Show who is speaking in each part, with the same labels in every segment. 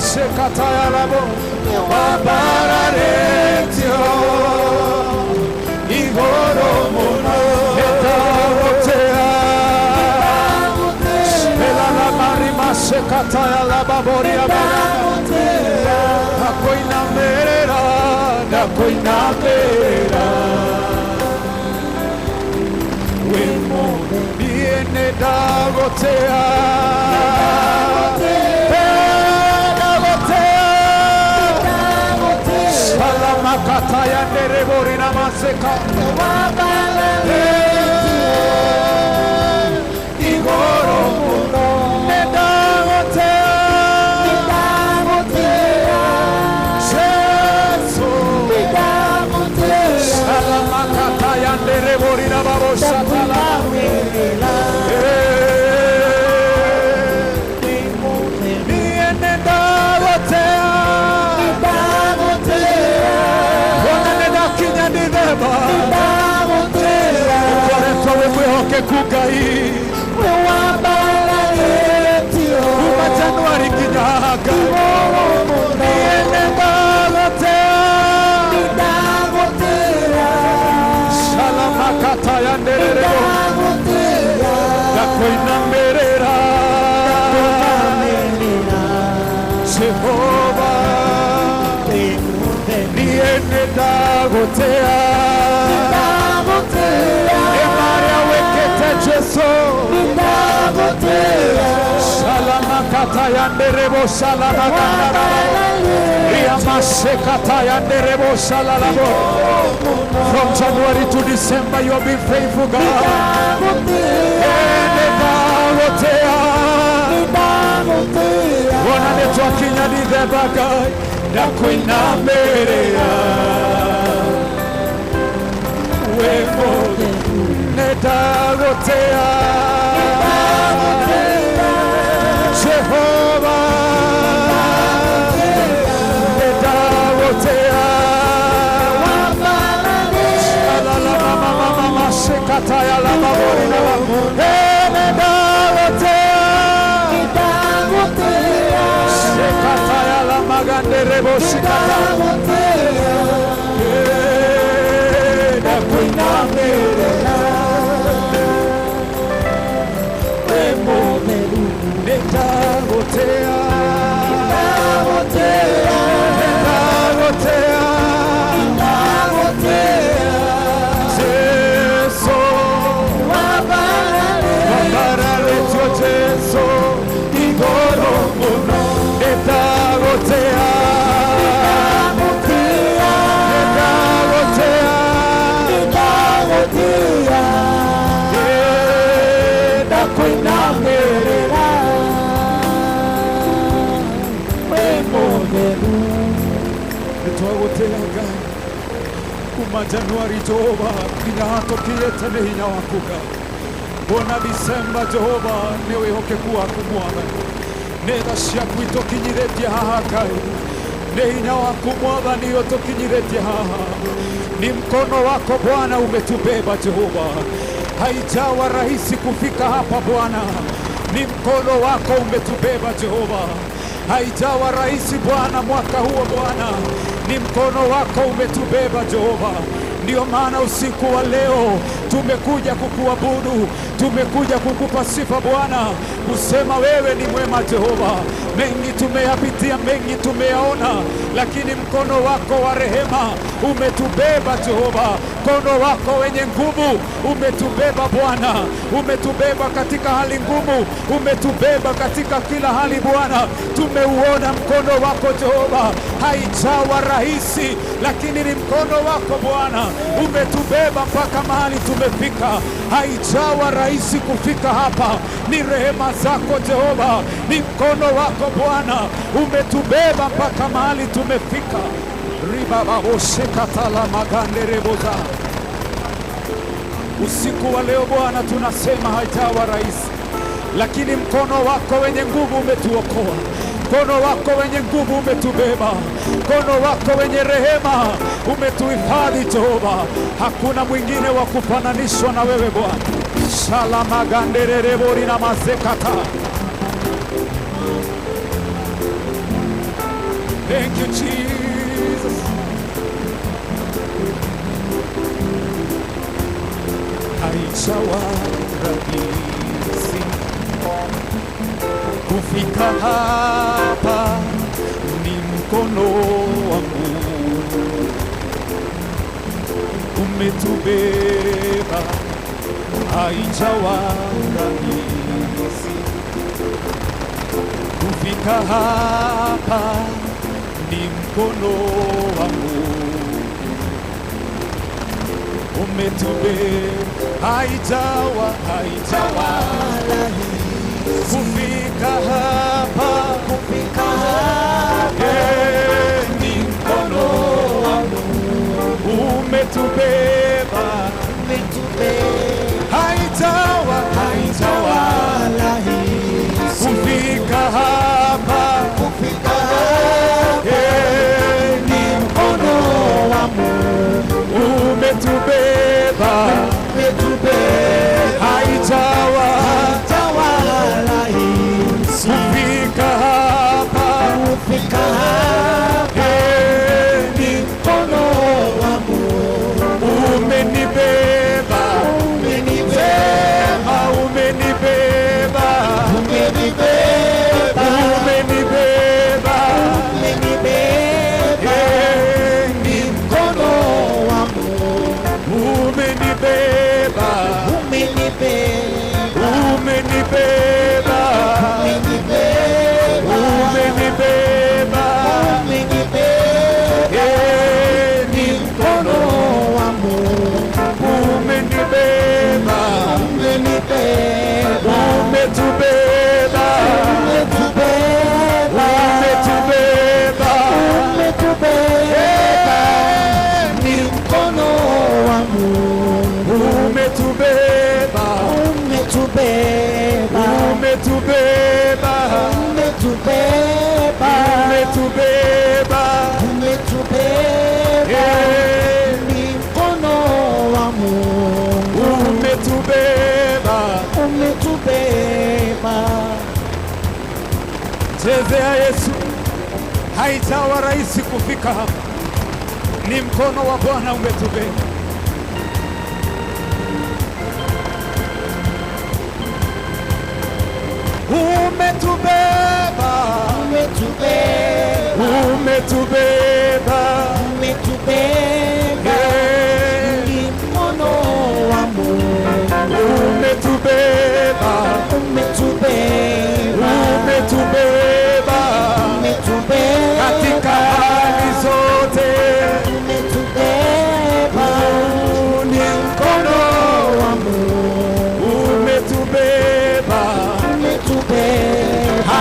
Speaker 1: Sekataya labo Wabararetio Igoro mono Etagotea Elana marima sekataya lababoria Nakoina merera Nakoina merera Wemo Viene dagotea Kataya nerebori na maseka Igoro muno Nedagotea Seso Salama kataya nerebori na baboshatala Kugai Wabararetio Uma Januari kinyaga Niene Dagotea Shalama kataya nerero Dakoina merera Jehovah Niene Dagotea Salama kataya nerebo salama kataya nerebo salabo. From January to December you have been faithful, God. Wana netwa kinya ni debaga na kuina merea wemo netagotea Jehovah netagotea la mama sekataya la mabori na netagotea magande reboshikata na kuinamerera emomeru netagotea Jesu wabarare Jesu igoro muno netagotea kuma Januari Jehova kinatokiyete nĩ hinya waku Ngai bona Disemba Jehova nĩ wĩhokeku waku Mwathani nĩ tha ciaku itũkinyithĩtie haha Ngai nĩ hinya waku Mwathani ũtũkinyithĩtie haha ni mkono wako Bwana umetubeba Jehova haijawa rahisi kufika hapa Bwana ni mkono wako umetubeba Jehova haijawa rahisi Bwana mwaka huo Bwana ni mkono wako umetubeba Jehova ndio maana usiku wa leo tumekuja kukuabudu tumekuja kukupa sifa Bwana kusema wewe ni mwema Jehova mengi tumeyapitia mengi tumeyaona lakini mkono wako wa rehema umetubeba Jehova mkono wako wenye nguvu umetubeba Bwana umetubeba katika hali ngumu umetubeba katika kila hali Bwana tumeuona mkono wako Jehova haijawa rahisi lakini ni mkono wako Bwana umetubeba mpaka mahali tumefika haijawa rahisi kufika hapa ni rehema zako Jehova ni mkono wako Bwana umetubeba mpaka mahali tumefika ribababoshekatala magandereboza usiku wa leo Bwana tunasema haijawa rahisi lakini mkono wako wenye nguvu umetuokoa mkono wako wenye nguvu umetubeba mkono wako wenye rehema umetuhifadhi Jehova hakuna mwingine wa kufananishwa na wewe Bwana shalama gandererebori na mazekata Thank you Jesus haijawa rahisi kufika hapa ni mkono wangu umetubeba haijawa rahisi kufika hapa ni mkono wangu umetubeba haijawa rahisi kufika hapa ni mkono wangu umetubeba haijawa rahisi kufika hapa ni mkono wangu umetubeba haijawa kufika hapa ni mkono wangu umenibeba Chezea Yesu, Haijawa rahisi kufika hapa, ni mkono wa Bwana umetubeba. Umetubeba, umetubeba, umetubeba, umetubeba, ni mkono wa Mungu. Umetubeba, umetubeba, umetubeba, umetubeba katika hali zote. Umetubeba, ni mkono wa Mungu. Umetubeba, umetubeba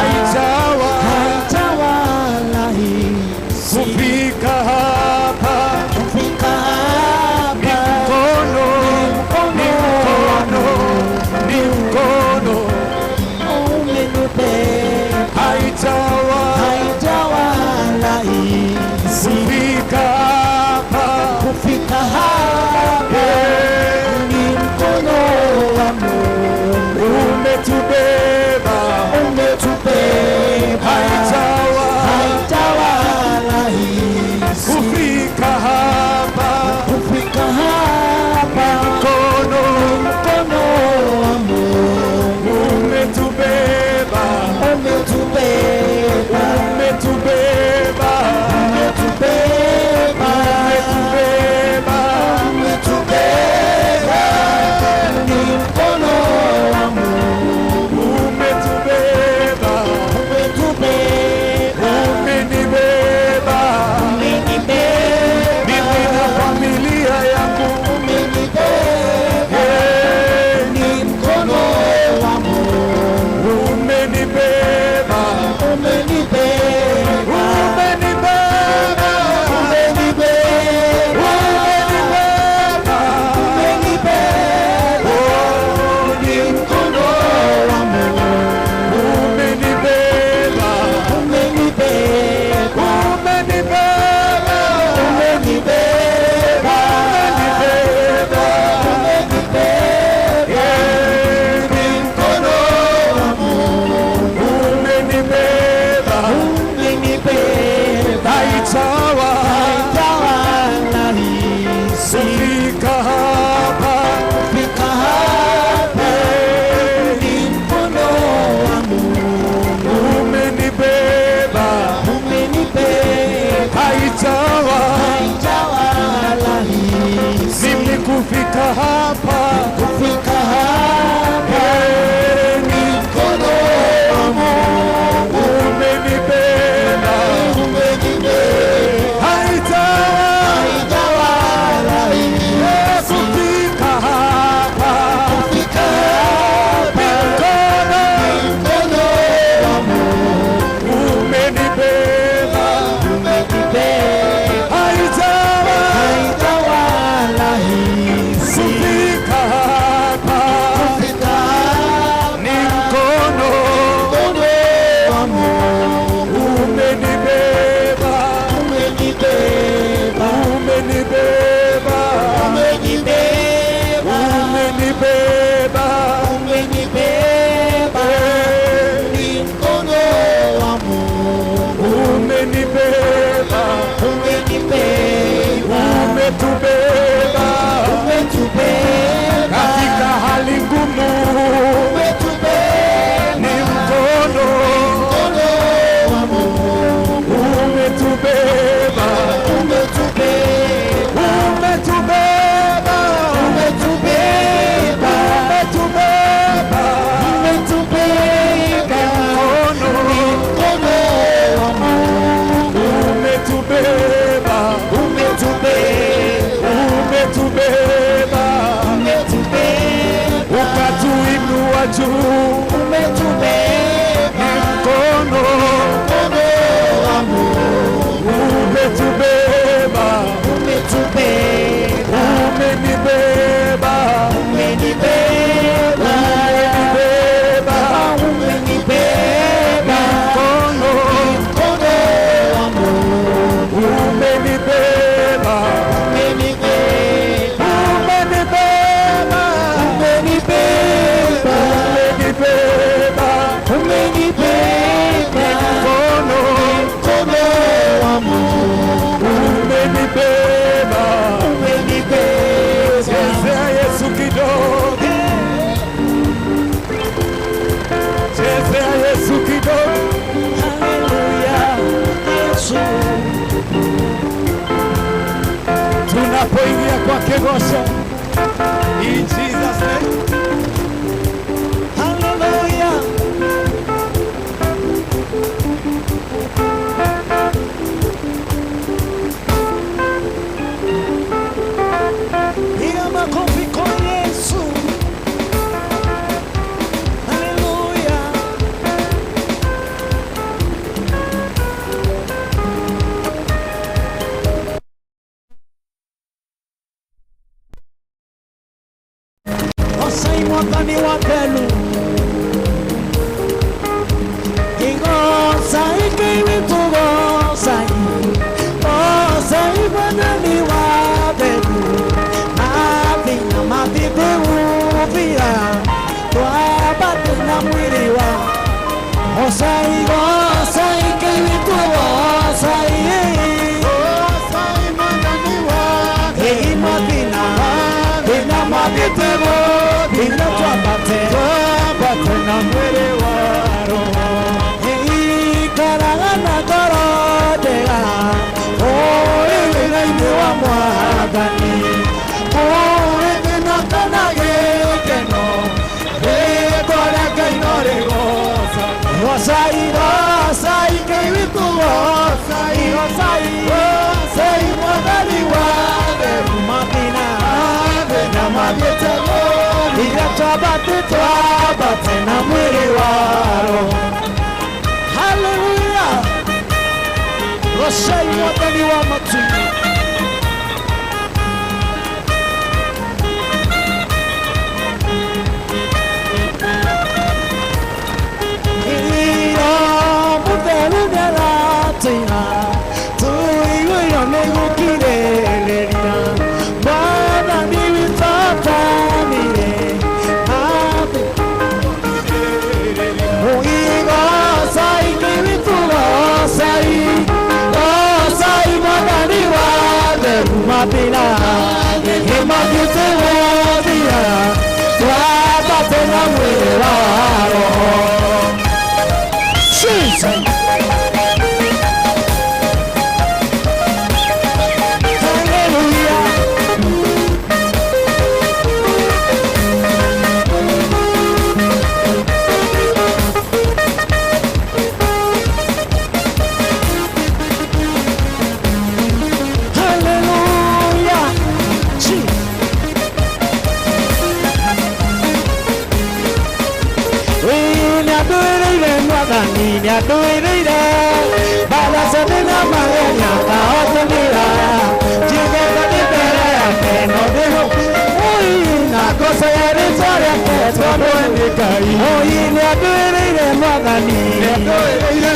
Speaker 1: Unapoingia kwake ngosha. In Jesus name.
Speaker 2: Hallelujah. Piga makofi kwa Yesu. Hallelujah. Osai mwakani wa pelu. Ingosai kiwi tugosai. Osai mwakani wa pelu. Mabina mabibe uvira. Tuabate na mwili wa. Osai gosai kiwi tugosai. Osai mwakani wa pelu. Mabina mabitego bina twabate na mwere waro ikaragana korodega oigaine wa mwathani oegenakana gĩkeno rĩtwa Ngai no rĩgoca gocai gocai Ngai witũ gocai gocai gocai mwathani wa thĩ mabina na mabitego bina twabate na mwĩrĩ waro. Hallelujah. Gocai mwathani wa matu. Mutheru nĩaratina tuiguire nĩgũkirĩrĩria mwathani witũ atanire gocai Ngai witũ gocai gocai mwathani wa thĩ mabina nĩmathiĩte gũthira twambate na mwĩrĩ waro. Jesus. Nyaduirire balasadina magenya kaotanira jigeta dibere yake no deho oi na kosa ya rizore yake todo endikai oi nyaduirire magani nyaduirire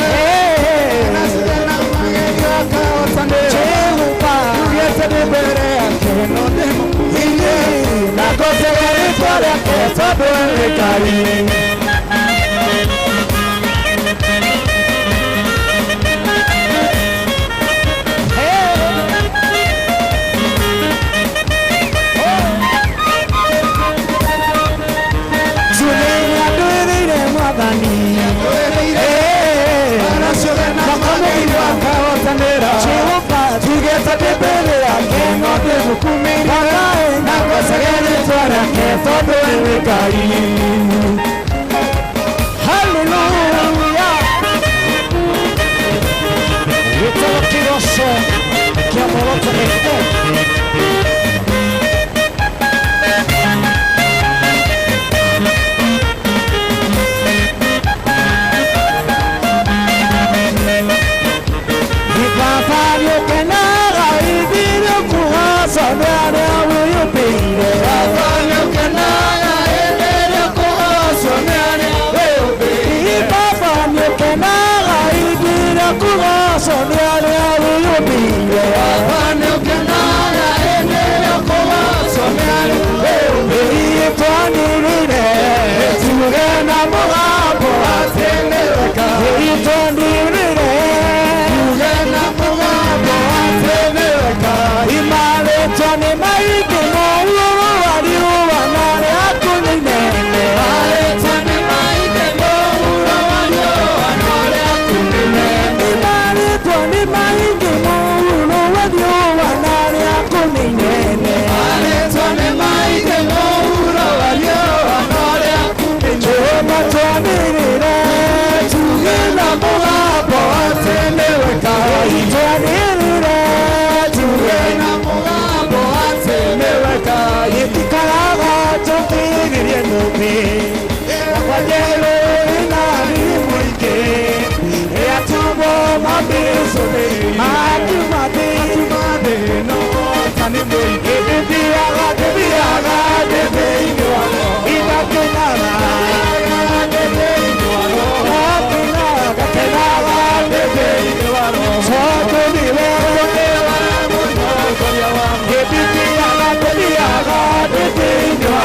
Speaker 2: balasadina magenya kaotanira jehupa jigeta dibere yake no deho oi na kosa ya rizore yake todo endikai. Hallelujah. yelo inani mwingi ya tubo mabiso atumade no tani mwingi bibiaga debeino inakenara debeino inakenara debeino soto niwe bibiaga debeino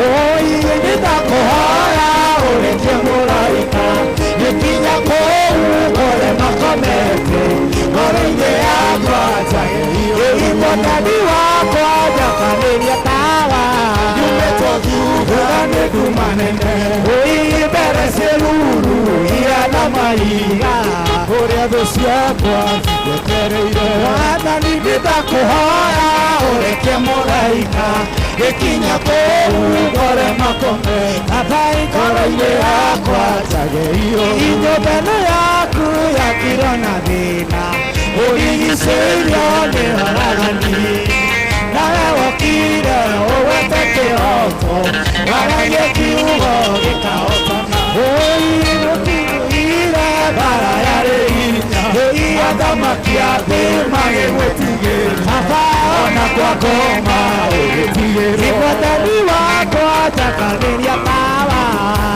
Speaker 3: Oi,
Speaker 2: Nibotani wako ajakanĩria tawa Nyumĩtwo thutha nĩ nduma nene Ũibere ciĩruru ihana mahiga Ũrĩa thũ ciakwa cietereire Wathani nĩndakũhoya ũreke mũraika Gĩkinya kũu ngore makome Baba ngoro-inĩ yakwa njagĩrio Inyũmba ĩno yaku yakirwo na thĩna Ũrigicĩirio nĩ oragani Nawe wokire ũgwete kĩhoto Waragie kiugo gĩkahotana Ũigũkinyire mbara yarĩ hinya Athamaki a thĩ magĩgwĩtigĩra Baba ona kwa ngoma ũgĩtigĩrwo Ibotani wakwa njakanĩria tawa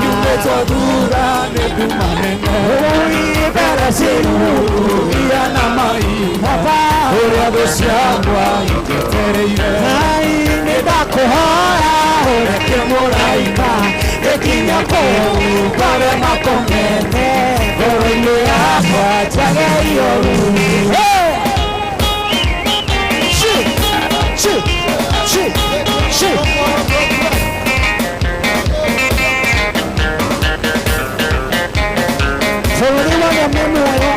Speaker 2: Nyumĩtwo thutha nĩ nduma nene Ũibere ciĩruru ihana mahiga Ũrĩa thũ ciakwa igĩtereire Ngai nĩndakũhoya ũreke mũraika Gĩkinya kũu ngore makomete Ngoro-inĩ yakwa njagĩrio ruru Bũrũri wothe nĩ muoyo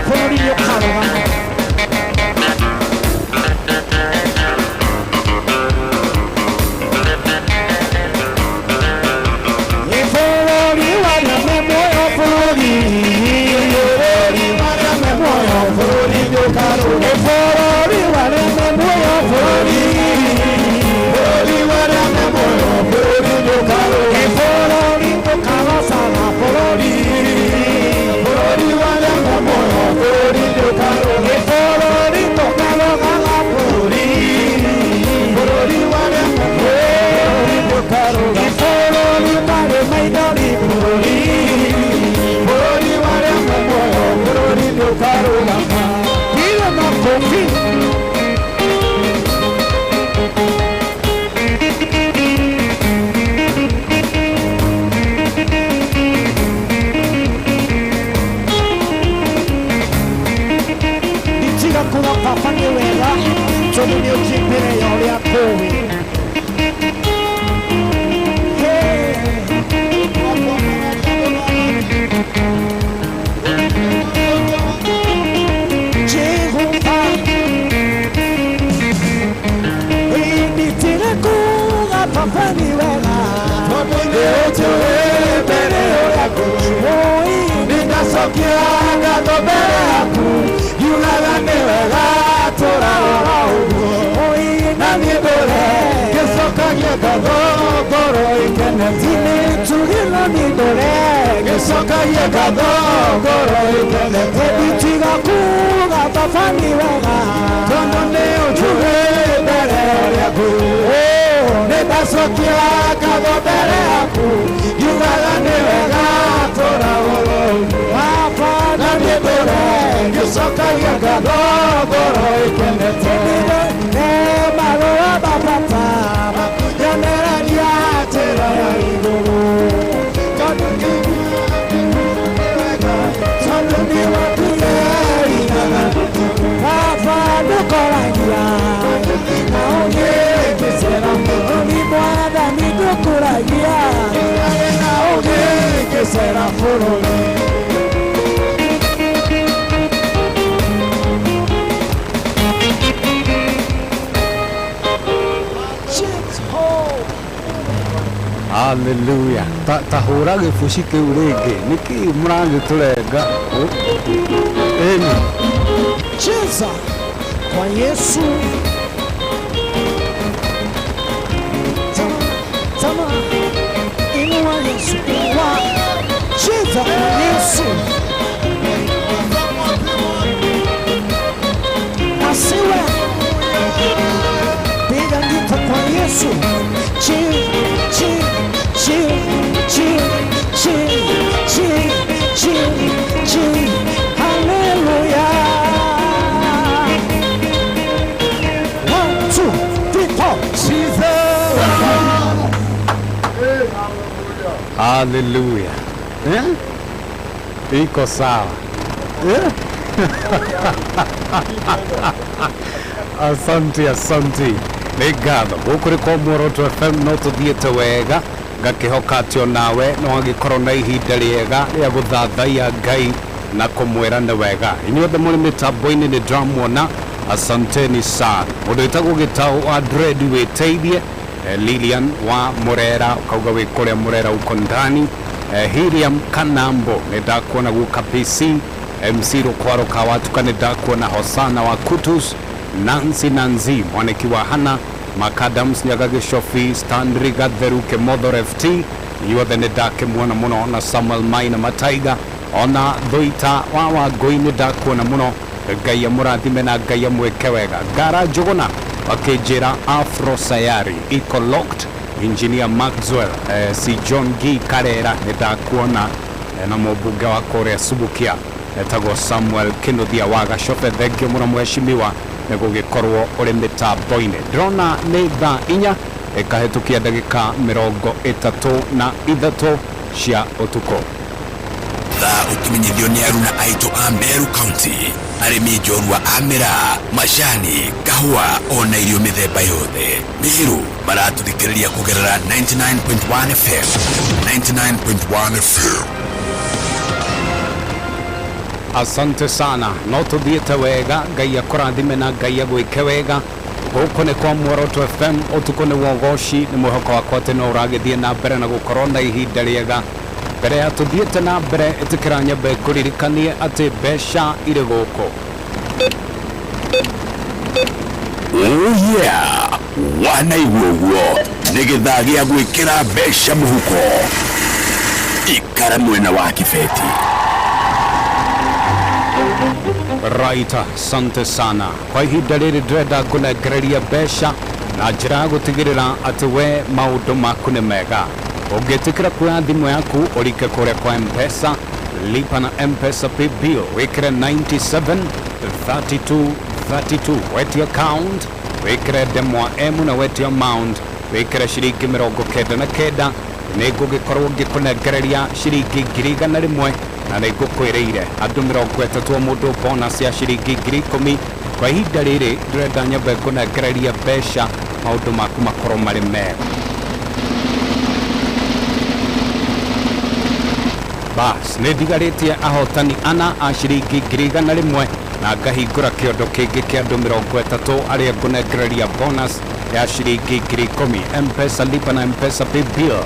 Speaker 2: Bũrũri nĩũkarũgama Bũrũri wothe nĩ muoyo Bũrũri wothe nĩ muoyo Bũrũri nĩũkarũgama Bũrũri wothe nĩ muoyo Bũrũri wothe nĩ muoyo Bũrũri nĩũkarũgama Bũrũri ndũkagocana Bũrũri wothe nĩ muoyo Bũrũri nĩũkarũgama Bũrũri ndũkarũgama Bũrũri wothe nĩ muoyo Bũrũri nĩũkarũgama Bũrũri marĩ maithori Bũrũri wothe nĩ muoyo Bũrũri nĩũkarũgama Piga makofi Nitiga kuga Baba nĩ wega tondũ nĩũkimbire ya ũrĩa kũũĩ Jehova nitiga kuga Baba nĩ wega tondũ nĩũnjũĩ mbere ũrĩa kũũĩ Nĩndacokia ngatho mbere yaku Yugaga nĩ wega tũrarora ũguo Na niĩ ndũre ngĩcokagia ngatho ngoro ĩkenete Nĩtugĩrwo nĩ ndũre ngĩcokagia ngatho ngoro ĩkenete Nitiga kuga Baba nĩ wega tondũ nĩũnjũĩ mbere ũrĩa kũũĩ Nĩndacokia ngatho mbere yaku Yugaga nĩ wega tũrarora ũguo Na niĩ ndũre ngĩcokagia ngatho ngoro ĩkenete Marũa mabata makunyanĩrania njĩra ya igũrũ Tondũ nĩ wakuyeinaga Baba ndũkoragia Na ũngĩngĩcera bũrũri Mwathani ndũkũragia Na ũngĩngĩcera bũrũri
Speaker 3: Hallelujah. Tahũra gĩbuci kĩu rĩngĩ nĩkĩ mũragĩtũrenga Amen.
Speaker 2: Cheza kwa Yesu Tama inua Yesu inua Cheza kwa Yesu Asiwe Piga ngita kwa Yesu Chill Hallelujah 1, 2, 3, 4 Jesus
Speaker 3: Hallelujah. Iko sawa. Asante nĩ ngatho gũkũ kwa Muoroto FM no tũthiĩte wega ngakĩhoka atĩ onawe no agĩkorwo na ihinda rĩega rĩa gũthathaiya Ngai na kũmwĩra nĩ wega. Inyuothe mũrĩ mĩtambo-inĩ nĩ ndĩramuona, asanteni sana. Mũndũ wĩtagwo Gĩtaũ wa Dread wĩteithie, Lilian wa Murera ukauga wĩ kũrĩa Murera uko ndani, Hiriam Kanambo nĩ ndakuona guka PC, MC Rukwaro Kawatuka nĩ ndakuona, Hosana wa Kutus, Nancy mwaniki wa Hana, Macadams Nyagagishofi, Stanley Gatheruke Modor FT, inyuothe nĩ ndakĩmuona mũno, na Samuel Maina Mataiga, ona Thoita wa Wangũi nĩ ndakuona mũno. Ngai amũrathime na Ngai amwĩke wega. Ngara Njũgũna wakĩnjĩra Afro Sayari Eco Locked, Engineer Maxwell, si John G Karera nĩ ndakuona, na mũmbunge wa kũrĩa Subukia etagwo Samuel Kĩnuthia wa Gacobe. Thengio mũno mheshimiwa nĩ gũgĩkorwo ũrĩ mĩtambo-inĩ. Ndĩrona nĩ thaa 4 ĩkahĩtũkia ndagĩka 33 cia ũtukũ.
Speaker 4: Ukimenyithio nĩ aruna aitũ a Meru County, arĩmi njorua a mĩraa, macani, kahũa ona irio mĩthemba yothe. Meru maratũthikĩrĩria kũgerera 99.1 FM. 99.1 FM.
Speaker 3: Asante sana, no tũthiĩte wega, Ngai akũrathime na Ngai agwĩke wega. Gũkũ nĩ kwa Muoroto FM, ũtukũ nĩ wogoci, nĩ mwĩhoko wakwa atĩ no ũragĩthiĩ na mbere na gũkorwo na ihinda rĩega. Mbere ya tũthiĩte na mbere, ĩtĩkĩra nyambe kũririkanie atĩ mbeca irĩ gũkũ.
Speaker 4: Oh yeah, wanaigua ũguo, nĩ gĩthaa gĩa gwĩkĩra mbeca mũhuko. Ikara mwena wa kĩbeti.
Speaker 3: Right, asante sana. Kwa ihinda rĩrĩ ndĩrenda kũnengereria mbeca na njĩra ya gũtigĩrĩra atĩ we maũndũ maku nĩ mega. Ũngĩtĩkĩra kuoya thimũ yaku ũrike kũrĩa kwa M-Pesa, lipa na M-Pesa pay bill, wĩkĩre 973232, wetie account, wĩkĩre ndemwa M na wetie amount, wĩkĩre ciringi 99, nĩ ngũgĩkorwo ngĩkũnengereria ciringi 100,000 na nĩ ngũkwĩrĩire andũ 30 mũndũ bonus ya ciringi 10,000. Kwa ihinda rĩrĩ ndĩrenda nyambe kũnengereria mbeca maũndũ maku makorwo marĩ mega. Bas, nĩ ndigarĩtie ahotani ana a ciringi 100,000 na ngahingũra kĩondo kĩngĩ kĩa andũ 30 arĩa ngũnengereria bonus ya ciringi 10,000. M-Pesa lipa na M-Pesa pay bill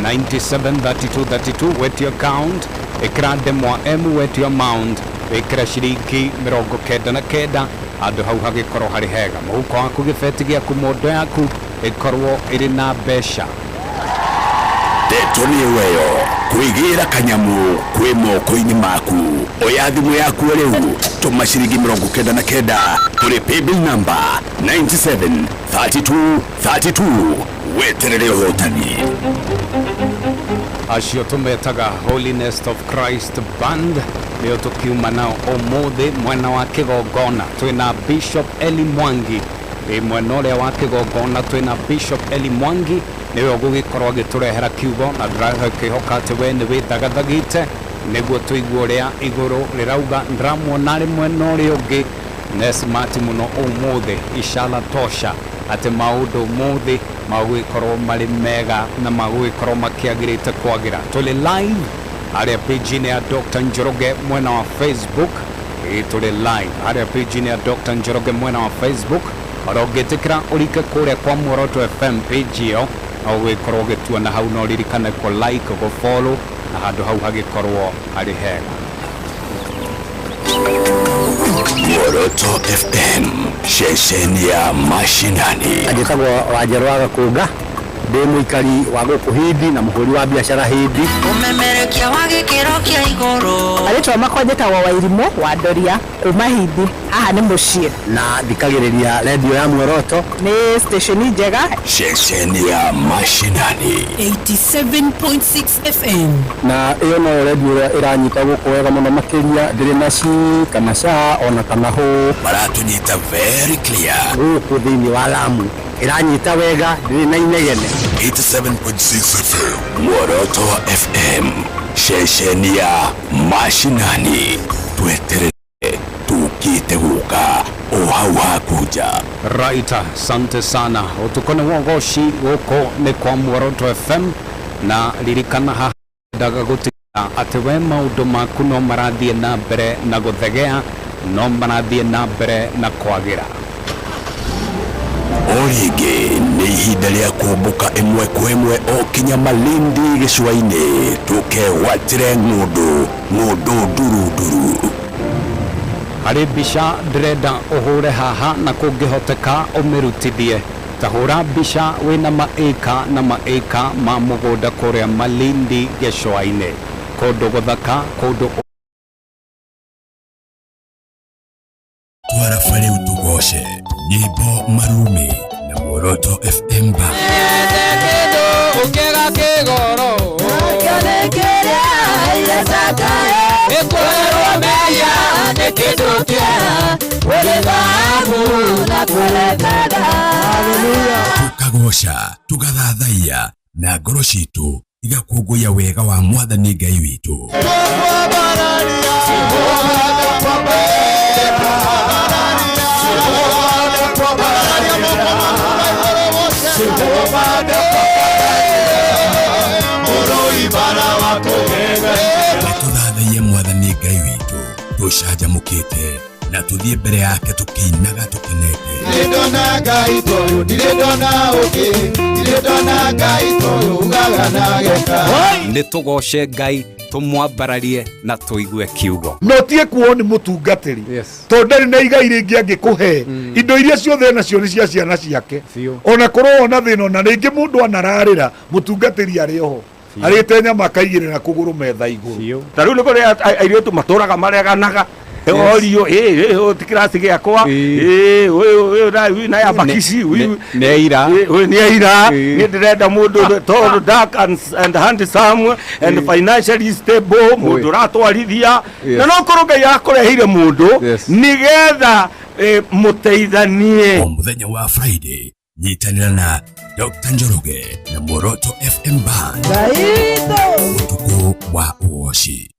Speaker 3: 973232, wetie account, ĩkĩra ndemwa M, wetie amount, wĩkĩra ciringi 99, handũ hau hagĩkorwo harĩ hega. Mũhuko waku gĩbeti gĩaku mondo yaku ĩkorwo ĩrĩ na mbeca.
Speaker 4: Ndeto nĩ weyo kwĩgĩra kanyamu kwĩ moko-inĩ maku. Oya thimũ yaku rĩu, tũma ciringi 99 kũrĩ paybill number 973232, weterere ũhotani.
Speaker 3: Acio tũmetaga Holiness of Christ Band nĩo tũkiuma nao ũmũthĩ mwena wa kĩgongona. Twĩna Bishop Eli Mwangi, mwena ũrĩa wa kĩgongona twĩna Bishop Eli Mwangi, nĩwe ũgũgĩkorwo agĩtũrehera kiugo, na ndĩrakĩhoka atĩ we nĩ wĩthagathagĩte nĩguo tũigue ũrĩa igũrũ rĩrauga. Ndĩramuona arĩ mwena ũrĩa ũngĩ nĩ smart mũno ũmũthĩ, ishara tosha atĩ maũndũ ũmũthĩ magũgĩkorwo marĩ mega na magũgĩkorwo makĩagĩrĩte kwagĩra. Tũrĩ live harĩa page-inĩ ya Dr. Njoroge mwena wa Facebook. Tũrĩ live harĩa page-inĩ ya Dr. Njoroge mwena wa Facebook. Ũngĩtĩkĩra ũrike kũrĩa kwa Muoroto FM page ĩyo, no ũgĩkorwo ũgĩtuona hau, no ũririkane kũ like, gũ follow, na handũ hau hagĩkorwo harĩ hega.
Speaker 4: Muoroto FM, ceceni ya mashinani.
Speaker 5: Njĩtagwo Wanjerũ wa Gakũnga, ndĩ mũikari wa gũkũ Hindi na mũhũri wa biacara Hindi.
Speaker 6: Ũmemerekia wa gĩkĩro kĩa igũrũ.
Speaker 7: Arĩtwa makwa njĩtagwo Wairimũ wa Ndoria kuma Hindi, haha nĩ mũciĩ,
Speaker 5: na thikagĩrĩria redio ya Muoroto.
Speaker 7: nĩ station njega,
Speaker 4: Ceceni ya mashinani
Speaker 6: 87.6 FM.
Speaker 5: Na ĩyo no redio ĩrĩa ĩranyita gũkũ wega mũno makĩria, ndĩrĩ na ci kana ca ona kana hũ.
Speaker 4: maratunyita very clear.
Speaker 5: Gũkũ thĩinĩ wa Lamu ĩranyita wega, ndĩrĩ na inegene.
Speaker 4: 87.6 FM. Muoroto FM, ceceni ya mashinani. Tweterere tukite guka o hau haku moja.
Speaker 3: Right, asante sana. Utukone wogoshi goko ni kwa Muoroto FM na lirikana haha daga gutika ati we maundu maku no marathie na mbere na guthegea, no marathie na mbere na kwagira.
Speaker 4: Origi ni ihinda rĩa kumbuka ĩmwe kwa ĩmwe o kinya Malindi gĩcũa-inĩ tukegwatĩre ng'ũndũ nduru.
Speaker 3: Harĩ mbica ndĩrenda ũhũre haha na kũngĩhoteka ũmĩrutithie. Tahũra mbica wĩna maĩka na maĩka ma mũgũnda kũrĩa Malindi gĩcũa-inĩ. Kũndũ gũthaka, kũndũ
Speaker 4: twara barĩu tũgoce nyĩmbo marumi na Muoroto FM Band. Tukagoca tugathathaiya na ngoro citũ igakũngũiya wega wa Mwathani Ngai witũ. Tuthathaiye Mwathani Ngai witũ tũcanjamũkĩte na tũthiĩ mbere yake tũkĩinaga tũkenete.
Speaker 2: Ndĩrĩndona Ngai toyũ, ndĩrĩndona ũngĩ, ndĩrĩndona Ngai toyũ ugaga na geka.
Speaker 3: nĩ tũgoce Ngai tũmwambararie na tũigue kiugo.
Speaker 8: No tie kuo nĩ mũtungatĩri tondũ ndarĩ na igai rĩngĩ angĩkũhe indo iria ciothe nacio nĩ cia ciana ciake. Ona korwo ona thĩna ona rĩngĩ mũndũ anararĩra mũtungatĩri arĩ oho arĩte nyama akaigĩrĩra kũgũrũ metha igũrũ.
Speaker 5: Ta rĩu nĩ kũrĩa airĩtu matũraga mareganaga orio tikirasi gĩakwa ũyũ na ya bakisi
Speaker 3: nĩ aira
Speaker 5: nĩ ndĩrenda mũndũ tall, dark and handsome and financially stable, mũndũ ratwarithia na no korwo Ngai akũreheire mũndũ nĩgetha mũteithanie.
Speaker 4: O mũthenya wa Friday nyitanĩra na Dr. Njoroge na Muoroto FM Band ũtukũ wa ũgoci.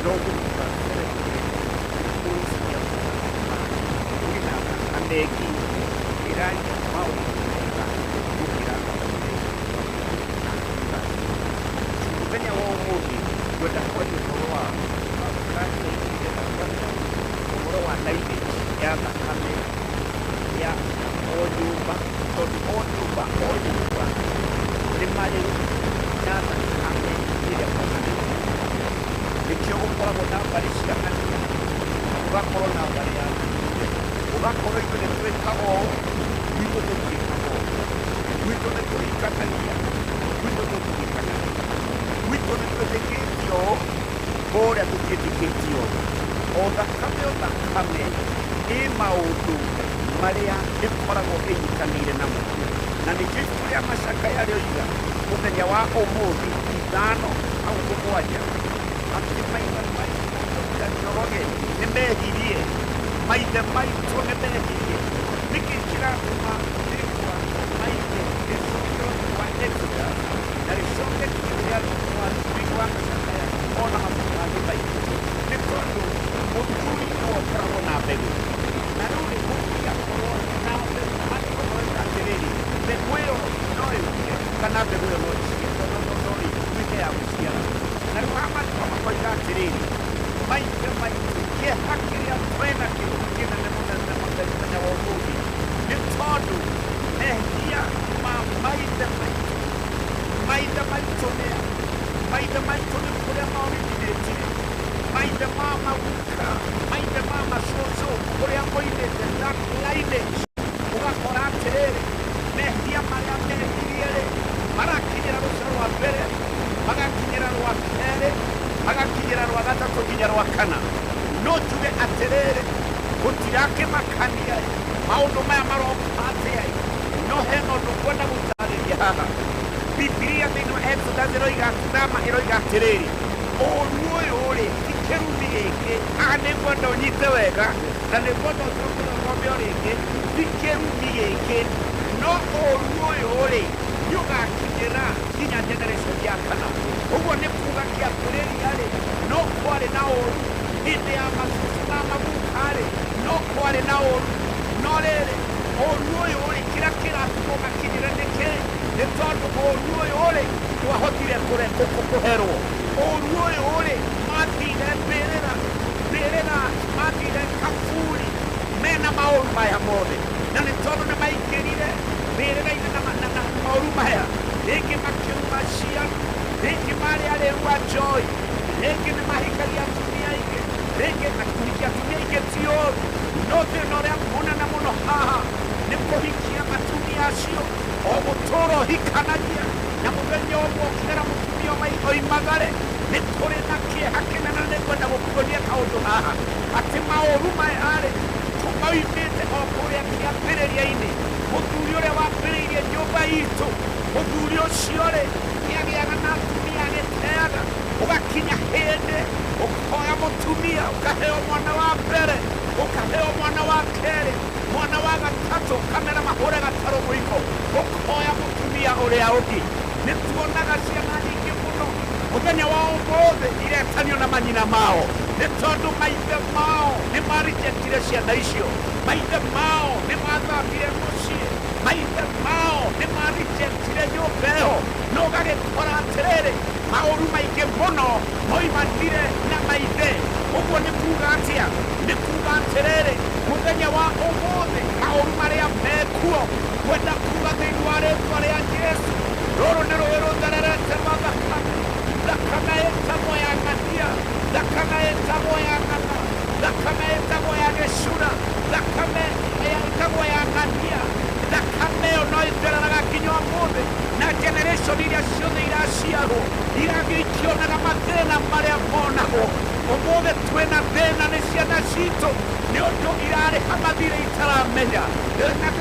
Speaker 5: gũtuka mbere kũrũcia wĩna anengi ĩraria maũndũ mega gũkĩra mũthenya wa ũmũthĩ ngwenda kwaria ũhoro wa ũhoro wa naithĩ ya thakame ya o nyũmba tondũ o nyũmba nĩ marĩ na thakame ĩrĩa maganĩte nĩkĩo gũkoragwo na mbarĩ cia ngania ũgakorwo na mbarĩ ya ũgakorwo ithuĩ nĩ twĩkaga ũũ gwitũ tũtiĩkaga ũũ gwitũ nĩ tũhikanagia gwitũ tũtiĩkanagia gwitũ nĩ twĩtĩkĩtio ũũ kũrĩa tũtiĩtĩkĩtio o thakame ĩ maũndũ marĩa ĩkoragwo ĩnyitanĩire namo na nĩkĩo ibuku rĩa Macakaya rĩoiga mũthenya wa ũmũthĩ 5:7 atĩ maithe maitũ Njoroge nĩ mehirie maithe maitũ nĩ mehirie nĩkĩ kĩratũma rĩĩtwa maithe rĩcokio kwa Exodus na rĩcoketie rĩa thĩinĩ wa Macakaya ona mabuku mangĩ maitũ nĩ tondũ mũthuri nĩwe ũkoragwo na mbegũ na rĩu nĩ gũkorwo na mbegũ angĩkorwo atĩrĩrĩ mbegũ ĩyo no ĩruke kana mbegũ ĩyo no ĩciare no ĩtuĩke ya gũciara na rĩu Maandĩko makoiga atĩrĩrĩ maithe maitũ kĩeha kĩrĩa twĩnakĩo kĩnene mũthenya wa ũmũthĩ nĩ tondũ mehia ma maithe maitũ maithe maitũ nĩ kũrĩa maũrĩithĩtire maithe ma maguka maithe ma macũcũ kũrĩa moinĩte lainage ũgakora atĩrĩrĩ mehia marĩa mehirie-rĩ marakinyĩra rũciaro rwa mbere magakinyĩra rwa kerĩ magakinyĩra rwa gatatũ nginya rwa kana no tuge atĩrĩrĩ gũtirakĩmakania maũndũ maya maroka atĩa no hena ũndũ kwenda gũtarĩria haha Bibilia thĩinĩ wa Exodus ĩroiga atĩrĩrĩ ũru ũyũ-rĩ ti kĩrumi gĩkĩ haha nĩ ngwenda ũnyite wega na nĩ ngwenda ũcoke rĩngĩ ti kĩrumi gĩkĩ no ũru ũyũ-rĩ nĩ ũgakinyĩra nginya generation ya kana ũguo nĩ kuuga kĩambĩrĩria-rĩ no kwarĩ na ũru hĩndĩ ya macucu ma maguka-rĩ no kwarĩ na ũru no rĩrĩ ũru ũyũ-rĩ kĩrĩa kĩratũma ũgakinyĩre nĩ kĩĩ nĩ tondũ ũru ũyũ-rĩ twahotire kũherwo ũru ũyũ-rĩ mathire mbĩrĩra mathire kaburi mena maũru maya mothe na nĩ tondũ nĩ maingĩrire mbĩrĩra-inĩ na maũru maya rĩngĩ makĩruma ciana rĩngĩ marĩ arĩu a njohi rĩngĩ nĩ mahikagia atumia aingĩ rĩngĩ kuhikia atumia aingĩ ti ũru no thĩna ũrĩa mũnene mũno haha nĩ kũhikia atumia acio o gũtũũra ũhikanagia na mũthenya ũmwe ũkinyĩra mũtumia oimagare nĩ kũrĩ na kĩeha kĩnene nĩ kwenda gũkuonia kaũndũ haha atĩ maũru maya-rĩ moimĩte o kũrĩa kĩambĩrĩria-inĩ mũthuri ũrĩa wambĩrĩirie nyũmba itũ mũthuri ũcio-rĩ nĩagĩaga na atumia agĩteaga ũgakinya hĩndĩ ũkoya mũtumia ũkaheo mwana wa mbere ũkaheo mwana wa kerĩ mwana wa gatatũ kamera mahũre gatarũ mũiko ũkoya mũtumia ũrĩa ũngĩ nĩ tuonaga ciana nyingĩ mũno mũthenya wa ũmũthĩ iretanio na manyina mao nĩ tondũ maithe mao nĩ marĩjekire ciana icio maithe mao nĩ mathambire mũciĩ maithe mao nĩ marĩjekire nyũmba ĩyo no ũgagĩkora atĩrĩrĩ maũru maingĩ mũno moimanire na maithe ũguo nĩ kuuga atĩa nĩ kuuga atĩrĩrĩ mũthenya wa ũmũthĩ maũru marĩa mekuo kwenda kuuga thĩinĩ wa rĩĩtwa rĩa Jesũ rũrũ nĩ rũĩ rũthererete rwa thakame ĩtagwo ya ng'ania thakame ĩtagwo ya ng'ana thakame ĩtagwo ya gĩcura thakame ĩtagwo ya ng'ania thakame ĩyo no ĩthereraga nginya ũmũthĩ na generation iria ciothe iraciarwo iragĩikionaga mathĩna marĩa monagwo ũmũthĩ twĩna thĩna nĩ ciana citũ nĩ ũndũ irarĩha mathirĩ itaramenya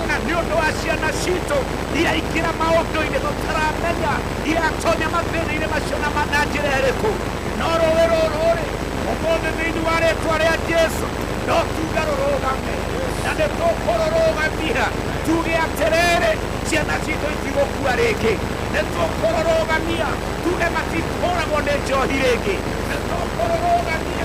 Speaker 5: na nĩ ũndũ wa ciana citũ iraingĩra maũndũ-inĩ tũtaramenya iratonya mathĩna-inĩ macio na njĩra ĩrĩkũ no rũĩ rũrũ-rĩ ũmũthĩ thĩinĩ wa rĩĩtwa rĩa Jesũ no tuge rũrũgame na nĩ tũkũrũrũgamia tuge atĩrĩrĩ ciana citũ itigũkua rĩngĩ nĩ tũkũrũrũgamia tuge matitũragwo nĩ njohi rĩngĩ nĩ tũkũrũrũgamia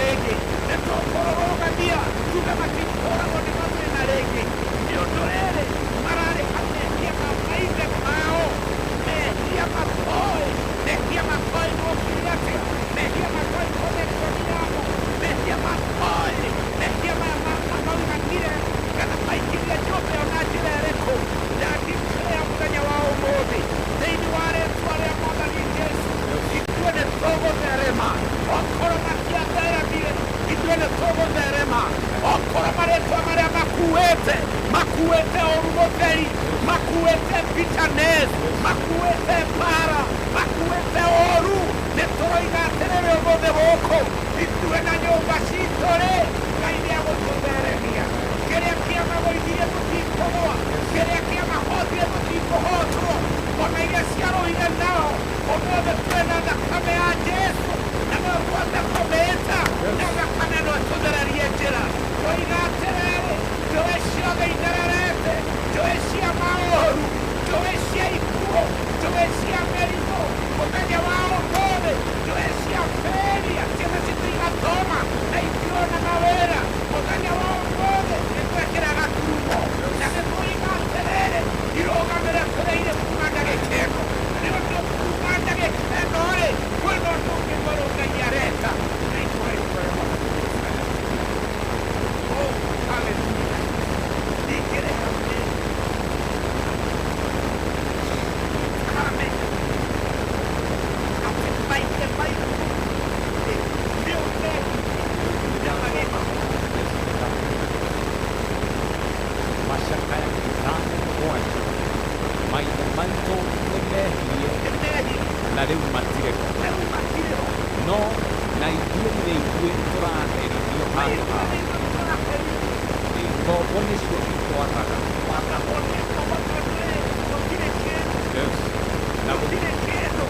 Speaker 5: rĩngĩ nĩtũkũrũgamia tuge matikoragwo nĩ mamwe na rĩngĩ nĩ ũndũ rĩrĩ mararĩha mehia ma maithe mao mehia makoĩ mehia makoĩ gũkire atĩa mehia makoĩ kũmĩrwo mĩnyamo mehia makoĩ mehia mauganire kana maingĩrire nyũmba ĩyo na njĩra ĩrĩkũ ndandikĩrĩa mũthenya wa ũmũthĩ thĩinĩ wa rĩĩtwa rĩa Mwathani Jesũ ithuĩ nĩtũgũtherema okorwo matiatheremire ithuĩ nĩtũgũtherema okorwo marĩĩtwa marĩa makuĩte ũru mũtheri makuĩte bitterness makuĩte mbara makuĩte ũru nĩtũroiga atĩrĩrĩ ũmũthĩ gũkũ ithuĩ na nyũmba citũ-rĩ Ngai nĩagũtũtheremia kĩrĩa kĩamagũithirie tũtikũgũa kĩrĩa kĩamahotire tũtikũhotwo ona iria ciarũire nao ũmũthĩ twĩna thakame ya Jesũ na no tuote kũmĩĩta na thakame no ĩtũthererie njĩra tũiga atĩrĩrĩ njũĩ ciothe ithererete njũĩ cia maũru njũĩ cia ikuũ njũĩ cia mĩrimũ mũthenya wa ũmũthĩ njũĩ cia failure ciana citigatoma na itiona mawĩra mũthenya wa ũmũthĩ nĩtwekĩraga tumo na nĩtũiga atĩrĩrĩ irũgamĩre kũrĩire kuma ndagĩka ĩno nĩ ũndũ kuma ndagĩka ĩno-rĩ kwĩna ũndũ ũngĩ mwerũ Ngai areka na itũrĩtwĩho hallelujah ningĩrĩ hamwe
Speaker 3: na rĩu matirĩ no na ithuĩ nĩ ithuĩ tũraherithio handũ haha ngombo nĩcio itwaraga na gũtirĩ kĩndũ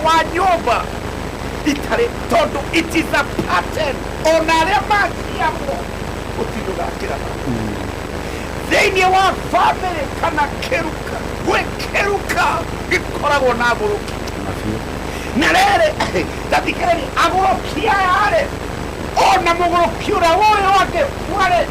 Speaker 3: wa nyũmba itarĩ tondũ it is a pattern ona arĩa maciarwo gũtindũgakĩraga thĩinĩ wa family kana kĩruka gwĩ kĩruka gĩkoragwo na agũrũki na rĩrĩ ndathikĩrĩria agũrũki aya-rĩ ona mũgũrũki ũrĩa ũyũ angĩkua-rĩ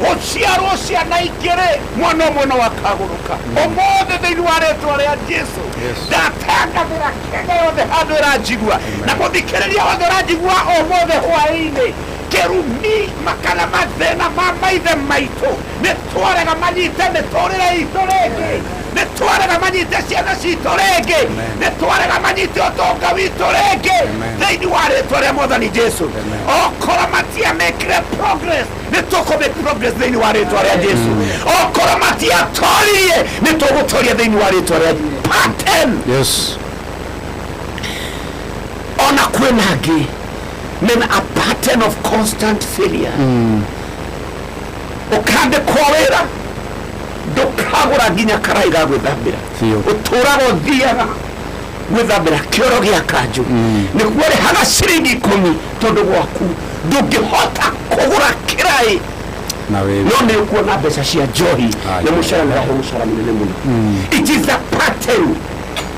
Speaker 3: gũciarwo ciana ingĩ-rĩ mwana ũmwe no akagũrũka ũmũthĩ thĩinĩ wa rĩĩtwa rĩa Jesũ ndatangathĩra Kenya yothe handũ ĩranjigua na mũthikĩrĩria wothe ũranjigua ũmũthĩ hwaĩ-inĩ kĩrumi makana mathĩna ma maithe maitũ nĩtwarega manyite mĩtũrĩre itũ rĩngĩ nĩtwarega manyite ciana citũ rĩngĩ nĩtwarega manyite ũtonga witũ rĩngĩ thĩinĩ wa rĩĩtwa rĩa Mwathani Jesũ okorwo matiamĩkire progress nĩtũkũmake progress thĩinĩ wa rĩĩtwa rĩa Jesũ okorwo matiatoririe nĩtũgũtoria thĩinĩ wa rĩĩtwa rĩa pattern ona kwĩna angĩ mena a pattern of constant failure ũkandĩkwo wĩra ndũkagũra nginya karai ga gwĩthambĩra ũtũraga ũthiaga gwĩthambĩra kĩoro gĩa kanjũ nĩguo rĩhaga ciringi 10 tondũ gwaku ndũngĩhota kũgũra kĩrai no nĩ ũkuona mbeca cia njohi nĩ mũcara nĩrahe mũcara mũnene mũno it is a pattern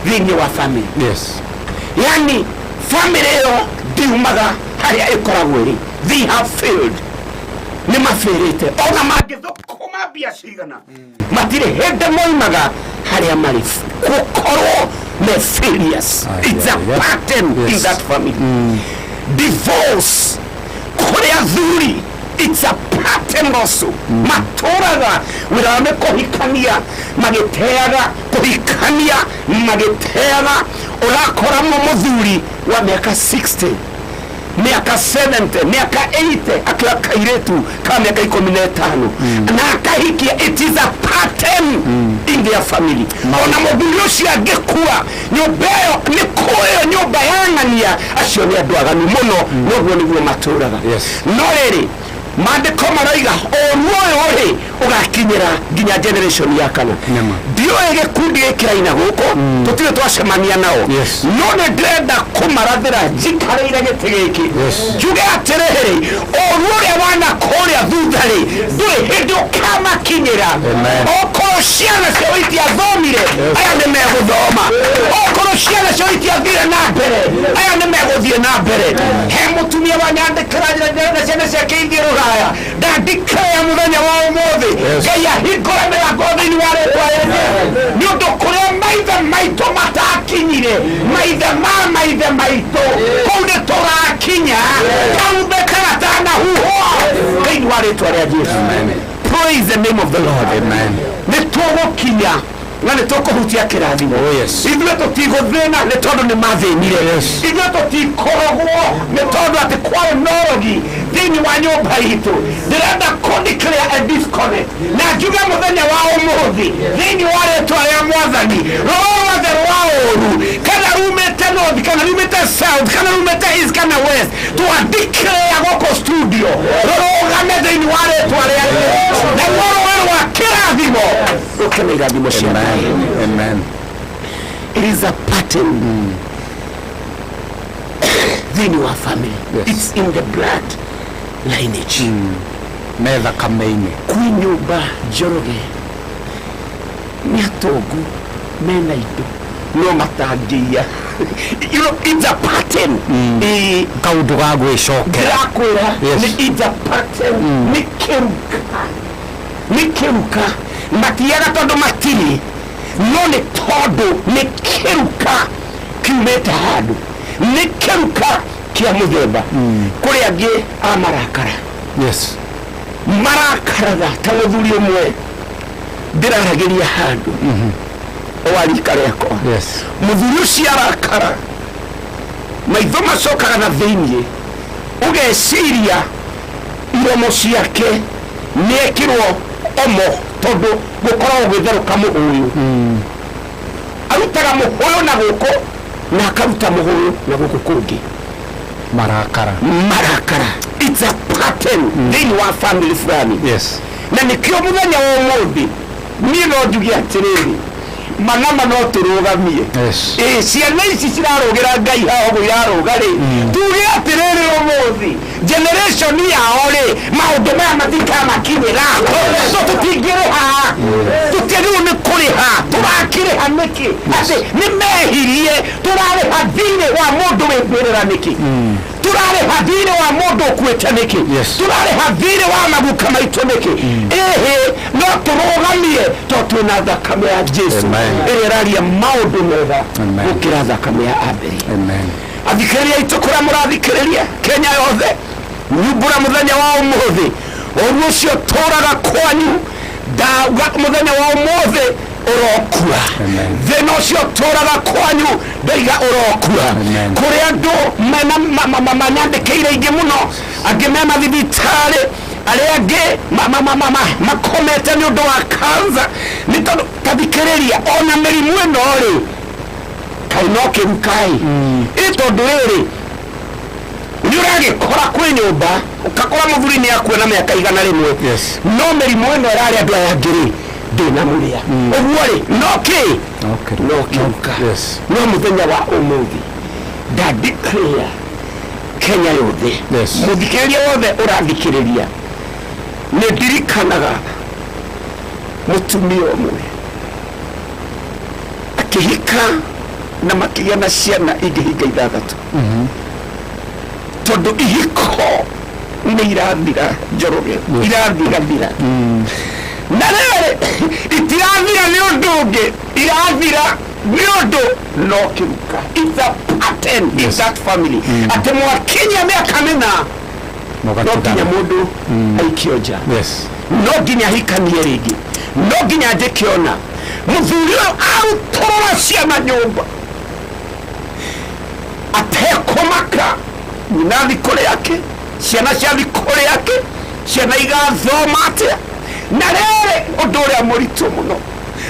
Speaker 3: thĩinĩ wa family yani family ĩyo ndiumaga harĩa ĩkoragwo ĩrĩ they have failed nĩ mafĩrĩte ona mangĩthũkũma mbia cigana matirĩ hĩndĩ moimaga harĩa marĩ gũkorwo me failures it's a pattern in that family divorce kũrĩa thuri it's a pattern also matũraga wĩra wa kũhikania magĩteaga kũhikania magĩteaga ũrakora mũthuri wa mĩaka 60
Speaker 5: miaka 70 miaka 80 akiwa kairetu kama miaka 15 na akahikia. It is a pattern in their family. Ona mũthuri ũcio angĩkua nyũmba ĩyo nĩ kũyo nyũmba yang'ania acio nĩ andũ aganu mũno noguo nĩguo matũraga. No rĩrĩ maandĩko maroiga ũyũ rĩ ũgakinyĩra nginya generation ya kana. Ndiũĩ gĩkundi gĩkĩraina gũkũ tũtirĩ twacemania nao, no nĩ ndĩrenda kũmarathĩra njikarĩire gĩtĩ gĩkĩ njuge atĩrĩrĩ ũyũ ũrĩa wana kũrĩa thutha rĩ ndũrĩ hĩndĩ ũkamakinyĩra. Okorwo ciana ciao itiathomire aya nĩ megũthoma, okorwo ciana ciao itiathire na mbere aya nĩ megũthiĩ na mbere. He mũtumia wanyandĩkĩra na ciana ciake ithiĩ Rũraya ndandĩkĩra mũthenya wa ũmũthĩ Ngai ahingũre mĩrango thĩinĩ wa rĩtwa rĩake nĩ ũndũ kũrĩa maithe maitũ matakinyire maithe maitũ kũu nĩ tũrakinya kaumbe kagatanahuhwo thĩinĩ wa rĩtwa rĩa Jesũ. Praise the name of the Lord. Nĩ tũgũkinya na nĩ tũkũhutia kĩrathimo. Ithuĩ tũtigũthĩna nĩ tondũ nĩ mathĩnire. Ithuĩ tũtikoragwo nĩ tondũ atĩ kwarĩ norogi thĩinĩ wa nyũmba itũ. Ndĩrenda kũ-declare a disconnect na njuge mũthenya wa ũmũthĩ thĩinĩ wa rĩtwa rĩa Mwathani rwothe rwa ũru kana rumĩte north kana rumĩte south kana rumĩte east kana west twa-declare gũkũ studio rũrũgame thĩinĩ wa rĩtwa rĩake na rũrũwe rwa kĩrathimo rũkene irathimo cia. Amen. It is a pattern thĩinĩ wa family. It's in the blood lineage.
Speaker 3: Metha kameinĩ
Speaker 5: kwĩ nyũmba njoroge nĩ atongu mena indo no matangĩia. You know, it's a pattern.
Speaker 3: Kaũndũ ga gwĩcokera
Speaker 5: ndĩrakwĩra it's a pattern. nĩ kĩruka matiaga tondũ matirĩ no nĩ tondũ nĩ kĩruka kiumĩte handũ, nĩ kĩruka kĩa mũthemba. Kũrĩ angĩ amarakara marakaraga ta mũthuri ũmwe ndĩraragĩria handũ wa rika rĩakwa. Mũthuri ũcio arakara maitho macokaga na thĩinĩ ũgeciria iromo ciake nĩekĩrwo omo tondũ gũkoragwo gwĩtherũka mũhũyũ. Arutaga mũhũyũ na gũkũ na akaruta mũhũyũ na gũkũ kũngĩ.
Speaker 3: Marakara.
Speaker 5: It's a pattern thĩinĩ wa family fulani. Na nĩkĩo mũthenya wa ũmũthĩ niĩ no njuge atĩrĩrĩ manama no tũrũgamie. Ciana ici cirarũgĩra Ngai haha irarũga rĩ tuge atĩrĩrĩ ũmũthĩ generation yao rĩ maũndũ maya matikamakinyĩra tũtingĩrĩha tũtirĩu nĩ kũrĩha tũrakĩrĩha nĩkĩ atĩ nĩ mehirie tũrarĩha thirĩ wa mũndũ wĩmbĩrĩra nĩkĩ turarĩha thirĩ wa mũndũ ũkuĩte nĩkĩ turarĩha thirĩ wa maguka maitũ nĩkĩ no tũrũgamie tondũ twĩna thakame ya Jesũ ĩrĩa ĩraria maũndũ mega gũkĩra thakame ya Abeli. Athikĩrĩria aitũ kũrĩa mũrathikĩrĩria Kenya yothe nyumbũra mũthenya wa ũmũthĩ ũru ũcio tũraga kwanyu ndauga mũthenya wa ũmũthĩ ũrokua. Thĩna ũcio tũraga kwanyu ndaiga ũrokua. Kũrĩ andũ manyandĩkĩire ingĩ mũno angĩ me mathibitarĩ arĩa angĩ makomete nĩ ũndũ wa kanza nĩ tondũ tathikĩrĩria ona mĩrimũ ĩno rĩ kaĩ no kĩrukai ĩ tondũ rĩrĩ nĩ ũragĩkora kwĩ nyũmba ũgakora mũthuri nĩ akuona mĩaka 100 no mĩrimũ ĩno ĩrarĩ andũ aya angĩ rĩ ndĩnamũrĩa ũguo rĩ no kĩruka no mũthenya wa ũmũthĩ ndandĩkĩrĩra Kenya yothe mũthikĩrĩria wothe ũrathikĩrĩria nĩ ndirikanaga mũtumia ũmwe akĩhika na makĩgĩa na ciana ingĩhinga 6 tondũ ihiko nĩ irathira Njoroge irathira na rĩrĩ itirathira nĩ ũndũ ũngĩ irathira nĩ ũndũ no kĩruka. It's a pattern in that family atĩ mwakinya mĩaka mĩna no nginya mũndũ aikio nja no nginya hikanie rĩngĩ no nginya njĩkĩona mũthuri ũyũ arutũrũra ciana nyũmba atekũmaka nyina thikore yake ciana cia thikore yake ciana igathoma atia na rere undu uria muritu muno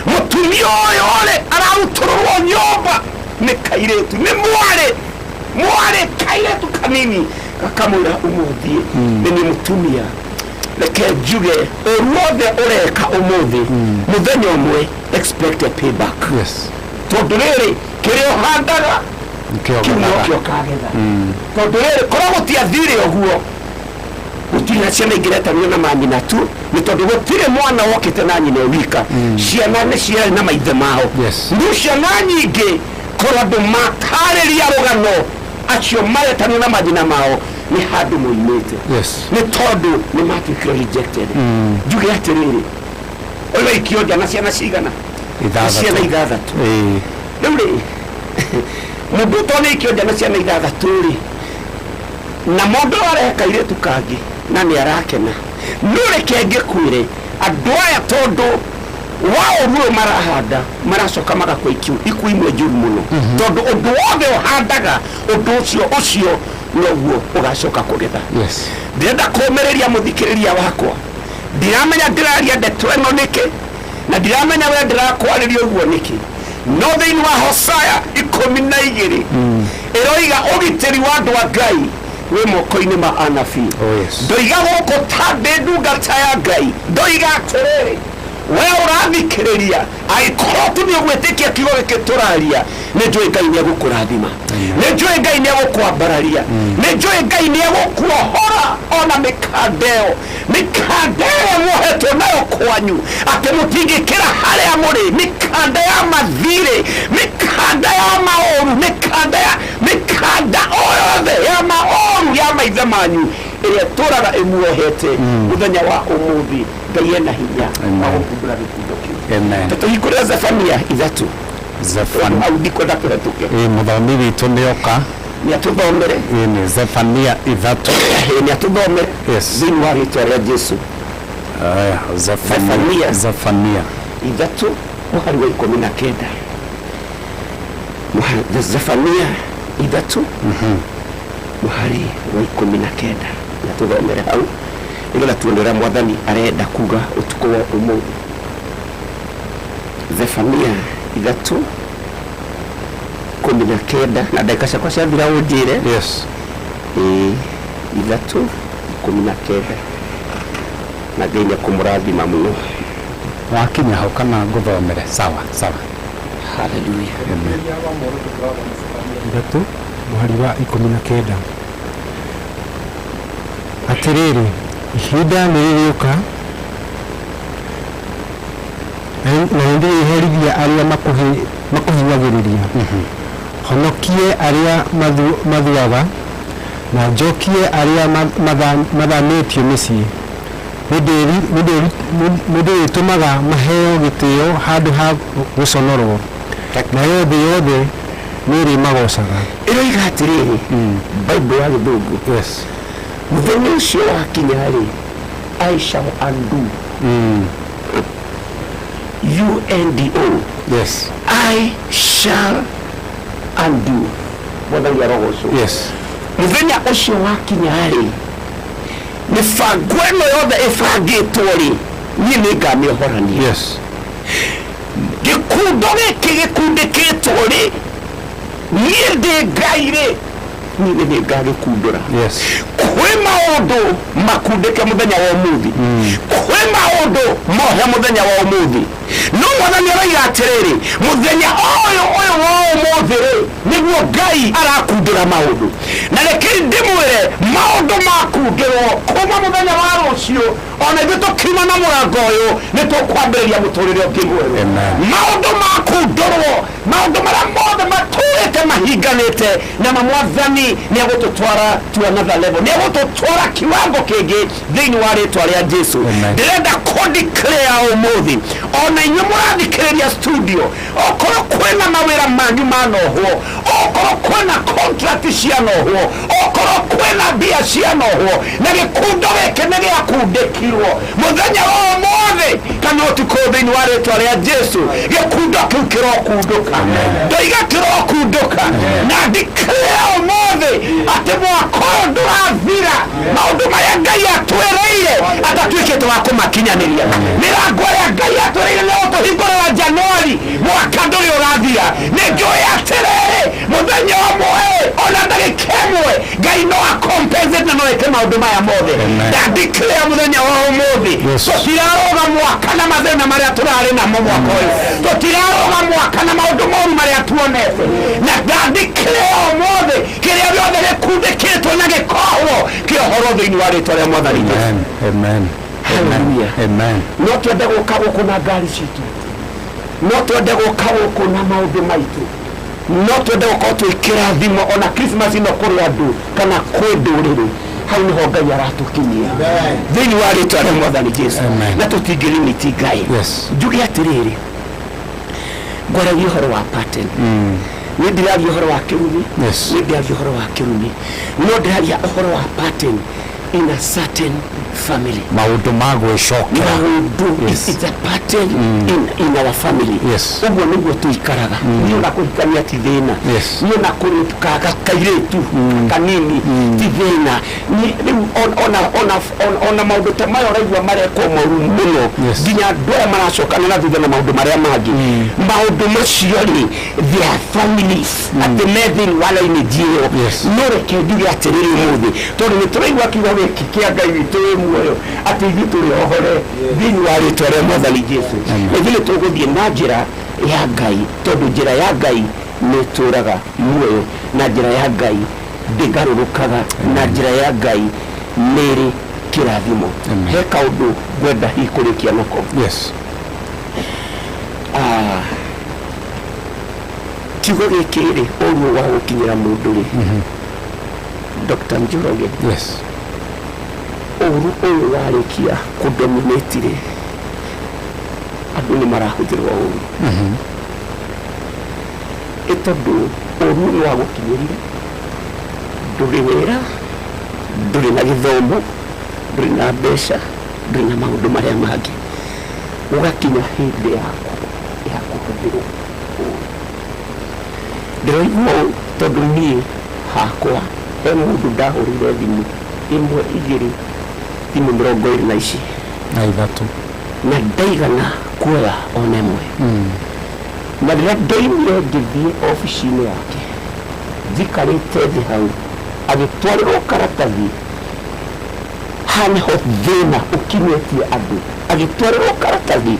Speaker 5: mutumia uyu ri araruturwo nyumba ni kairetu ni mware kairetu kanini akamwira umuthie ni mutumia reke njuge uruothe ureka umuthi muthenya umwe expect a payback. Yes. Tondu riri kirio handaga kio kagetha tondu riri korwo gutiathire uguo gutiri na ciana ingiretanio na manyina tu ni tondu gutire mwana wokite na nyina wika ciana ni ciana na maithe mao ndu ciana nyingi korwo andu matariria rugano acio maretanio na manyina mao ni handu muimite ni tondu ni matuikire rejected njuge atiriri oyo ikioja na ciana cigana ciana ithathatu riu ri mundu toni ikioja na ciana ithathatu ri na mundu areka iretu kangi na ni arakena nureke ngikwire andu aya tondu wao ruo marahanda maracoka magakwa iku imwe njuru muno tondu undu wothe uhandaga undu ucio noguo ugacoka kugetha. Ndirenda kumereria muthikiriria wakwa ndiramenya ndiraria ndeto ino niki na ndiramenya we ndirakwariria uguo niki no thiini wa Hosea 12 iroiga ugitiri wa andu a Ngai wi moko-ini ma anabii. Ndoiga guku tande ndungata ya Ngai ndoiga atiriri we urathikiriria aikorwo tu niugwitikia kiugo giki turaria ni njui Ngai ni egukurathima ni njui Ngai ni egukwambararia ni njui Ngai ni egukuohora ona mikandeo muhetwo nayo kwanyu ati mutingikira haria muri mikanda ya mathire mikanda ya maoru mikanda oyothe ya maoru ya maithe manyu iria turaga imuohete muthenya wa umuthi Ngai ena hinya agukundura gikundo kiu tutihingurira Zefania 3 audiko ndakuhetuke muthomi witu nioka ni atuthomere ni Zefania 3 ni atuthomere thiini wa ritwa ria Jesu. Zefania 3 muhari wa 19 Zefania 3 muhari wa 19 atuthomere hau ila tuendera mwathani arenda kuga utuko wa umuthi. Zefania 3:19 na dakika cia kwa thira unjire 3:19 na Ngai kumurathima muno wakinya hau kana nguthomere sawa haleluya
Speaker 9: Ithatu muhari wa 19 atiriri ihinda niririuka na ndiherithia aria makuhinyagiriria honokie aria mathuaga na njokie aria mathanĩtio mĩciĩ nĩndĩrĩtũmaga maheo gĩtĩo handũ ha gũconorwo nayo thĩ yothe nĩrĩmagocaga.
Speaker 5: Ĩroiga atĩrĩrĩ Bible ya Gĩthũngũ muthenya ucio wakinya-rĩ I shall undo UNDO I shall undo mwathani arogocwo muthenya ucio wakinya-rĩ mibango ĩno yothe ĩbangĩtwo-rĩ niĩ nĩngamĩohorania gĩkundo gĩkĩ gĩkundĩkĩtwo-rĩ niĩ ndĩ Ngai-rĩ niĩ nĩngagĩkundũra kwĩ maũndũ makundĩke mũthenya wa ũmũthĩ kwĩ maũndũ mohe mũthenya wa ũmũthĩ no mwathani aroiga atĩrĩrĩ mũthenya ũyũ wa ũmũthĩ-rĩ nĩguo Ngai arakundũra maũndũ na reke ndĩmwĩre maũndũ makundĩrwo kuma mũthenya wa rũciũ ona ithuĩ tũkiuma na mũrango ũyũ nĩtũkwambĩrĩria mũtũrĩre ũngĩ mwerũ maũndũ makundũrwo maũndũ marĩa mothe matũrĩte mahinganĩte na mwathani nĩegũtũtwara to another level nĩegũtũtwara kiwango kĩngĩ thĩinĩ wa rĩtwa rĩa Jesu. Ndĩrenda kũdeclare ũmũthĩ ona inyuĩ mũrathikĩrĩria studio okorwo kwĩna mawĩra manyu manohwo okorwo kwĩna contract cianohwo okorwo kwĩna mbia cianohwo na gĩkundo gĩkĩ nĩgĩakundĩkio rahũthirwo mũthenya wa ũmũthĩ kana ũtukũ thĩinĩ wa rĩtwa rĩa Jesu gĩkundo kĩu kĩrokundũka ndoiga kĩrokundũka na ndikĩrĩa ũmũthĩ atĩ mwaka ũyũ ndũrathira maũndũ marĩa Ngai atwĩrĩire atatuĩkĩte wa kũmakinyanĩria mĩrango ĩrĩa Ngai atwĩrĩire nĩ gũtũhingũrĩra Januari mwaka ndũrĩ ũrathira nĩ njũĩ atĩrĩrĩ mũthenya ũmwe ona ndagĩka ĩmwe Ngai no acompensate na no eke maũndũ maya mothe na ndikĩrĩa mũthenya wa ũmũthĩ tũtiraroga mwaka na mathĩna marĩa tũrarĩ namo mwaka ũyũ tũtiraroga mwaka na maũndũ moru marĩa tuonete na ndandĩkĩrĩa ũmũthĩ kĩrĩa gĩothe gĩkundĩkĩtwo na gĩkohwo kĩohoro thĩinĩ wa rĩtwa rĩa Mwathani Jesũ.
Speaker 3: Amen. Amen.
Speaker 5: No twende gũka gũkũ na ngari citũ, no twende gũka gũkũ na maũndũ maitũ, no twende gũkorwo twĩ kĩrathimo ona Christmas ĩno kũrĩ andũ kana kwĩ ndũrĩrĩ hau nĩho Ngai aratũkinyia thĩinĩ wa rĩtwa rĩa Mwathani Jesũ na tũtingĩrimiti Ngai. Njuge atĩrĩrĩ ngwaragia ũhoro wa pattern nĩ ndĩraria ũhoro wa kĩrumi nĩ ndĩraria ũhoro wa kĩrumi no ndĩraria ũhoro wa pattern in a certain family.
Speaker 3: Maũndũ ma gwĩcokera.
Speaker 5: It's a pattern in our family. Ũguo nĩguo tũikaraga. Nĩ ona kũhikania ti thĩna. Nĩ ona kũrĩtuka kairĩtu kanini ti thĩna. Ona maũndũ ta maya ũraigua marekwo moru mũno nginya andũ arĩa maracokana na thutha na maũndũ marĩa mangĩ maũndũ macio rĩ their families atĩ me thĩinĩ wa raini njĩyo no reke njuge atĩrĩrĩ ũmũthĩ tondũ nĩ tũraigua kiugo gĩkĩ kĩa Ngai witũ wĩ muoyo atĩ ithuĩ tũrĩ ohore thĩinĩ wa rĩtwa rĩa Mwathani Jesũ ithuĩ tũgũthiĩ na njĩra ya Ngai tondũ njĩra ya Ngai nĩ tũraga muoyo na njĩra ya Ngai ndĩgarũrũkaga na njĩra ya Ngai nĩrĩ kĩrathimo. He kaũndũ ngwenda hihi kũrĩkia nako. Kiugo gĩkĩ rĩ ũguo wa gũkinyĩra mũndũ rĩ Dr. Njoroge ũru ũyũ warĩkia kũdominate rĩ andũ nĩ marahũthĩrwo ũru tondũ ũru nĩ wa gũkinyĩrire ndũrĩ wĩra ndũrĩ na gĩthomo ndũrĩ na mbeca ndũrĩ na maũndũ marĩa mangĩ ũgakinya hĩndĩ ya kũhũthĩrwo ndĩroigua tondũ niĩ hakwa he mũndũ ndahũrĩire thimũ ĩmwe igĩrĩ thimũ 20 na ici
Speaker 3: na ithatũ
Speaker 5: na ndaigana kuoya ona ĩmwe na rĩrĩa ndoimire ngĩthiĩ obici-inĩ yake njikarĩte thĩ hau agĩtwarĩrwo karatathi haneho thĩna ũkinyĩtie andũ agĩtwarĩrwo karatathi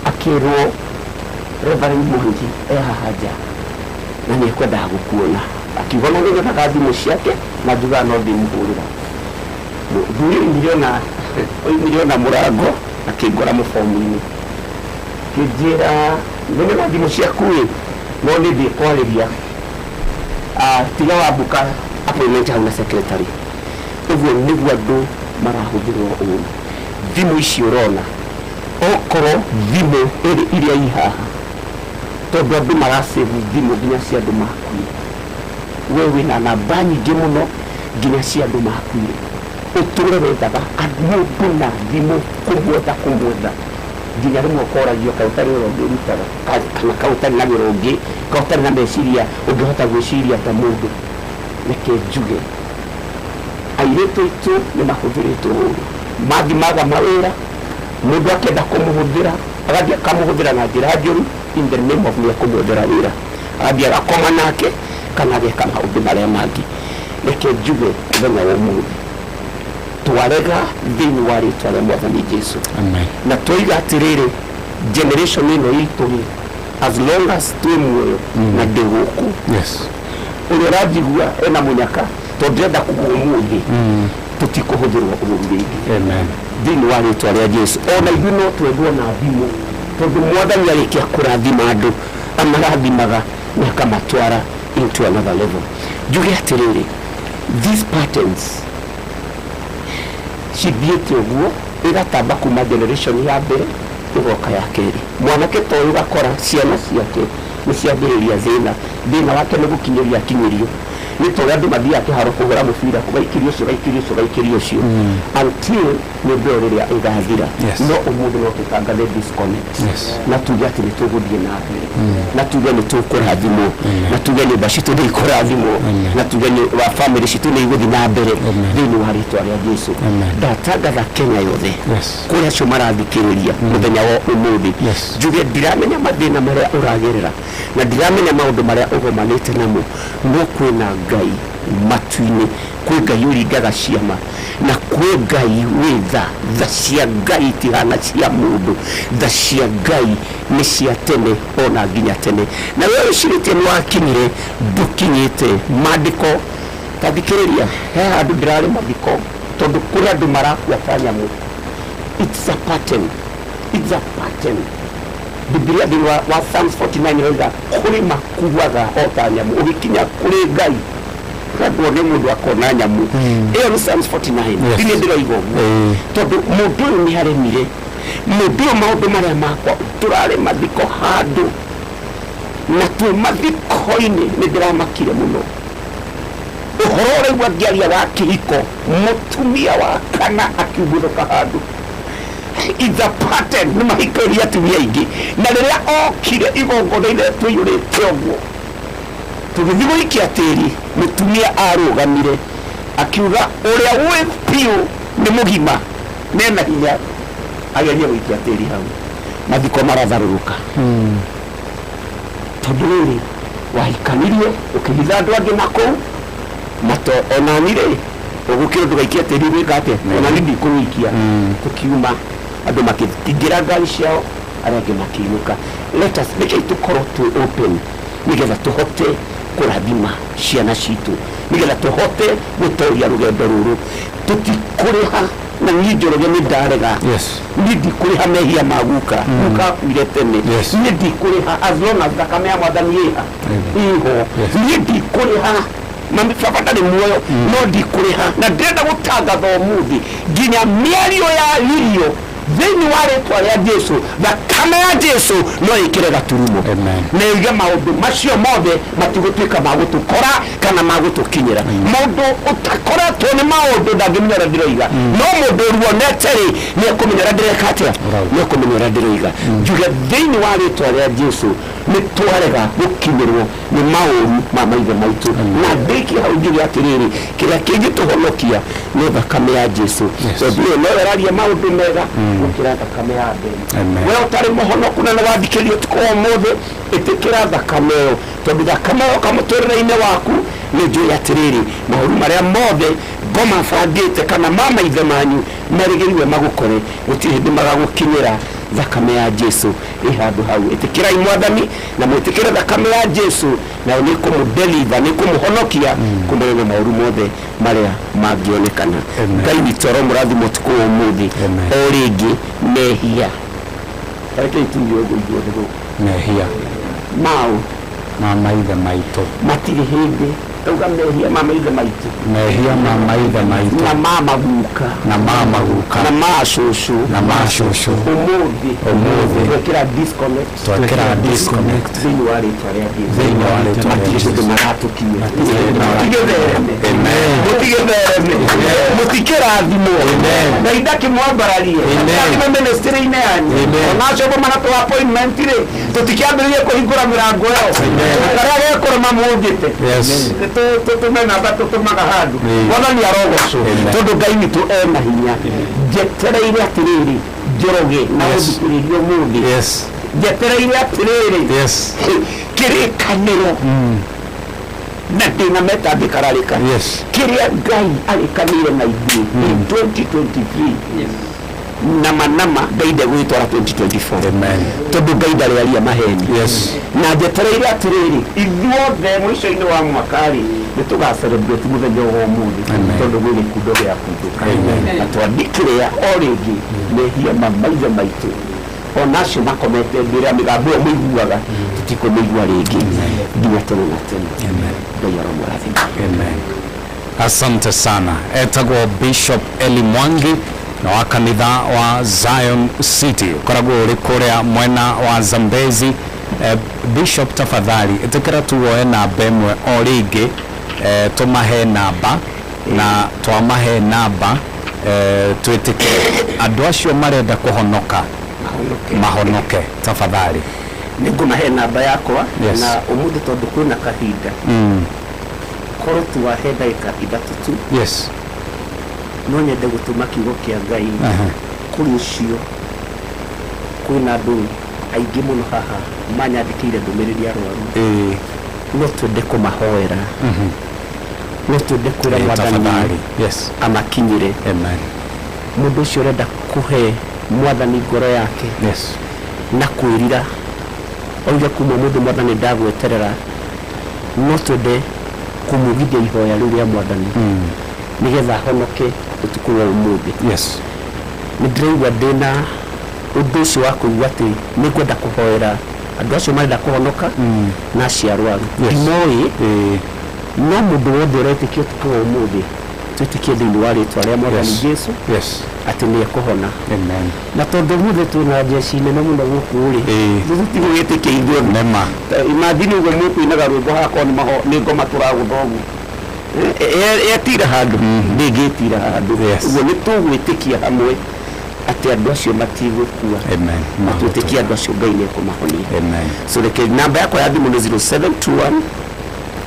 Speaker 5: akĩrwo Reverend Mwangi haha nja na nĩ ekwendaga gũkuona akiuga no nĩgethaga thimũ ciake na njuga no ndĩmũhũrĩra oimire na mũrango akĩngora mũbomu-inĩ kĩnjĩra nĩgetha thimũ ciaku no nĩ ndĩ kwarĩria tiga wambuka appointment hau na secretary. Ũguo nĩguo andũ marahũthĩrwo ũru thimũ ici ũrona okorwo thimũ iria ihaha tondũ andũ marasave thimũ nginya cia andũ makuire we wĩna namba nyingĩ mũno nginya cia andũ makuire ũtũre wethaga mũndũ na thimũ kũmwetha nginya rĩmwe ũkoragio kaũtarĩ ũrĩa ũngĩrutaga kana kaũtarĩ na wĩra ũngĩ kaũtarĩ na meciria ũngĩhota gwĩciria ta mũndũ reke njuge airĩtu aitũ nĩ mahũthĩrĩtwo ũru maga mawĩra mũndũ akenda kũmũhũthĩra agathiĩ akamũhũthĩra na njĩra njũru in the name of nĩ ekũmwethera wĩra agathiĩ agakoma nake kana ageka maũndũ marĩa mangĩ reke njuge mũthenya wa ũmũthĩ twarega thĩinĩ wa rĩtwa rĩa Mwathani Jesũ na twoiga atĩrĩrĩ generation ĩno itũ as long as twĩ muoyo na ndĩ gũkũ ũrĩa ũranjigua ena mũnyaka tondũ ndĩrenda kuga ũmũthĩ tũtikũhũthĩrwo ũru rĩngĩ thĩinĩ wa rĩtwa rĩa Jesũ ona ithuĩ no twendwo na thimũ tondũ Mwathani arĩkia kũrathima andũ amarathimaga na akamatwara into another level. Njuge atĩrĩrĩ these patterns cithiĩte ũguo ĩgatamba kuma generation ya mbere ĩgoka ya kerĩ mwanake ta ũyũ ũgakora ciana ciake nĩ ciambĩrĩria thĩna wake nĩ gũkinyĩria akinyĩrio nĩ tũrĩa andũ mathiaga kĩharo kũhũra mũbira gaikirio ũcio until nyũmba ĩyo rĩrĩa ĩgathira no ũmũthĩ no tũtangathe disconnect na tuge atĩ nĩ tũgũthiĩ na mbere na tuge nĩ tũkũrathimwo na tuge nyũmba citũ nĩ ikũrathimwo na tuge wa family citũ nĩ igũthiĩ na mbere thĩinĩ wa rĩĩtwa rĩa Jesũ. Ndatangatha Kenya yothe kũrĩa acio marathikĩrĩria mũthenya wa ũmũthĩ njuge ndiramenya mathĩna marĩa ũragerera na ndiramenya maũndũ marĩa ũgomanĩte namo no kwĩna Ngai matu-inĩ, kwĩ Ngai ũringaga ciama na kwĩ Ngai wĩ tha cia Ngai tihana cia mũndũ, tha cia Ngai nĩ cia tene ona nginya tene. Na wewe ũcirĩtie nĩ wakinyire ndũkinyĩte maandĩko tathikĩrĩria he handũ ndĩrarĩ mathiko tondũ kũrĩ andũ marakua ta nyamũ. It's a pattern. Biblia thĩinĩ wa Psalms 49 yoiga kũrĩ makuaga o ta nyamũ ũgĩkinya kũrĩ Ngai nĩ mũndũ akona nyamũ. Ĩyo nĩ Psalms 49 ndine ndĩroiga ũguo tondũ mũndũ ũyũ nĩ aremire mũndũ ũyũ maũndũ marĩa makwa tũrarĩ mathiko handũ na twĩ mathiko-inĩ nĩ ndĩramakire mũno. Ũhoro ũraigua ngĩaria wa kĩhiko mũtumia wa kana akiumbũrũka handũ. It's a pattern nĩ mahikĩria atumia aingĩ na rĩrĩa okire igongona-inĩ tũiyũrĩte ũguo tũgĩthiĩ gũikia tĩri mũtumia arũgamire akiuga ũrĩa wĩ piũ nĩ mũgima mena hinya ageria gũikia tĩri hau mathiko maratharũrũka tondũ rĩrĩ wahikanirie ũkĩhitha andũ angĩ nakũu mato onani rĩ ũgũkĩra ndũgaikia tĩri wĩka atĩa onani ndikũrũikia tũkiuma andũ makĩingĩra ngari ciao arĩa angĩ makĩinũka. Let us make it tũkorwo twĩ open nĩgetha tũhote kũrathima ciana citũ nĩgetha tũhote gũtooria rũgendo rũrũ tũtikũrĩha na niĩ Njoroge nĩ ndarega niĩ ndikũrĩha mehia ma guka akuire tene niĩ ndikũrĩha as long as thakame ya Mwathani ĩha iho niĩ ndikũrĩha mami baba ndarĩ muoyo no ndikũrĩha na ndĩrenda gũtangatha ũmũthĩ nginya mĩario ya irio thĩinĩ wa rĩĩtwa rĩa Jesũ thakame ya Jesũ no ĩkĩre gaturumo na ĩige maũndũ macio mothe matigũtuĩka ma gũtũkora kana ma gũtũkinyĩra. Mũndũ ũtakoretwo nĩ maũndũ ndangĩmenya ũrĩa ndĩroiga no mũndũ ũruonete rĩ nĩ ekũmenya ũrĩa ndĩreka atĩa nĩ ekũmenya ũrĩa ndĩroiga. Njuge thĩinĩ wa rĩĩtwa rĩa Jesũ nĩ twarega gũkinyĩrwo nĩ maũru ma maithe maitũ na ndĩkia hau njuge atĩrĩrĩ kĩrĩa kĩngĩtũhonokia nĩ thakame ya Jesũ tondũ ĩyo no ĩraria maũndũ mega gũkĩra thakame ya mbere. We ũtarĩ mũhonoku na nĩwathikĩrĩria ũtukũ wa ũmũthĩ ĩtĩkĩra thakame ĩyo tondũ thakame ĩyo kamũtũrĩre-inĩ waku nĩ njũĩ atĩrĩrĩ maũru marĩa mothe ngomabangĩte kana ma maithe manyu merĩgĩrĩirwo magũkore gũtirĩ hĩndĩ magagũkinyĩra. Thakame ya Jesũ ĩ handũ hau ĩtĩkĩrai Mwathani na mwĩtĩkĩre thakame ya Jesũ nayo nĩ kũmũdeliver nĩ kũmũhonokia kumana na maũru mothe marĩa mangĩonekana. Ngai witũ mũrathimwo ũtukũ wa ũmũthĩ o rĩngĩ mehia reke ituge ũguo ithuothe mehia mau ma maithe maitũ matirĩ hĩndĩ tauga mehia ma maithe maitũ na ma maguka na ma cũcũ ũmũthĩ twekĩra disconnect thĩinĩ wa rĩĩtwa rĩa Jesũ matirĩ hĩndĩ maratũkinya mũtikĩrathimwo na indakĩmwambararie ndakĩme ministry-inĩ yanyu onacio bo manatũwa appointment rĩ tũtikĩambĩrĩrie kũhingũra mĩrango ĩyo karĩa gekũrũma mũngĩte tũtũme namba tũtũmaga handũ Mwathani arogocwo tondũ Ngai witũ ena hinya. Njetereire atĩrĩrĩ Njoroge na ũthikĩrĩrie ũmũthĩ njetereire atĩrĩrĩ kĩrĩkanĩro na ndĩna meta kararĩka kĩrĩa Ngai arĩkanĩire na ithuĩ 2023 nama Ngai ndegwĩtwara 2024 tondũ Ngai ndarĩaria maheni na njetereire atĩrĩrĩ ithuothe mũico-inĩ wa mwaka-rĩ nĩ tũgacelebrate mũthenya wa ũmũthĩ tondũ gwĩ gĩkundo gĩa kundũka na twandikĩrĩra o rĩngĩ mehia ma maithe maitũ onacio makomete mbere ya mĩgambo ĩyo mũiguaga tũtikũmĩigua rĩngĩ nginya tene na tene. Ngai aromũrathime.
Speaker 3: Asante sana. Etagwo Bishop Eli Mwangi na wa kanitha wa Zion City ukoragwo uri kuria mwena wa Zambezi. Bishop tafadhali itikira tuwoe namba ĩmwe o rĩngĩ tumahe namba na twamahe namba twitike andu acio marenda kuhonoka mahonoke tafadhali
Speaker 5: nigumahe namba yakwa na umuthi tondu kwina kahinda korwo tuwahe ndagika 3
Speaker 3: yes
Speaker 5: no nyende gutuma kiugo kia Ngai kuri ucio kwina andu aingi muno haha manyandikire ndumiriri arwaru no twende kumahoera no twende kwira mwathani
Speaker 3: yes
Speaker 5: amakinyire
Speaker 3: amen
Speaker 5: mundu ucio renda kuhe mwathani ngoro yake
Speaker 3: yes
Speaker 5: na kwirira oiga kuma mundu mwathani ndagweterera no twende kumugithia ihoya riu ria mwathani nigetha honoke utuku wa umuthi
Speaker 3: yes
Speaker 5: nindiraigua ndina undu ucio wa kuigua ati ningwenda kuhoera andu acio marenda kuhonoka na aciarwaru ndimoi no mundu wothe uretikia utuku wa umuthi twitikie thiini wa ritwa ria mwathani Jesu
Speaker 3: yes
Speaker 5: ati ni ekuhona
Speaker 3: amen
Speaker 5: na tondu muthe tuna jeshi nene muno guku ri tutigwo gitikia igwe
Speaker 3: nema
Speaker 5: imagine ugo mukuinaga rwimbo hakwa ni ngoma turaguthogu etira handu ndigitira handu ugo ni tugwitikia hamwe ati andu acio matigukua
Speaker 3: amen
Speaker 5: matutikia andu acio Ngai ni ekumahonia
Speaker 3: amen
Speaker 5: so reke namba yakwa ya thimu ni 0721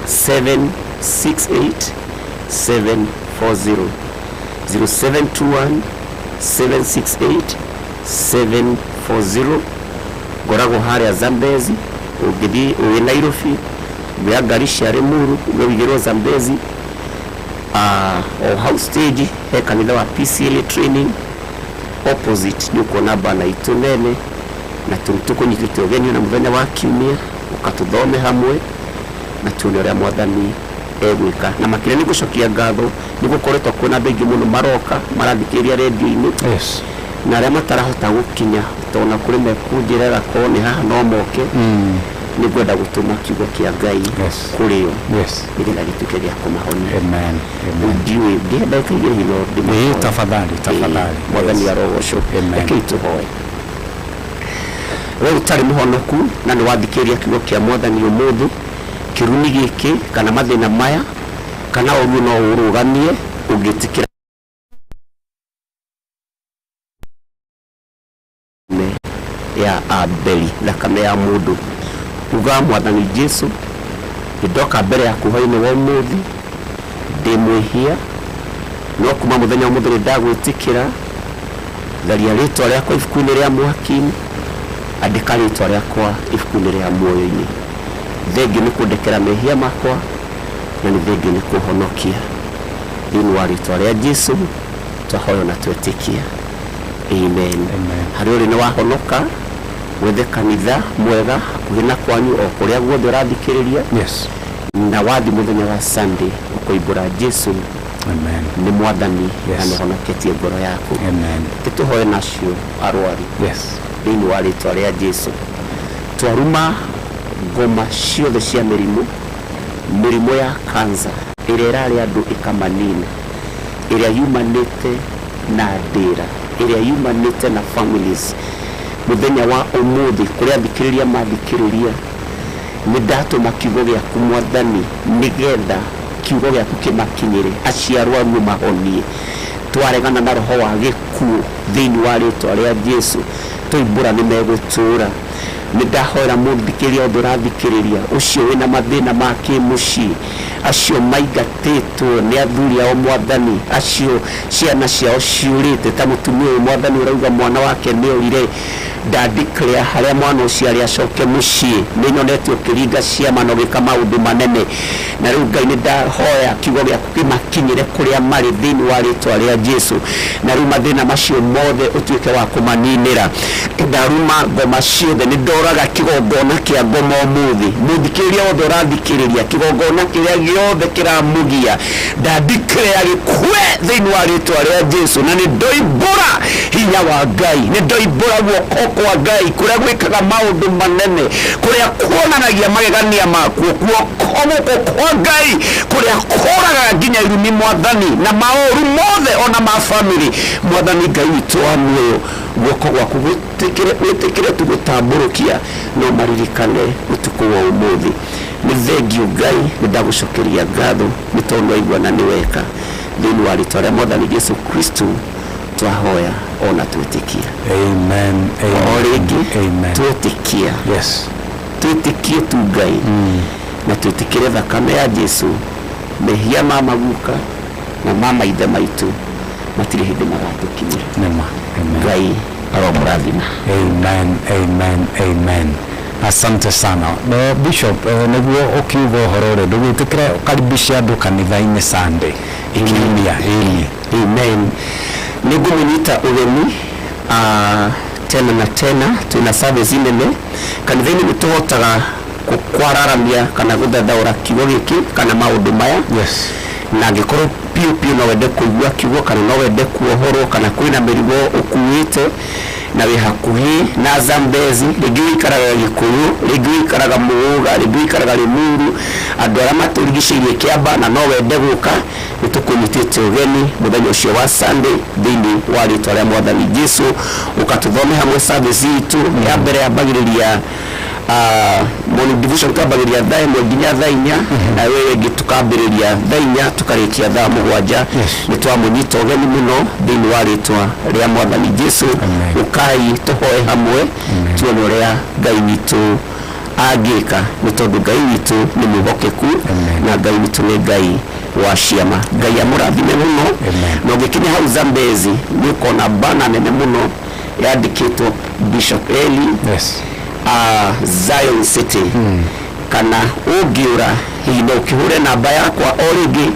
Speaker 5: 768 740 0721 768 740 ngoragwo haria Zambezi ugithi wi Nairobi bya ngari cia Limuru wigirwo Zambezi o house stage he kanitha wa PCL training opposite yuko na bana itunene na tukunyitite ugeni na muthenya wa kiumia ukatuthome hamwe na tuone uria mwathani egwika na makire ni gucokia ngatho ni gukoretwo kwina bengi muno maroka marathikiria radio-ini
Speaker 3: yes
Speaker 5: na aria matarahota gukinya tona kuri mekunjirera ko ni haha no moke ni gwenda gutuma kiugo kia Ngai kuri yo
Speaker 3: yes
Speaker 5: nigetha gituke gia kumahonia
Speaker 3: amen amen
Speaker 5: ndiwe ndienda kaige hilo
Speaker 3: ni tafadhali
Speaker 5: mwathani arogocwo reke tuhoe we utari muhonoku na ni wathikiria kiugo kia mwathani umuthi kiruni giki kana mathina maya kana oru no urugamie ugitikira ya Abeli thakame ya mundu uga mwathani Jesu ndoka mbere ya kuhoini wa umuthi ndimwihia no kuma muthenya wa muthuri ndagwitikira tharia ritwa riakwa ibuku-ini ria mwaki-ini andika ritwa riakwa ibuku-ini ria muoyo-ini thengi ni kundekera mehia makwa na ni thengi ni kuhonokia thiini wa ritwa ria Jesu twahoyo na twetikia amen hari uri ni wahonoka wethe kanitha mwega hakuhi na kwanyu o kuria guothe urathikiriria
Speaker 3: yes
Speaker 5: na wathi muthenya wa Sunday ukoimbura Jesu
Speaker 3: amen
Speaker 5: ni mwathani na ni honoketie ngoro yaku
Speaker 3: amen
Speaker 5: tuhoye nacio arwari
Speaker 3: yes
Speaker 5: thiini wa ritwa ria Jesu twaruma ngoma ciothe cia mĩrimũ ya kansa ĩrĩa ĩrarĩ andũ ĩkamanina ĩrĩa yumanĩte na ndĩra ĩrĩa yumanĩte na families muthenya wa umuthi kũrĩa athikĩrĩria mathikĩrĩria nĩ ndatũma kiugo gĩaku mwathani nĩgetha kiugo gĩaku kĩmakinyĩre aciarwaru mahonie twaregana na roho wa gĩkuũ thĩinĩ wa rĩtwa rĩa Jesu tũimbũra nĩ megũtũũra nidahoera muthikĩria ũndũ ũrathikĩrĩria ũcio wĩna mathĩna ma kĩmũciĩ acio maingatĩtwo nĩ athuri ao mwathani acio ciana ciao ciũrĩte ta mũtumia ũyũ mwathani ũrauga mwana wake nĩorire ndandeclare harĩa mwana ũcio arĩ acoke mũciĩ nĩnyonete ũkĩringa ciama na ũgĩka maũndũ manene na rĩu Ngai nĩndahoya kiugo gĩaku kĩmakinyĩre kũrĩa marĩ thĩinĩ wa rĩtwa rĩa Jesu na rĩu mathĩna macio mothe ũtuĩke wa kũmaninĩra ndaruma ngoma ciothe nĩndoraga kĩgongona kĩa ngoma ũmũthĩ mũthikĩrĩria wothe ũrathikĩrĩria kĩgongona kĩrĩa gĩothe kĩramugia ndandeclare gĩkue thĩinĩ wa rĩtwa rĩa Jesu na nĩndoimbũra hinya wa Ngai nĩndoimbũra guoko kwa Ngai kũrĩa gwĩkaga maũndũ manene kũrĩa kuonanagia magegania makuo guoko kwa Ngai kũrĩa kũraga nginya irumi mwathani na maũru mothe ona ma family mwathani Ngai witũ wa muoyo guoko gwaku gwĩtĩkĩre tũgũtambũrũkia no maririkane ũtukũ wa ũmũthĩ thengiũ Ngai nĩndagũcokeria ngatho nĩ tondũ waigua na nĩweka thĩinĩ wa rĩĩtwa rĩa Mwathani Jesũ Kristo twahoya ona twĩtĩkia.
Speaker 3: Amen.
Speaker 5: O rĩngĩ
Speaker 3: Amen.
Speaker 5: twĩtĩkia.
Speaker 3: Yes.
Speaker 5: Twĩtĩkie tu Ngai na twĩtĩkĩre thakame ya Jesũ mehia ma maguka na mama ithe maitũ matirĩ hĩndĩ magatũkinyĩra.
Speaker 3: Nema.
Speaker 5: Ngai aromũrathima.
Speaker 3: Amen. Amen. Amen. Asante sana. No Bishop, niguo ukiuga uhoro ri ndugwitikire ukaribisha andu kanitha-ini Sunday ikiumia.
Speaker 5: Amen. Nigumunita ugeni tena na tena tuna service nene kanitha-ini nituhotaga kwararamia kana guthathaura kiugo giki kana maundu maya.
Speaker 3: Yes.
Speaker 5: Na angĩkorwo piu no wende kũigua kiugo kana no wende kuohorwo kana kwĩna mĩrigo ũkuĩte na wĩ hakuhĩ na Zambezi, rĩngĩ wĩikaraga Gĩkũyũ, rĩngĩ wĩikaraga Mũgũga, rĩngĩ wĩikaraga Limuru, andũ arĩa matũrigicĩirie Kĩamba na no wende gũka, nĩtũkũnyitĩte ũgeni mũthenya ũcio wa Sunday thĩinĩ wa rĩĩtwa rĩa Mwathani Jesũ, ũkatũthome hamwe service itũ ya mbere yambagĩrĩria morning devotion tukambagĩrĩria thaa 1 nginya thaa 4 na wewe ngĩ tukambĩrĩria thaa 4 tukarĩkia thaa 7. Nĩtwamũnyita ũgeni mũno thĩinĩ wa rĩĩtwa rĩa Mwathani Jesũ. Ũkai tũhoe hamwe tuone ũrĩa Ngai witũ angĩka, nĩ tondũ Ngai witũ nĩ mwĩhokeku na Ngai witũ nĩ Ngai wa ciama. Ngai amũrathime mũno. Na ũngĩkinya hau Zambezi nĩũkona bana nene mũno yandĩkĩtwo Bishop Eli Zion City. Kana ũngĩũra hihi no ũkĩhũre namba yakwa o rĩngĩ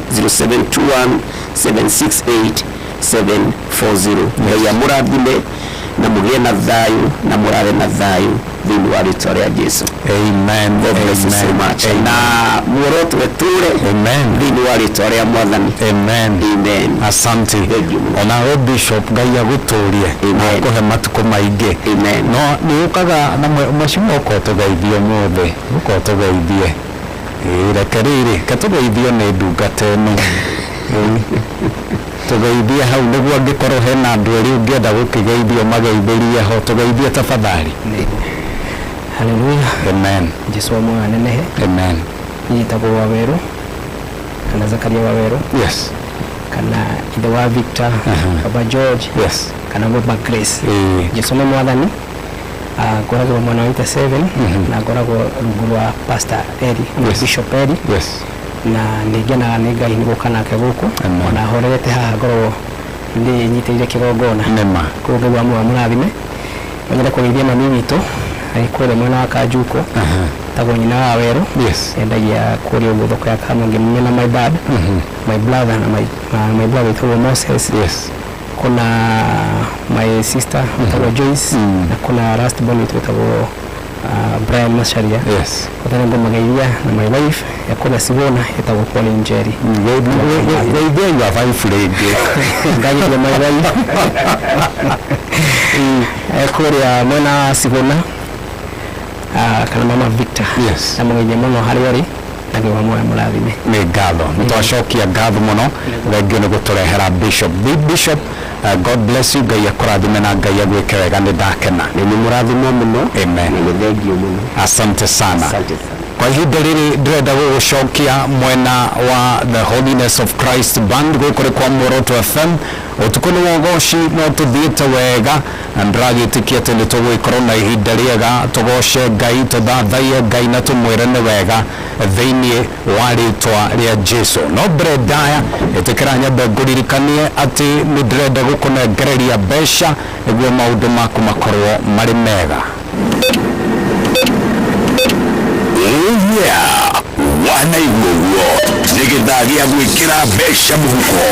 Speaker 5: 0721-768-740. Ngai amũrathime na mũgĩe na thayũ na mũrare na thayũ thĩinĩ wa rĩĩtwa rĩa Jesũ.
Speaker 3: Amen.
Speaker 5: God bless you so much. Na muoroto weture thĩinĩ wa rĩĩtwa rĩa Mwathani.
Speaker 3: Amen. Asante. Ona we Bishop Ngai agũtũrie akũhe matukũ maingĩ. No nĩ ũkaga na macio ũko tũgeithio mũthĩ, ũko tũgeithie. Reke rĩrĩ katũgeithio nĩ ndungata ĩno. Tũgeithie hau nĩguo angĩkorwo hena andũ erĩ ũngĩenda gũkĩgeithio mageithĩrie ho, tũgeithie tafadhali.
Speaker 10: Hallelujah.
Speaker 3: Amen.
Speaker 10: Jesũ mwana nenehe.
Speaker 3: Amen.
Speaker 10: Yitagwo Waweru kana Zakaria Waweru.
Speaker 3: Yes.
Speaker 10: Kana ithe wa Victor, Baba George.
Speaker 3: Yes.
Speaker 10: Kana Baba Grace. Jesũ nĩ mwathani. Ngoragwo mwana wa 7 na ngoragwo rungu rwa Pastor Eli, Bishop Eli.
Speaker 3: Yes.
Speaker 10: Na nĩngenaga nĩ Ngai nĩ gũka nake gũkũ ona horete haha ngoragwo nĩ nyitĩire kĩgongona.
Speaker 3: Nema.
Speaker 10: Koguo Ngai wa mũrathime. Nyenda kũgeithia mami witũ kũrĩa mwena wa Kanjuko. Tagwo nyina wa Waweru.
Speaker 3: Yes.
Speaker 10: Endagia kũrĩa ũguo thoko ya Kamonge na my dad. My brother na my brother witagwo Moses.
Speaker 3: Yes.
Speaker 10: Kuna my sister witagwo Joyce na kuna last born witagwo Brian Masharia.
Speaker 3: Yes.
Speaker 10: Kutana ngomageithia na my wife ya kũrĩa Sivona witagwo Pauline Njeri.
Speaker 3: Geithia your wife rĩngĩ.
Speaker 10: Ngai nĩ my wife. Kũrĩa mwena wa Sivona kana mama Victor.
Speaker 3: Yes.
Speaker 10: Na mũgeithia mũno harĩa ũrĩ na Ngai wa muoyo mũrathime.
Speaker 3: Nĩ ngatho nĩtwacokia ngatho mũno thengio nĩ gũtũrehera Bishop. Bishop, God bless you. Ngai akũrathime na Ngai agwĩke wega, nĩ ndakena.
Speaker 5: Nĩ mũrathimwo mũno.
Speaker 3: Amen.
Speaker 5: Nĩ thengio mũno.
Speaker 3: Asante sana.
Speaker 5: Asante sana.
Speaker 3: Kwa ihinda rĩrĩ ndĩrenda gũgũcokia mwena wa The Holiness of Christ Band gũkũ kwa Muoroto FM. Ũtukũ nĩ wa ũgoci no tũthiĩte wega na ndĩragĩtĩkia atĩ nĩ tũgũgĩkorwo na ihinda rĩega tũgoce Ngai, tũthathaie Ngai na tũmwĩre nĩ wega thĩinĩ wa rĩĩtwa rĩa Jesũ. No mbere ndaya ĩtĩkĩra nyambe ngũririkanie atĩ nĩ ndĩrenda gũkũnengereria mbeca nĩguo maũndũ maku makorwo marĩ mega.
Speaker 4: Wanaiguo nĩ gĩthaa gĩa gwĩkĩra mbeca mũhuko.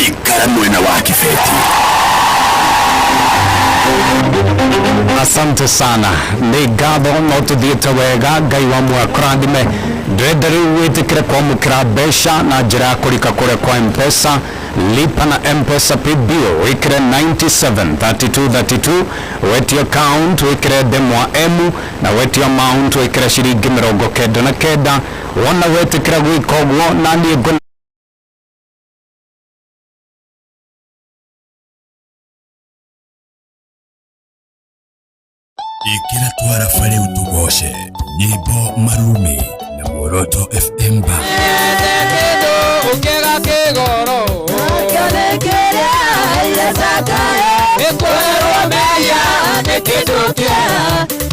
Speaker 4: Ikara mwena wa kĩbeti.
Speaker 3: Asante sana. Nĩ ngatho no tũthiĩte wega. Ngai wa muoyo akũrathime. Ndĩrenda rĩu wĩtĩkĩre kwamũkĩra mbeca na njĩra ya kũrika kũrĩa kwa M-Pesa. Lipa na M-Pesa pay bill wĩkĩre 973232, wetie account wĩkĩre ndemwa emu na wetie amount wĩkĩre ciringi 99. Wona wetĩkĩra gwĩka ũguo na niĩ
Speaker 4: Ikira twara fare utugoshe nyimbo marumi na Muoroto FM Band.
Speaker 11: Ukega kigoro akanekera yasaka ekwero meya nekidukia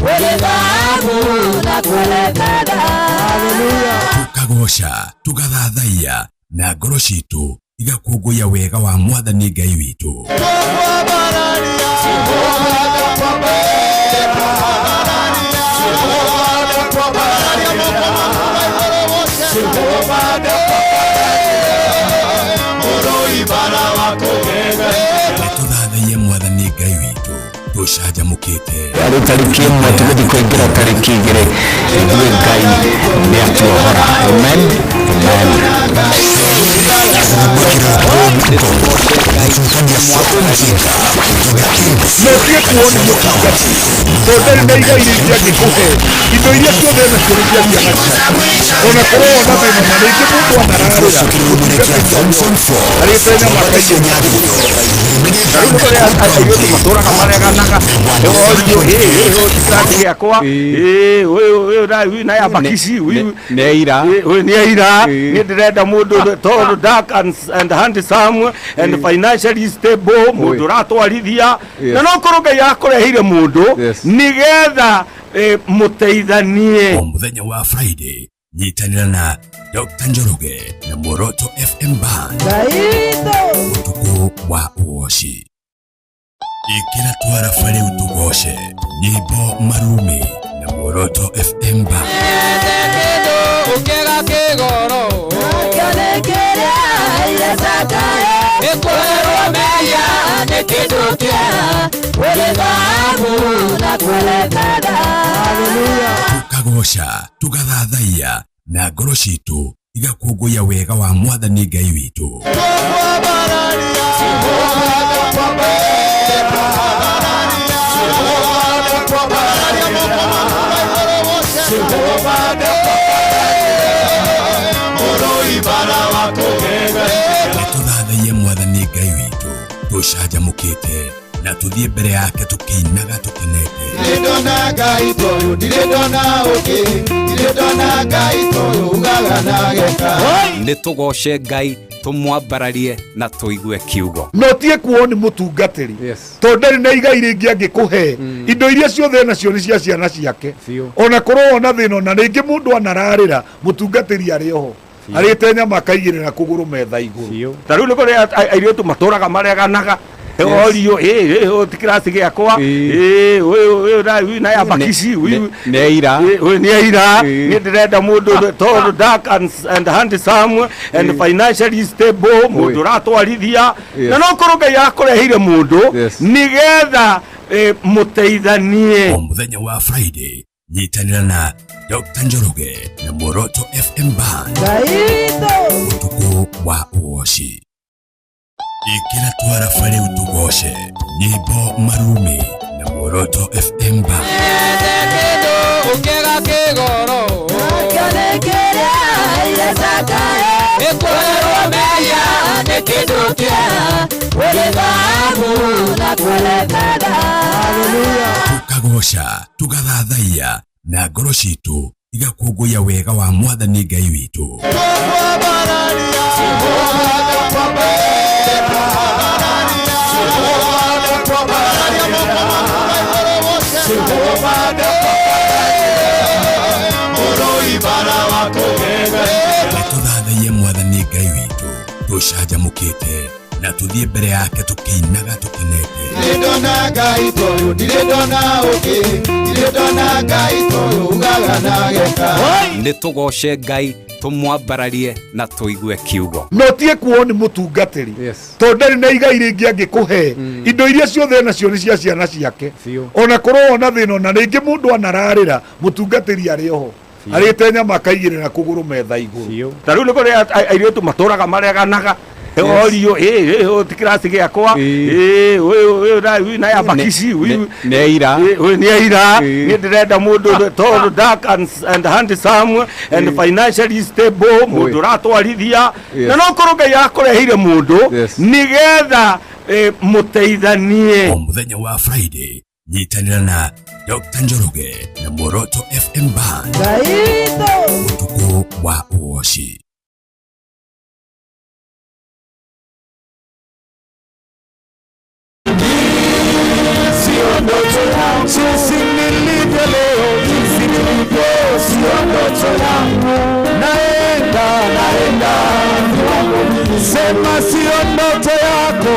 Speaker 11: welebabu na kwelekada. Haleluya.
Speaker 4: Tukagosha tugathathaiya na ngoro citu igakũngũiya wega wa Mwathani Ngai witũ. Tuthathaiye Mwathani Ngai witũ tũcanjamũkĩte.
Speaker 3: Arĩ tarĩki ĩmwe tũgũthiĩ kũingĩra tarĩki igĩrĩ ithuĩ Ngai nĩatuohora. Amen.
Speaker 8: Notie kuona mutungati tondari na iga iria ngikuhe indo iria ciothe na ciothe cia ona korwo na thina na rĩngĩ mũndũ anararĩra arĩtenya makaigĩ arĩu matũraga mareganaga orio titati gĩakwa ũyũ na yambakisi
Speaker 3: nĩ aira
Speaker 8: nĩ ndĩrenda mũndũ tall, dark and handsome and financially stable, mũndũ ũratwarithia na no korwo Ngai akũreheire mũndũ nĩgetha mũteithanie.
Speaker 4: O mũthenya wa Friday nyitanĩra na Dr. Njoroge na Muoroto FM Band ũtukũ wa ũgoci. Ikira twara fare utugoshe nyimbo marumi na Muoroto FM Band.
Speaker 11: Ukega kigoro akanekera yasaka ekwero meya nekidukia welebabu na kwelekada. Haleluya.
Speaker 4: Tukagosha tugathathaiya na ngoro citu igakũngũiya wega wa Mwathani Ngai witũ. Tuthathaiye Mwathani Ngai witũ tũcanjamũkĩte na tuthiĩ mbere yake tũkĩinaga tũkenete.
Speaker 2: Ndĩrĩndona Ngai toyũ ndĩrĩndona ũngĩ ndĩrĩndona Ngai toyũ ugaga na geka.
Speaker 3: Nĩ tũgoce Ngai tumwambararie na tuigue kiugo.
Speaker 8: Notie kuona mutungatĩri tondari na iga iria ingĩ angĩkũhe indo iria ciothe nacio nĩ cia ciana ciake ona korwo na thina na rĩngĩ mũndũ anararĩra mũtungatĩri arĩ oho arĩtenya makaigĩrĩra kũgũrũ metha igũrũ. Ta rĩu nĩ kũrĩ airĩtu matũraga mareganaga orio tikirasi gĩakwa ũyũ na yambakisi
Speaker 3: nĩ aira
Speaker 8: nĩ ndĩrenda mũndũ tall, dark and handsome and financially stable, mũndũ ũratwarithia na no korwo Ngai akũreheire mũndũ nĩgetha mũteithanie.
Speaker 4: O mũthenya wa Friday nyitanĩra na Dr. Njoroge na Muoroto FM Band ũtukũ wa ũgoci. Ikira twara fare utugoshe nyimbo marumi na Muoroto FM Band.
Speaker 11: Ukega kigoro akanekera yasaka ekwero meya nekidukia welebabu na kwelekada. Haleluya.
Speaker 4: Tukagosha tugathathaiya na ngoro citu igakũngũiya wega wa Mwathani Ngai witũ. Tuthathaiye Mwathani Ngai witũ tũcanjamũkĩte na tuthiĩ mbere yake tũkĩinaga tũkenete.
Speaker 2: Ndĩrĩndona Ngai toyũ ndĩrĩndona ũngĩ ndĩrĩndona Ngai toyũ ugaga na geka.
Speaker 3: Nĩ tũgoce Ngai tumwambararie na tuigue kiugo.
Speaker 8: Notie kuona mutungatĩri tondari na iga iria ingĩ angĩkũhe indo iria ciothe nacio nĩ cia ciana ciake ona korwo na thina na rĩngĩ mũndũ anararĩra mũtungatĩri arĩ oho arĩtenya makaigĩrĩra kũgũrũ metha igũrũ. Ta rĩu nĩ kũrĩ airĩtu matũraga mareganaga orio tikirasi gĩakwa ũyũ na yambakisi
Speaker 3: nĩ aira
Speaker 8: nĩ ndĩrenda mũndũ tall, dark and handsome and financially stable, mũndũ ũratwarithia na no korwo Ngai akũreheire mũndũ nĩgetha mũteithanie.
Speaker 4: O mũthenya wa Friday nyitanĩra na Dr. Njoroge na Moroto FM Band. Utuko wa uoshi.
Speaker 11: Sio ndoto yangu, jinsi nilivyo leo, jinsi nilivyo, sio ndoto yangu. Naenda sema sio ndoto yako,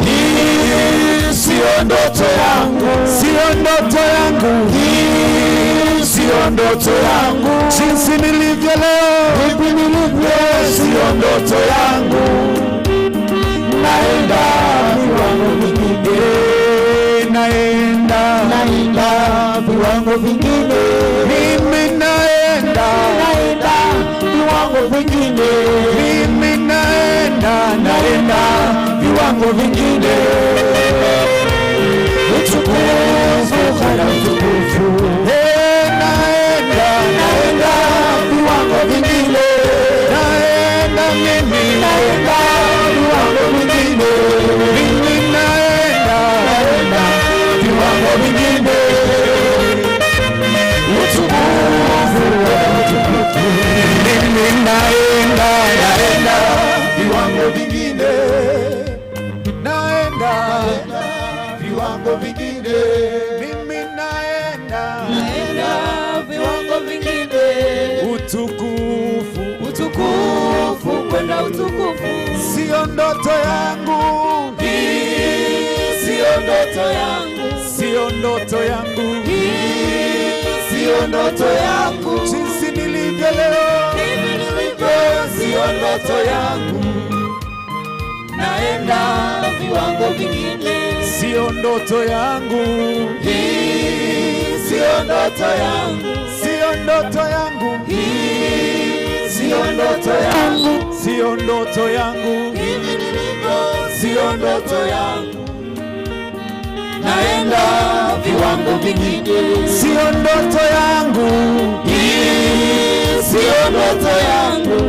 Speaker 11: hii sio ndoto yangu, sio ndoto yangu, hii sio ndoto yangu. Jinsi nilivyo leo, hivi nilivyo, sio ndoto yangu. Naenda viwango vingine, naenda viwango vingine, mimi naenda viwango vingine, mimi naenda viwango vingine. Utukufu kana utukufu, naenda viwango vingine, naenda mimi naenda viwango vingine, mimi naenda viwango vingine. Utukufu mimi naenda viwango vingine, naenda viwango vingine, mimi naenda viwango vingine. Utukufu kwenda utukufu, sio ndoto yangu, sio ndoto yangu, sio ndoto yangu, sio ndoto yangu. Jinsi nilivyo leo, sio ndoto yangu. Naenda viwango vingine, sio ndoto yangu, sio ndoto yangu, sio ndoto yangu, sio ndoto yangu, sio ndoto yangu, sio ndoto yangu. Naenda viwango vingine, sio ndoto yangu, sio ndoto yangu,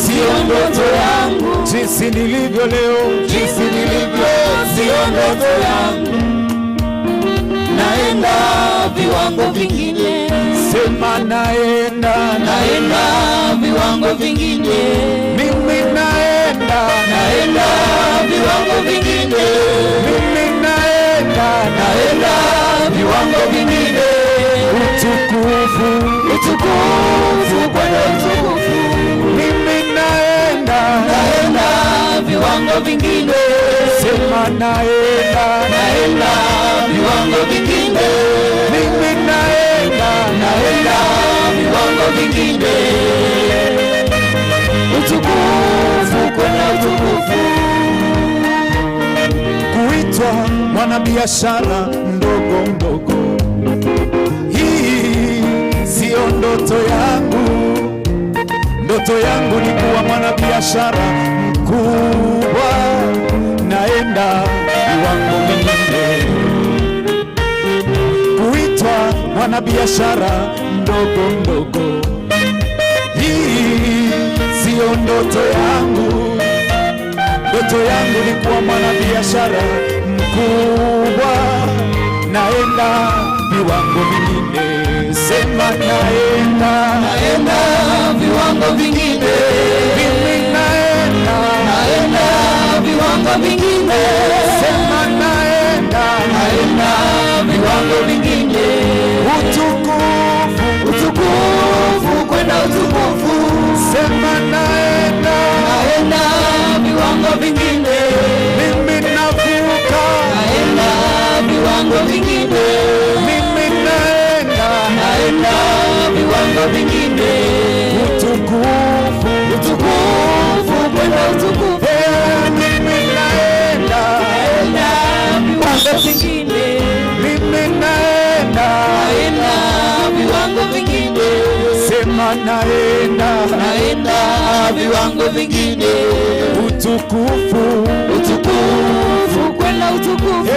Speaker 11: sio ndoto yangu. Jinsi nilivyo leo, jinsi nilivyo, sio ndoto yangu. Naenda viwango vingine, sema naenda viwango vingine, mimi naenda viwango vingine, mimi naenda viwango vingine. Utukufu Bwana, utukufu, mimi naenda viwango vingine, sema naenda viwango vingine, mimi naenda viwango vingine. Utukufu Bwana, utukufu, kuitwa mwanabiashara mdogo mdogo, hii sio ndoto yangu. Ndoto yangu ni kuwa mwanabiashara mkubwa, naenda viwango vingine. Kuitwa mwanabiashara mdogo mdogo, hii sio ndoto yangu. Ndoto yangu ni kuwa mwanabiashara mkubwa, naenda viwango vingine. Sema naenda viwango vingine, mimi naenda viwango vingine. Sema naenda viwango vingine. Utukufu kwenda utukufu, sema naenda viwango vingine, mimi navuka viwango vingine, mimi naenda viwango vingine. Utukufu kwenda utukufu, mimi naenda viwango vingine, mimi naenda viwango vingine. Sema naenda viwango vingine. Utukufu kwenda utukufu,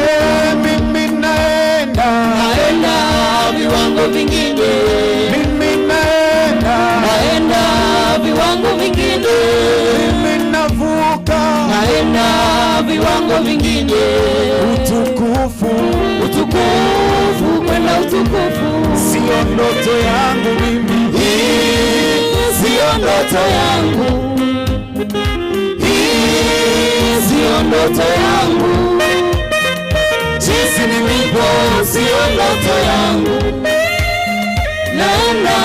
Speaker 11: mimi naenda viwango vingine, mimi naenda viwango vingine, mimi navuka viwango vingine. Utukufu
Speaker 1: utukufu,
Speaker 11: utukufu kwenda utukufu.
Speaker 1: Sio ndoto yangu mimi,
Speaker 11: hii sio ndoto yangu, hii sio ndoto yangu. Jinsi nilivyo sio ndoto yangu, naenda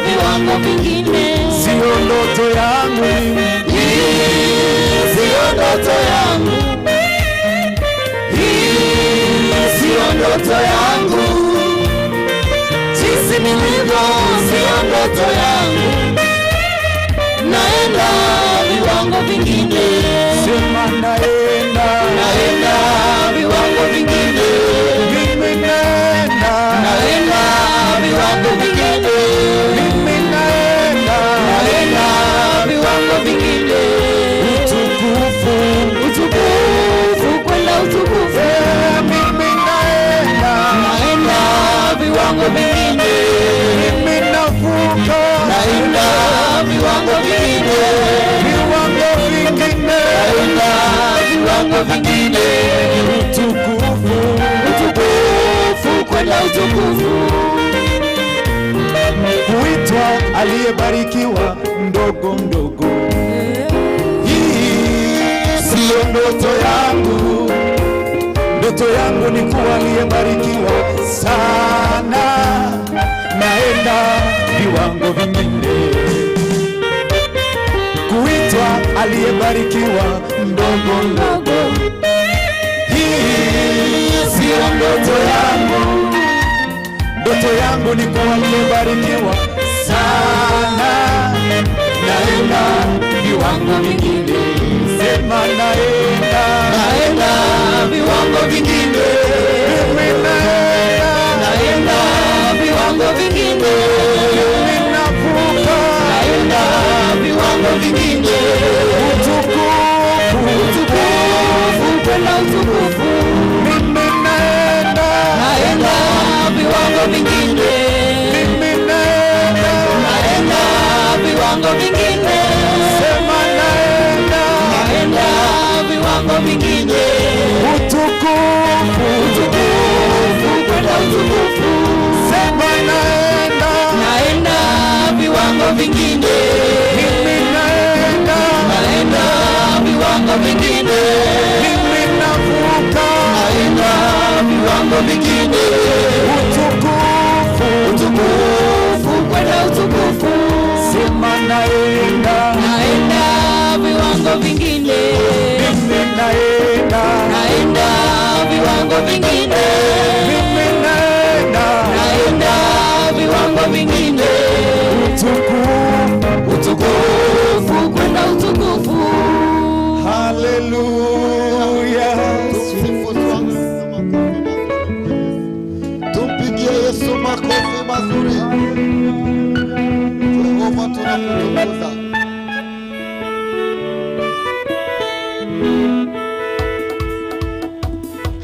Speaker 11: viwango vingine.
Speaker 1: Sio ndoto yangu mimi,
Speaker 11: hii sio ndoto yangu, hii sio ndoto yangu. Jinsi nilivyo sio ndoto yangu, naenda viwango vingine.
Speaker 1: Sema naenda
Speaker 11: viwango vingine.
Speaker 1: Mimi naenda
Speaker 11: viwango vingine.
Speaker 1: Mimi naenda
Speaker 11: viwango vingine.
Speaker 1: Utukufu,
Speaker 11: utukufu kwenda utukufu.
Speaker 1: Mimi naenda
Speaker 11: viwango vingine.
Speaker 1: Mimi navuka
Speaker 11: viwango vingine.
Speaker 1: Viwango vingine.
Speaker 11: Viwango vingine. Utukufu kwenda utukufu.
Speaker 1: Kuitwa aliyebarikiwa mdogo mdogo, hii sio ndoto yangu. Ndoto yangu ni kuwa aliyebarikiwa sana, naenda viwango vingine. Kuitwa aliyebarikiwa mdogo mdogo, hii sio ndoto yangu. Ndoto yangu ni kuwa aliyebarikiwa sana, naenda viwango vingine. Sema naenda
Speaker 11: viwango vingine.
Speaker 1: Mimi
Speaker 11: naenda viwango vingine.
Speaker 1: Mimi navuka
Speaker 11: viwango vingine. Utukufu kwenda utukufu.
Speaker 1: Mimi naenda
Speaker 11: viwango vingine.
Speaker 1: Mimi naenda
Speaker 11: viwango vingine.
Speaker 1: Sema naenda
Speaker 11: viwango vingine.
Speaker 1: Utukufu
Speaker 11: kwenda utukufu.
Speaker 1: Sema naenda
Speaker 11: viwango vingine.
Speaker 1: Mimi naenda
Speaker 11: viwango vingine.
Speaker 1: Mimi navuka
Speaker 11: viwango vingine. Utukufu kwenda utukufu.
Speaker 1: Sema naenda
Speaker 11: viwango vingine.
Speaker 1: Mimi naenda
Speaker 11: viwango vingine.
Speaker 1: Mimi naenda
Speaker 11: viwango vingine. Utukufu kwenda utukufu.
Speaker 1: Haleluya.
Speaker 2: Tumpigie Yesu makofi mazuri. Jehova tunakutukuza.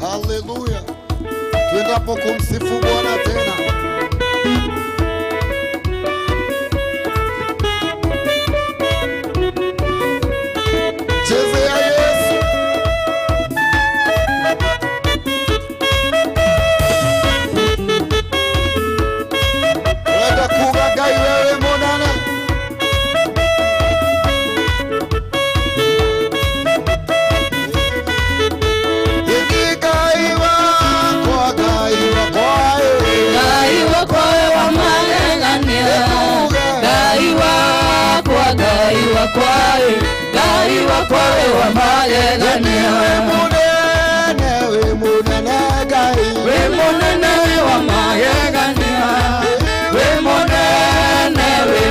Speaker 2: Haleluya. Tuendapo kumsifu Bwana tena. Chezea Yesu. Wenda kugagai wewe monana.
Speaker 11: Kwawe wa magegania. We munene gai. We munene wa magegania. We munene we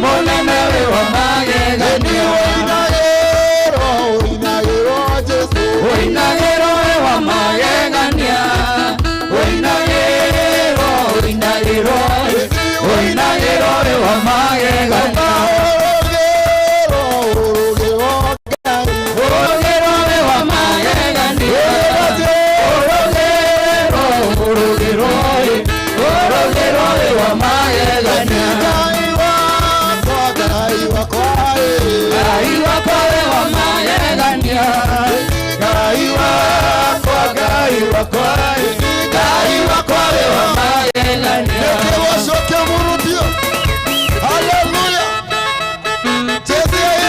Speaker 11: munene wa magegania. Oinagero wa magegania. Oinagero wa magegania. Kwa
Speaker 2: wakwa Ngai wakwa we wa magegania Nĩkĩgũcokia mũrutio Haleluya Chezea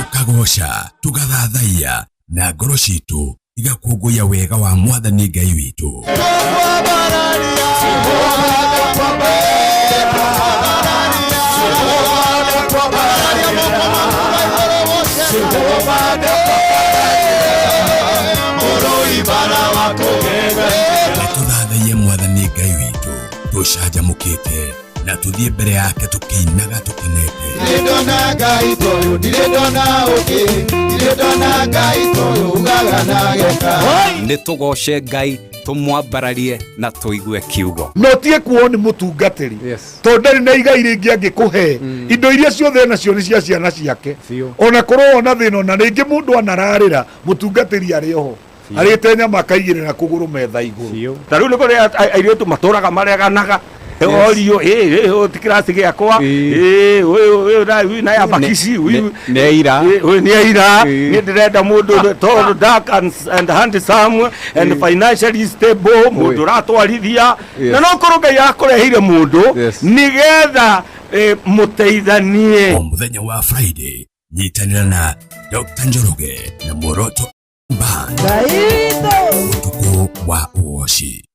Speaker 4: tukagosha tugathathaiya na ngoro ciitũ igakũngũiya wega wa Mwathani Ngai witũ. Tuthathaiye Mwathani Ngai witũ tũcanjamũkĩte na tuthie mbere yake tukiinaga tukenete.
Speaker 2: Ndirendona Ngai toyo ndirendona ũngĩ ndirendona Ngai toyo ugaga na geka.
Speaker 3: Nĩ tũgoce Ngai tumwambararie na tuigue kiugo.
Speaker 8: No tie kuo ni mutungatiri to ndari na igai ringi angikuhe indo iria ciothe nacio ni cia ciana ciake ona korwo ona thina na ringi mundu anararira mutungatiri ari oho ari tenya makaigirira kuguru metha iguru
Speaker 5: tariu ni kuri airitu maturaga mareganaga Orio tikirasi giakwa uyu na ya bakishi uyu
Speaker 3: neira
Speaker 5: ni ndirenda mundu tall dark and handsome and financially stable mundu ratwarithia na no korwo yakureheire mundu nigetha muteithanie
Speaker 4: muthenya wa Friday nyitanira na Dr. Njoroge na Moroto Band utuku wa uoshi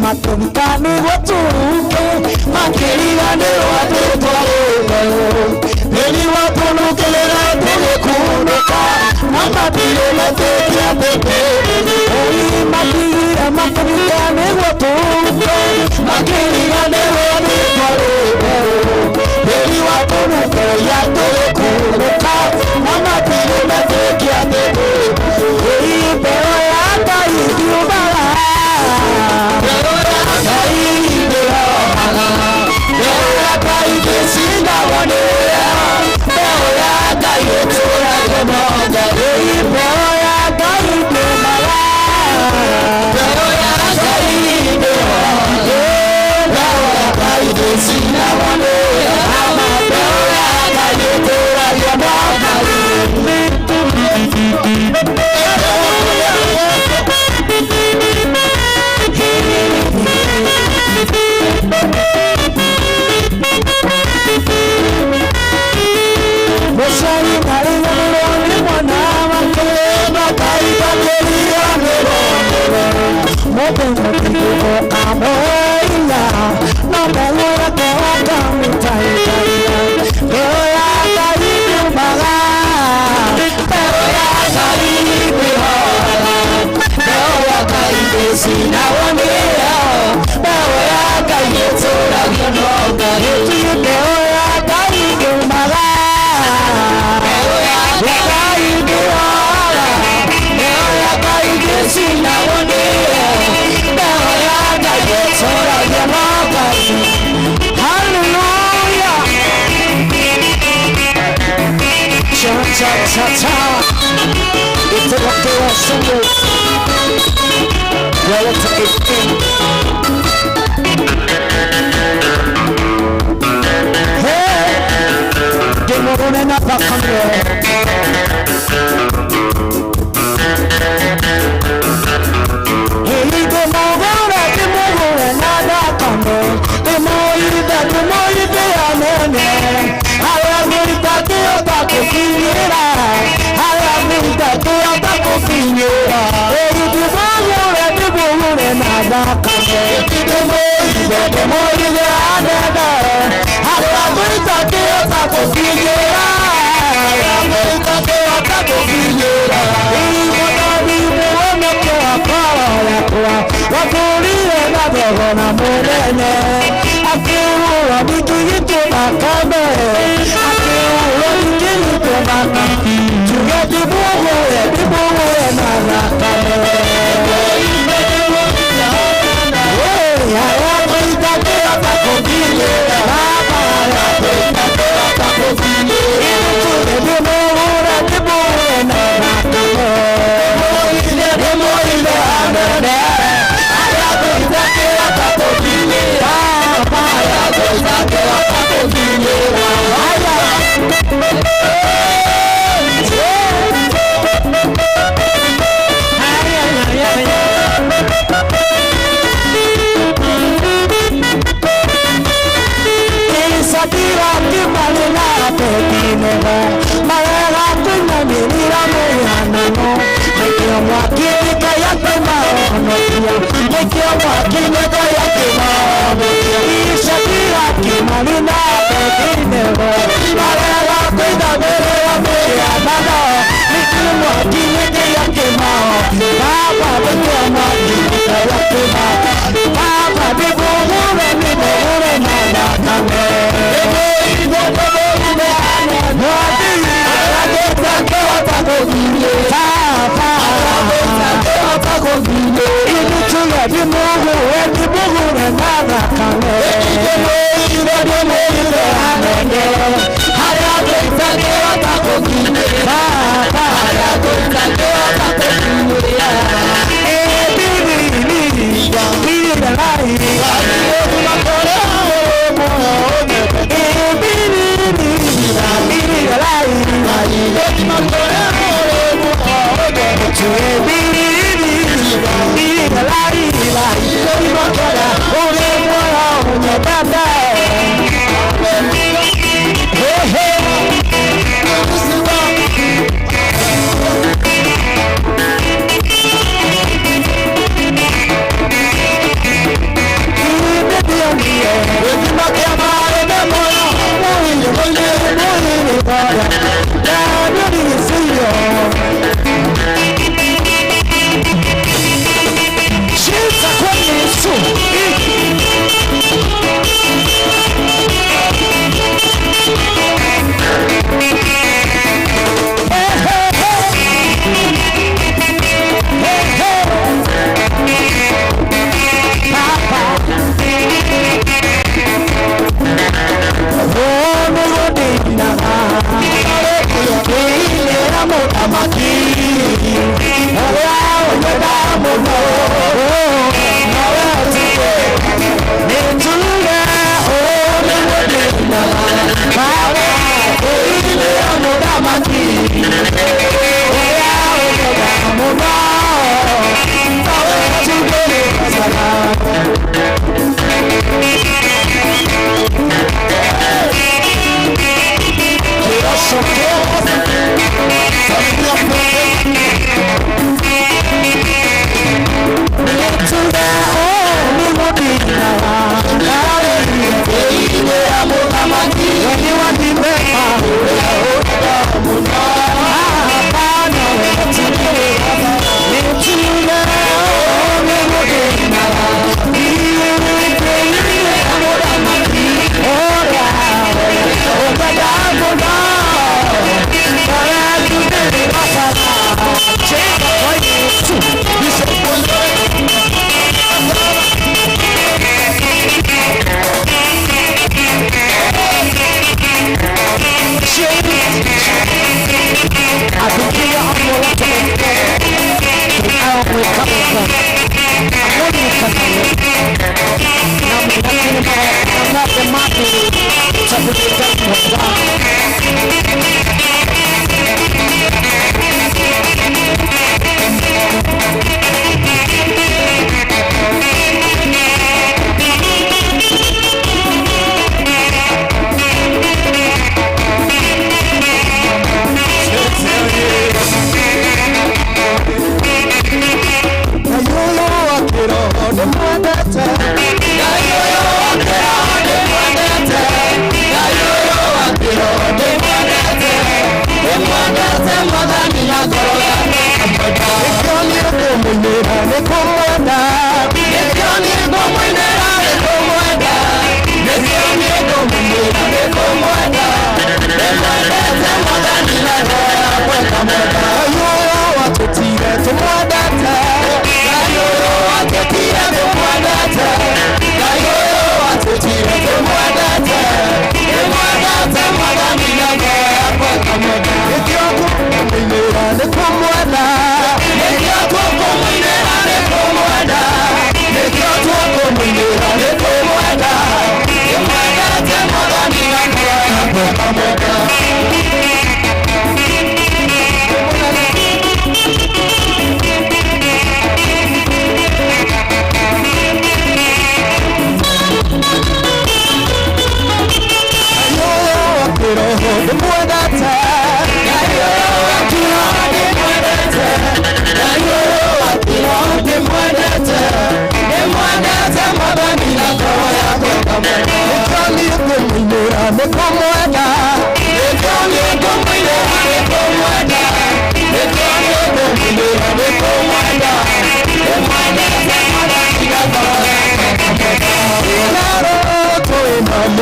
Speaker 11: Matumkani watuke makirigane watutwarume Nili watunukelera telekunuka Mamabile matekia pepe Oyi makira matumkani watuke makirigane watutwarume Nili watunukelera telekunuka Mamabile matekia pepe Oyi pero yata idiubala It's a rock and roll single. Well, it's a 18. Hey, give me one and a pack on there. Hey, the more and I come there. The more you that, the more you pay on there. I am going to take you back to Kira. Come on,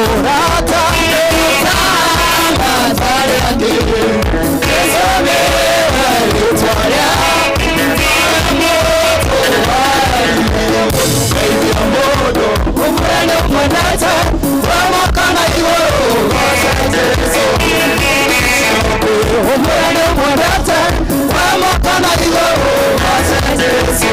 Speaker 11: murata tangazaryake ezobera litwarya modo umurane mwanata wamakana igoro wasazezo umurane mwanata wamakana igoro wasazezo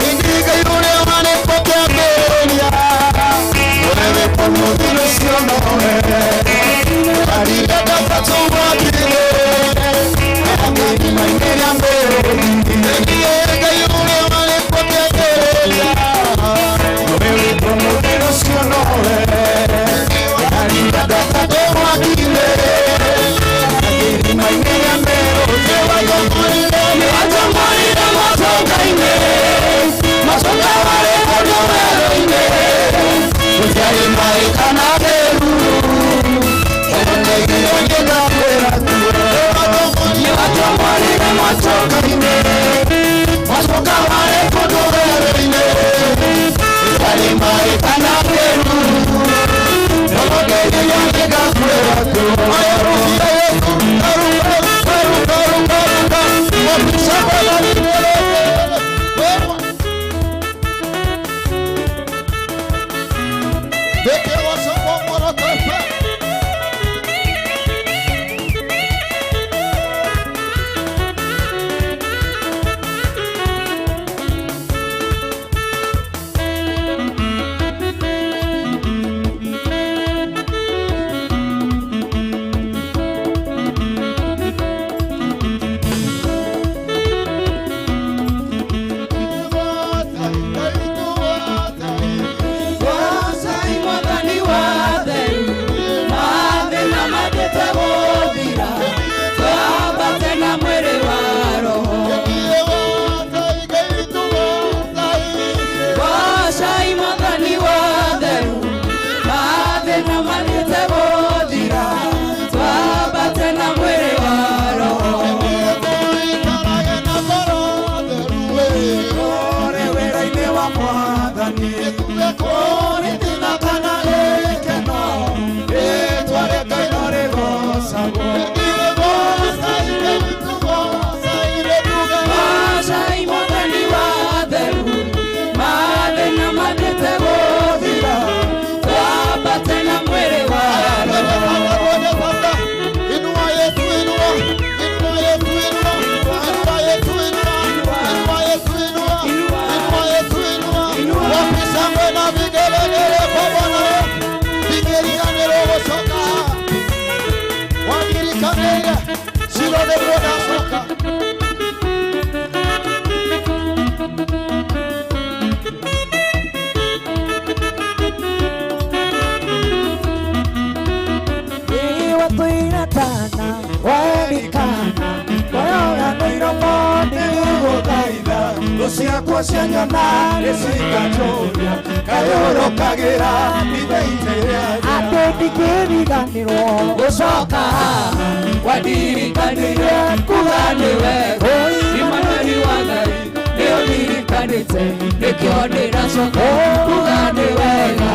Speaker 2: Indica
Speaker 11: Ciakwa cia nyona nĩcikajoria kayũrũkagĩra itheitĩrĩa andũ ndingĩriganĩrwo gũcoka wandirikanĩire kuga nĩ wega Imanueli wa Ngai nĩũndirikanĩte nĩkĩo ndĩracoka kuga nĩ wega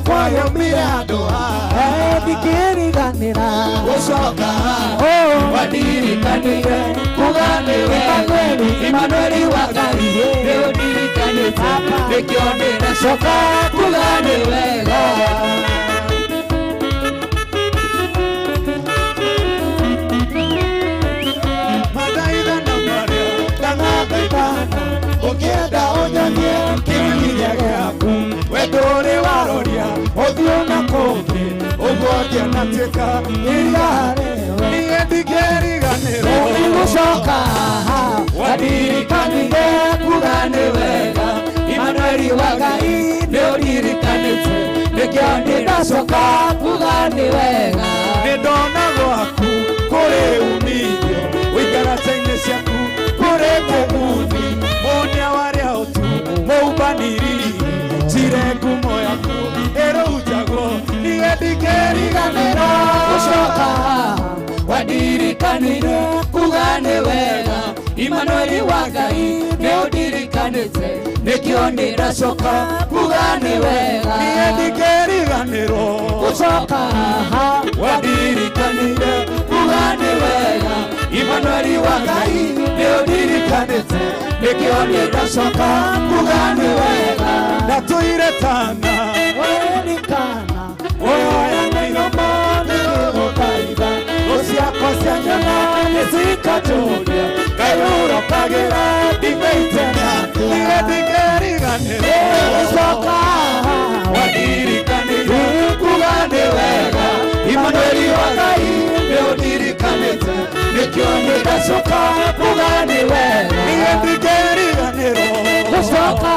Speaker 11: Kwa yomire andũ ndingĩriganĩra gũcoka wandirikanĩire kuga nĩ wega Imanueli wa Ngai nĩũndirikanĩte nĩkĩo ndĩracoka kuga nĩ wega mathaithana marĩa ndanathaithana ũkĩenda ũnyonie kĩmenyithia gĩaku ndũrĩ waroria ũthiũ na kũngĩ ũguo ngĩonatuĩka iria harĩwe niĩ ndingĩriganĩrwo gũcoka wandirikanĩire kuga nĩ wega Imanueli wa Ngai nĩũndirikanĩte nĩkĩo ndĩracoka kuga nĩ wega nĩndona gwaku kũrĩ umithio ũikaraga-inĩ ciaku kũrĩ kũguni mũnia warĩa ũtu mũumbanĩri Chire ngumo yaku erujagwo niĩ ndingĩriganĩra gũcoka wandirikanĩire kuga nĩ wega Imanueli wa Ngai nĩũndirikanĩte nĩkĩo ndĩracoka kuga nĩ wega niĩ ndingĩriganĩrwo gũcoka wandirikanĩire kuga nĩ wega Imanueli wa Ngai nĩũndirikanĩte nĩkĩo ndĩracoka kuga nĩ wega Natuire tana werikana oya nairomo nĩgũthaitha ciakwa cia nyona nĩcikajoria kayũrũkagĩra ndingĩitĩra niĩ ndingĩriganĩrwo gũcoka wandirikanĩire kuga nĩ wega Imanueli wa Ngai nĩũndirikanĩte nĩkĩo ndĩracoka kuga nĩ wega niĩ ndingĩriganĩrwo gũcoka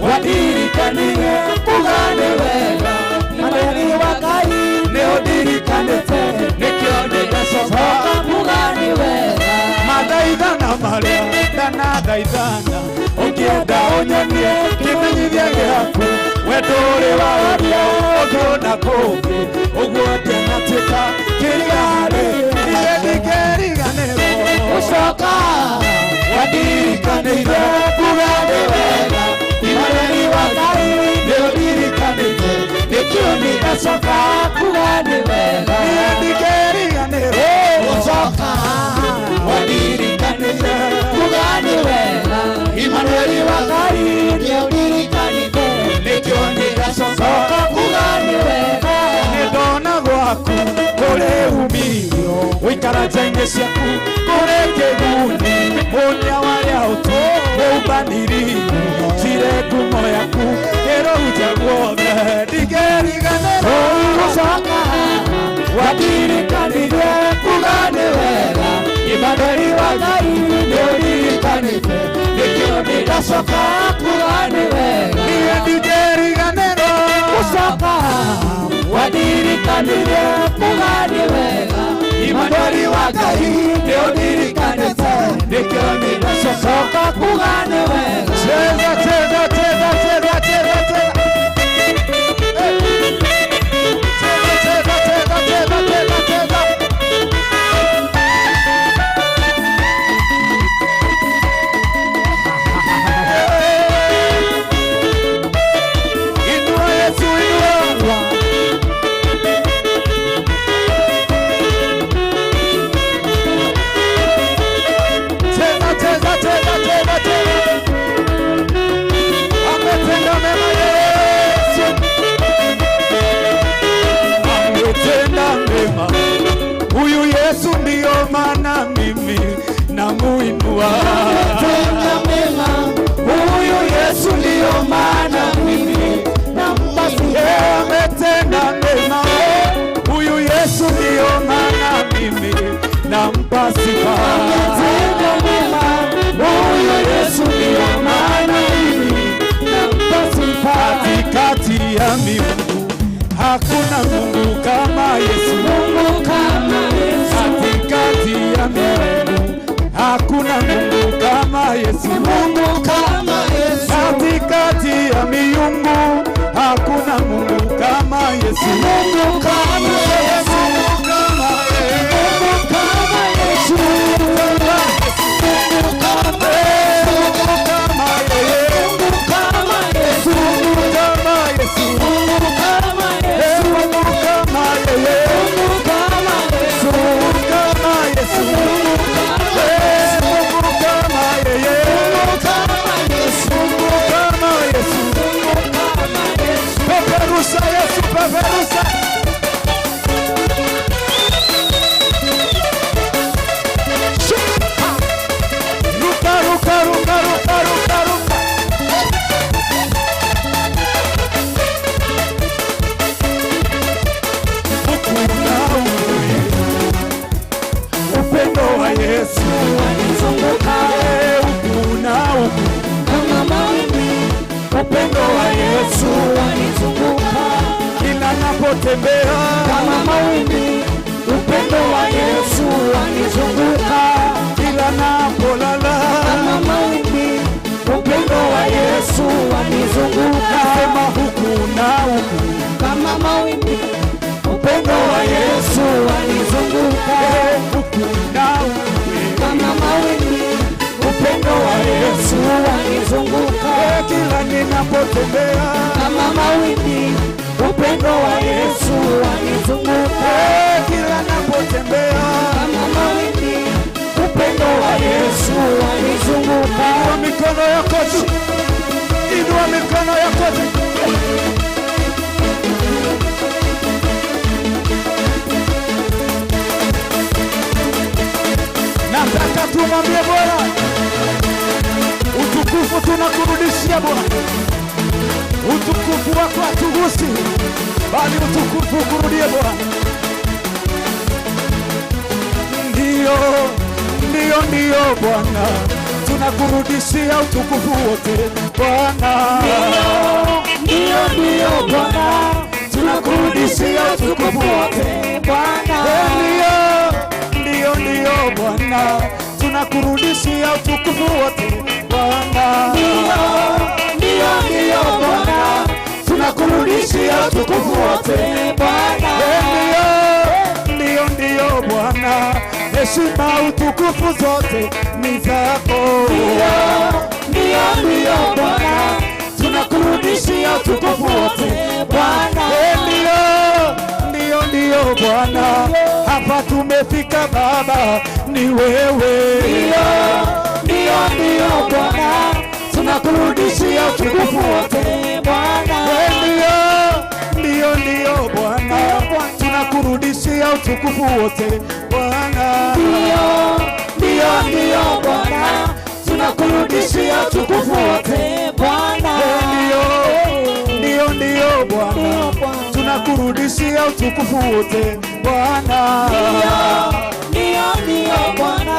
Speaker 11: wandirikanĩire kuga nĩ wega Imanueli wa Ngai nĩũndirikanĩte nĩkĩo ndĩracoka kuga nĩ wega mathaithana marĩa ndanathaithana ũngĩenda ũnyonie kĩmenyithia gĩaku we ndũrĩ waria ũguo na kũngĩ ũguo ngĩonatuĩka kĩrĩa harĩ niĩ ndingĩriganĩrwo gũcoka wandirikanĩire kuga nĩ wega Imanueli wa Ngai nĩũndirikanĩte nĩkĩo ndĩracoka kuga nĩ wega niĩ ndingĩriganĩrwo gũcoka wandirikanĩire kuga nĩ wega Imanueli wa Ngai nĩũndirikanĩte nĩkĩo ndĩracoka kuga nĩ wega nĩndona gwaku kũrĩ umithio ũikara nja-inĩ ciaku kũrĩ kĩguni mũnia warĩa ũtu mũumbanĩri Chire ngumo yaku ĩrũnjagwo ndingĩriganĩrwo gũcoka wandirikanĩire kuga nĩ wega Imanueli wa Ngai nĩũndirikanĩte nĩkĩo ndĩracoka kuga nĩ wega niĩ ndingĩriganĩrwo gũcoka wandirikanĩire kuga nĩ wega Imanueli wa Ngai nĩũndirikanĩte nĩkĩo ndĩracoka kuga nĩ wega cheza cheza cheza cheza cheza cheza ametenda mema, huyu Yesu ndio maana mimi nampa sifa.
Speaker 1: Ametenda mema, huyu Yesu ndio maana mimi nampa sifa.
Speaker 11: Ametenda mema, huyu Yesu ndio maana mimi nampa sifa.
Speaker 1: Katikati ya miungu hakuna Mungu kama Yesu.
Speaker 11: Mungu kama Yesu.
Speaker 1: Katikati ya miungu hakuna Mungu kama Yesu.
Speaker 11: Mungu kama Yesu.
Speaker 1: Katikati ya miungu hakuna Mungu kama Yesu.
Speaker 11: Mungu kama Yesu.
Speaker 1: Mungu kama Yesu.
Speaker 11: Mungu kama Yesu. Mungu kama Yesu.
Speaker 1: Mungu kama Yesu.
Speaker 11: Mungu kama Yesu.
Speaker 1: Mungu kama Yesu.
Speaker 11: Mungu kama Yesu.
Speaker 1: Mungu kama Yesu.
Speaker 11: Mungu kama Yesu.
Speaker 1: Mungu kama Yesu.
Speaker 11: Mungu kama Yesu.
Speaker 1: Mungu kama Yesu. Peperusha Yesu, peperusha. Ruka, ruka, ruka, ruka, ruka, ruka. Upendo wa Yesu
Speaker 11: Wanizunguka
Speaker 1: ukuna
Speaker 11: kama mawimbi.
Speaker 1: upendo wa Yesu
Speaker 11: Wanizunguka
Speaker 1: kila napotembea
Speaker 11: kama mawimbi. Upendo wa Yesu wanizunguka
Speaker 1: kila napolala
Speaker 11: kama mawimbi. Upendo wa Yesu wanizunguka
Speaker 1: nasema huku na huku
Speaker 11: kama mawimbi. Upendo wa Yesu wanizunguka
Speaker 1: huku na huku
Speaker 11: kama mawimbi. Upendo wa Yesu wanizunguka
Speaker 1: kila ninapotembea
Speaker 11: kama mawimbi. Upendo wa Yesu wanizunguka
Speaker 1: kila napotembea
Speaker 11: kama mawimbi. Upendo wa Yesu wanizunguka.
Speaker 1: inua mikono yako juu, inua mikono yako juu. Nataka tumwambie Bwana, utukufu tunakurudishia Bwana. Utukufu wako hatugusi, bali utukufu ukurudie Bwana. Ndio, ndio, ndio Bwana, tunakurudishia utukufu wote Bwana.
Speaker 11: Ndio, ndio Bwana, tunakurudishia utukufu wote Bwana.
Speaker 1: Ndio, ndio Bwana, tunakurudishia utukufu wote Bwana.
Speaker 11: Ndio, ndio Bwana, tunakurudishia utukufu wote Bwana.
Speaker 1: Ndio, ndio Bwana, heshima utukufu zote ni zako.
Speaker 11: Ndio, ndio Bwana, tunakurudishia utukufu wote Bwana.
Speaker 1: Ndio, ndio Bwana, hapa tumefika Baba, ni wewe.
Speaker 11: Ndio, ndio Bwana, tunakurudishia utukufu wote Bwana.
Speaker 1: Ndio, ndio Bwana, tunakurudishia utukufu wote Bwana.
Speaker 11: Ndio, ndio Bwana, tunakurudishia utukufu wote Bwana.
Speaker 1: Ndio, ndio Bwana, tunakurudishia utukufu wote Bwana.
Speaker 11: Ndio, ndio Bwana,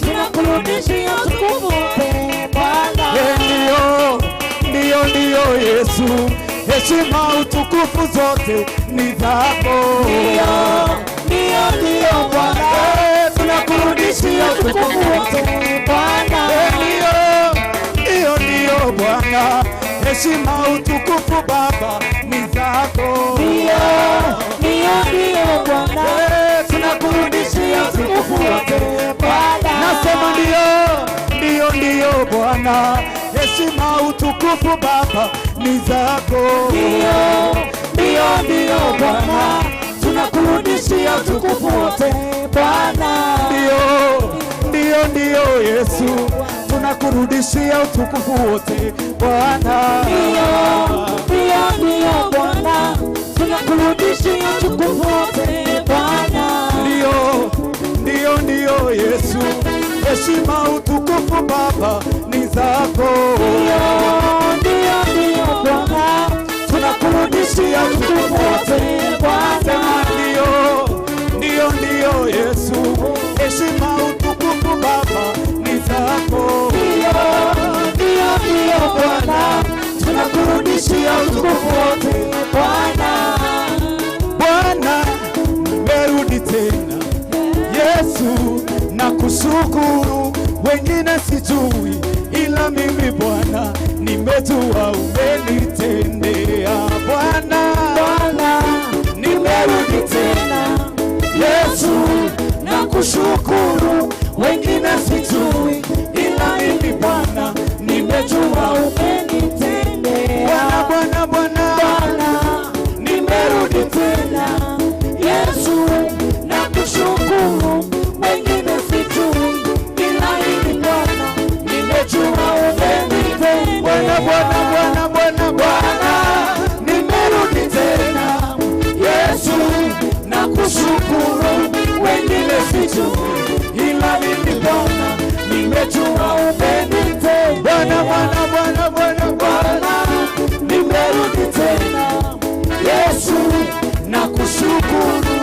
Speaker 11: tunakurudishia utukufu wote Bwana.
Speaker 1: Ndio, ndio Yesu, heshima utukufu zote ni zako.
Speaker 11: Ndio, ndio Bwana, tunakurudishia utukufu wote Bwana.
Speaker 1: Ndio Bwana, heshima utukufu Baba ni zako.
Speaker 11: Ndio Bwana, tunakurudishia utukufu wote Bwana.
Speaker 1: Nasema ndio Bwana, heshima utukufu Baba ni zako.
Speaker 11: Ndio Bwana, tunakurudishia utukufu wote Bwana.
Speaker 1: Ndio Yesu, tunakurudishia utukufu wote Bwana.
Speaker 11: Ndio Bwana, tunakurudishia utukufu wote Bwana.
Speaker 1: Ndio Yesu, heshima utukufu
Speaker 11: pokea utukufu wote Bwana.
Speaker 1: Bwana, nimerudi tena. Yesu, nakushukuru, wengine sijui, ila mimi Bwana nimejua umenitendea. Bwana,
Speaker 11: nimerudi tena. Yesu, nakushukuru, wengine sijui, ila mimi Bwana nimejua umenitendea. Bwana, nimerudi tena. Yesu, nakushukuru, wengine sijui, ila mimi Bwana nimejua umenitendea. Bwana, nimerudi tena. Yesu, nakushukuru, wengine sijui, ila mimi Bwana nimejua umenitendea. Bwana, nimerudi tena. Yesu, nakushukuru,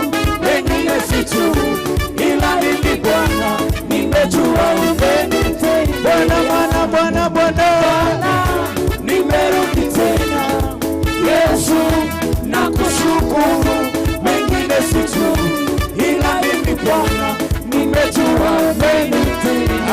Speaker 11: wengine sijui, ila mimi Bwana nimejua umenitendea. Bwana, nimerudi tena. Yesu, nakushukuru, wengine sijui, ila mimi Bwana nimejua umenitendea.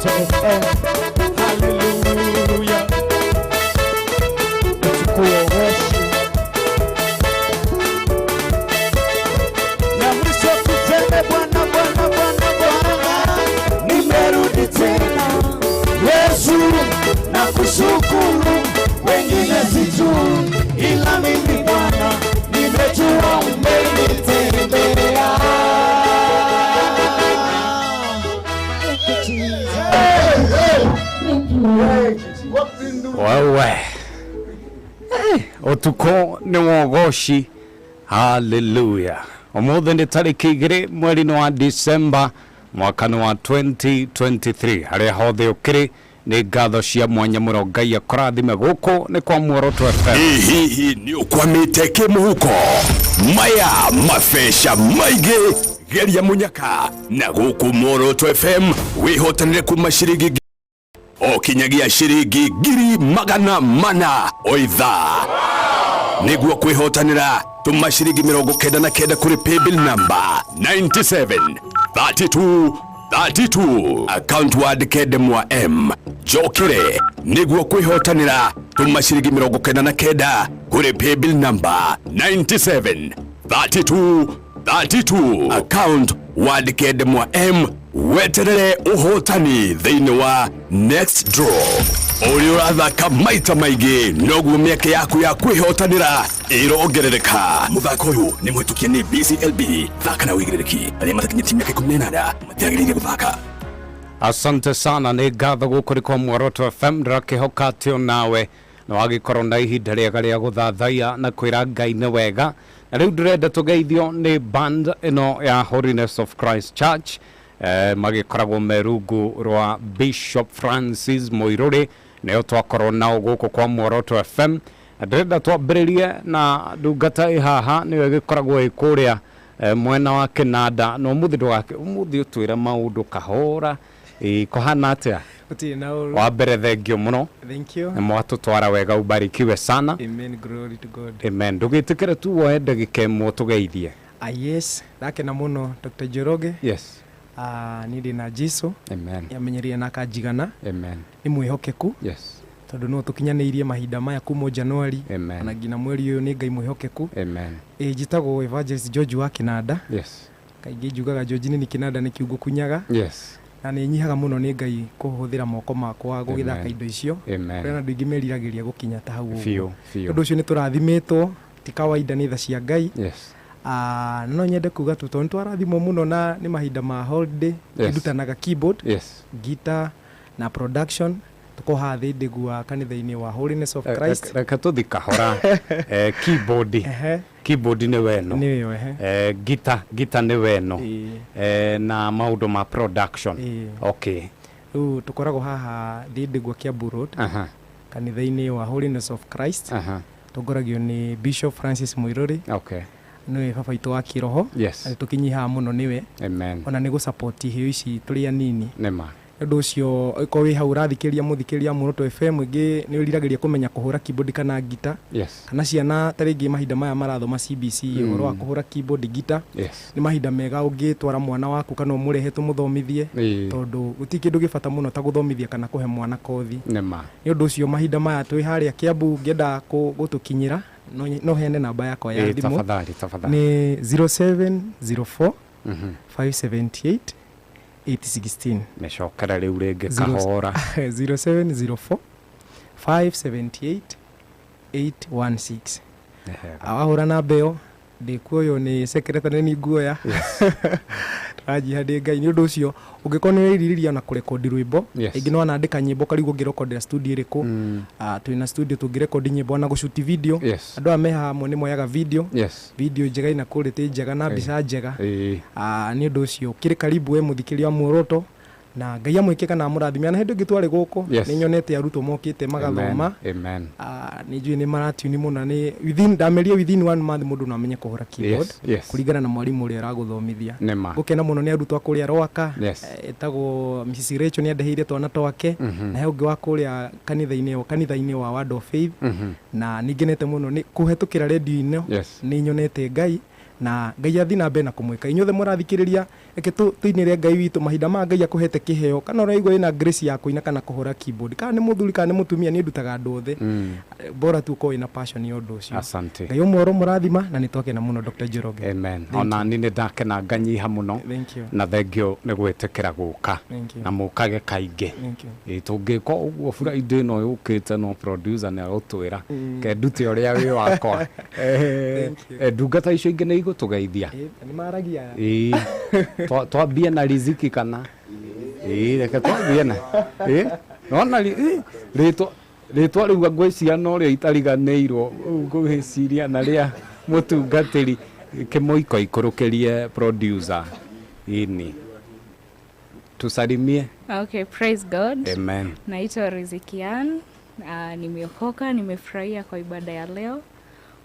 Speaker 11: Cheza. Hallelujah. Na mwisho tuseme Bwana, nimerudi tena. Yesu, nakushukuru, wengine sijui, ila mimi Bwana nimejua umenitendea.
Speaker 3: Wewe utuko ni wogoshi. Haleluya. Umuthi ni tariki 2 mweri wa Disemba mwaka wa 2023. Haria hothe ukiri ni ngatho cia mwanya muno Ngai akurathime guku ni kwa Muoroto FM.
Speaker 4: Hihi ni ukwamite kimuhuko maya mafesha maige geria munyaka na guku Muoroto FM wihotanire kuma shiringi o kinyagia shiringi 400 oitha niguo kwihotanira tuma shiringi 99 kuri paybill number 973232 account word kedemwa M jokire niguo kwihotanira tuma shiringi 99 kuri paybill number 973232 account word kedemwa M weterere uhotani thiini wa next draw uri urathaka maita maigi noguo mieke yaku ya kwihotanira irongerereka. Muthako uyu ni mwitukie ni BCLB thaka na wigiriki aria matakinyiti miaka 18 matiagirire guthaka.
Speaker 3: Asante sana, ni ngatho guku kwa Muoroto FM ndirakihoka atio nawe na wagikorwo na ihinda riega ria guthathaiya na kwira Ngai ni wega. Na riu ndirenda tugeithio ni band ino ya Holiness of Christ Church magikoragwo merungu rwa Bishop Francis Moiruri neo twakorwo nao guku kwa Muoroto FM. Ndirenda twambiririe na ndungata ihaha niwe gikoragwo ikuria mwena wa Kinanda no umuthi utwira maundu kahora kohana atia wa mbere thengio muno.
Speaker 12: Thank you.
Speaker 3: Na mwatutwara wega, ubarikiwe sana.
Speaker 12: Amen, glory to God.
Speaker 3: Amen. Ndugitikire tu woe ndagika imwe tugeithie.
Speaker 12: Yes, ndakena muno Dr. Joroge.
Speaker 3: Yes.
Speaker 12: Nindi na Jesu.
Speaker 3: Amen.
Speaker 12: Yamenyeria na kanjigana.
Speaker 3: Amen.
Speaker 12: Ni mwihokeku.
Speaker 3: Yes.
Speaker 12: Tondu no tukinyaniirie mahinda maya kuma January.
Speaker 3: Amen.
Speaker 12: Na ngina mweri uyu ni Ngai mwihokeku.
Speaker 3: Amen.
Speaker 12: Njitagwo Evangelist George wa Kinanda.
Speaker 3: Yes.
Speaker 12: Kaingi njugaga George ni Kinanda ni kiugo kunyaga.
Speaker 3: Yes.
Speaker 12: Na ni nyihaga muno ni Ngai kuhuthira moko makwa gugithaka indo icio.
Speaker 3: Amen.
Speaker 12: Kwena ndu ingimeriragiria gukinya ta hau.
Speaker 3: Fio.
Speaker 12: Tondu ucio ni turathimitwo ti kawaida ni tha cia Ngai.
Speaker 3: Yes.
Speaker 12: No nyende kuga tu tondu twarathimwo muno na ni mahinda ma holiday. Ndutanaga keyboard.
Speaker 3: Yes.
Speaker 12: Guitar na production. Tuko hathi ndigua kanitha-ini wa Holiness of Christ.
Speaker 3: Reka tuthi kahora. Keyboard. Keyboard ni weno.
Speaker 12: Ni yo
Speaker 3: guitar ni weno. Na maundu ma production. Okay.
Speaker 12: Riu tukoragwo haha Ndindigwa Kiambu Road. Kanitha-ini wa Holiness of Christ. Tongoragio ni Bishop Francis Muiruri.
Speaker 3: Okay.
Speaker 12: Niwe baba itu wa kiroho.
Speaker 3: Yes.
Speaker 12: Tukinyiha muno niwe.
Speaker 3: Amen.
Speaker 12: Ona ni gu support hiyo ici turi anini.
Speaker 3: Nema.
Speaker 12: Ndu ucio iko wi hau rathikiria muthikiria Muoroto FM ingi ni uriragiria kumenya kuhura keyboard kana gita.
Speaker 3: Yes.
Speaker 12: Kana ciana taringi mahinda maya marathoma CBC uhoro wa kuhura keyboard gita.
Speaker 3: Yes.
Speaker 12: Ni mahinda mega ungitwara mwana waku kana umurehe tumuthomithie tondu guti kindu gibata muno ta guthomithia kana kuhe mwana kothi.
Speaker 3: Nema.
Speaker 12: Ni undu ucio mahinda maya twi haria Kiambu ngenda gutukinyira no hene namba yakwa ya thimu.
Speaker 3: Tafadhali.
Speaker 12: Ni 0704 578 816.
Speaker 3: Meshokera riu ringi kahora
Speaker 12: 0704 578 816. Awahura namba iyo ndikuoyo ni secretary ni nguoya. Raji hadi ngai ni undu ucio ungikona iririria na kurekodi rwimbo ingi no anandika nyimbo karigo ngirekodera studio iriku twina studio tungirekodi nyimbo na gushuti video andu ameha amwe ni moyaga video video njega ina quality njega na mbica njega ni undu ucio kiri karibu we muthikiria Muoroto na ngai amwike kana murathimia na hindu ngitware guku ni nyonete arutwo mokite magathoma.
Speaker 3: Amen.
Speaker 12: Ni njui ni maratuni muno ni within 1 month mundu no amenye kuhura keyboard kuringana na mwalimu uria araguthomithia. Gukena muno ni arutwo akuria Rwaka etagwo Mrs Rachel ni andeheire twana twake na he ungi wa kuria kanitha-ini wa Word of Faith na ningenete muno ni kuhetukira radio ino ni nyonete ngai na ngai athi na mbere na kumwika inyothe murathikiriria eke tuinire ngai witu mahinda ma ngai akuhete kiheo kana uraigwa ina grace ya kuina kana kuhura keyboard kana ni muthuri kana ni mutumia ni ndutaga andu othe bora tu ko ina passion ni undu ucio.
Speaker 3: Asante.
Speaker 12: Ngai umoro murathima na nitwake na muno Dr. Njoroge.
Speaker 3: Amen. Ona ni ndakena nganyiha muno na thengio ni gwetekera guka na mukage kaingi tungiko uguo Friday no yukite no producer na utwira ke ndute uria wi wakwa ndungata icio ingi ni gutugeithia
Speaker 12: ni maragia
Speaker 3: twambie na riziki kana reke twambie na nona ritwa riu ngwiciria no ria itariganeirwo ngwiciria na ria mutungatiri kimoiko ikurukirie producer ini tusalimie.
Speaker 13: Okay, praise God.
Speaker 3: Amen.
Speaker 13: Naitwa Rizikian. Nimeokoka, nimefurahia kwa ibada ya leo.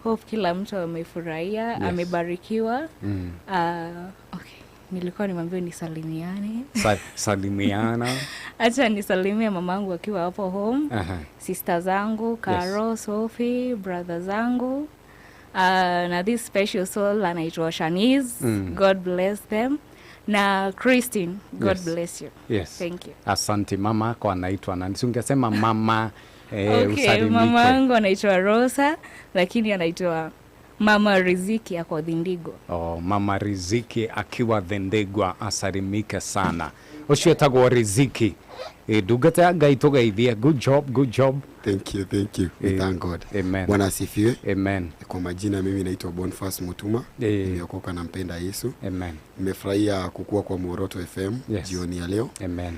Speaker 13: Hope kila mtu amefurahia, amebarikiwa. Okay, nilikuwa nimwambie nisalimiane.
Speaker 3: Salimiana.
Speaker 13: Acha nisalimie mamangu akiwa hapo home. Sister zangu, Carol, Sophie, brother zangu. Na this special soul anaitwa Shanice. God bless them. Na Christine, God bless you. Thank you.
Speaker 3: Asante. Mama kwa anaitwa nani? Ungesema mama
Speaker 13: okay, mama yangu anaitwa Rosa lakini anaitwa Mama Riziki ako Thindigwa.
Speaker 3: Mama Riziki akiwa Thindigwa asalimike sana. Ucio etagwo Riziki. Ndungata ya Ngai tugeithie. Good job.
Speaker 14: Thank you. We thank God.
Speaker 3: Amen.
Speaker 14: Bwana asifiwe.
Speaker 3: Amen.
Speaker 14: Kwa majina mimi naitwa Boniface Mutuma. Nimeokoka na mpenda Yesu.
Speaker 3: Amen.
Speaker 14: Nimefurahia kukua kwa Muoroto FM jioni ya leo.
Speaker 3: Amen.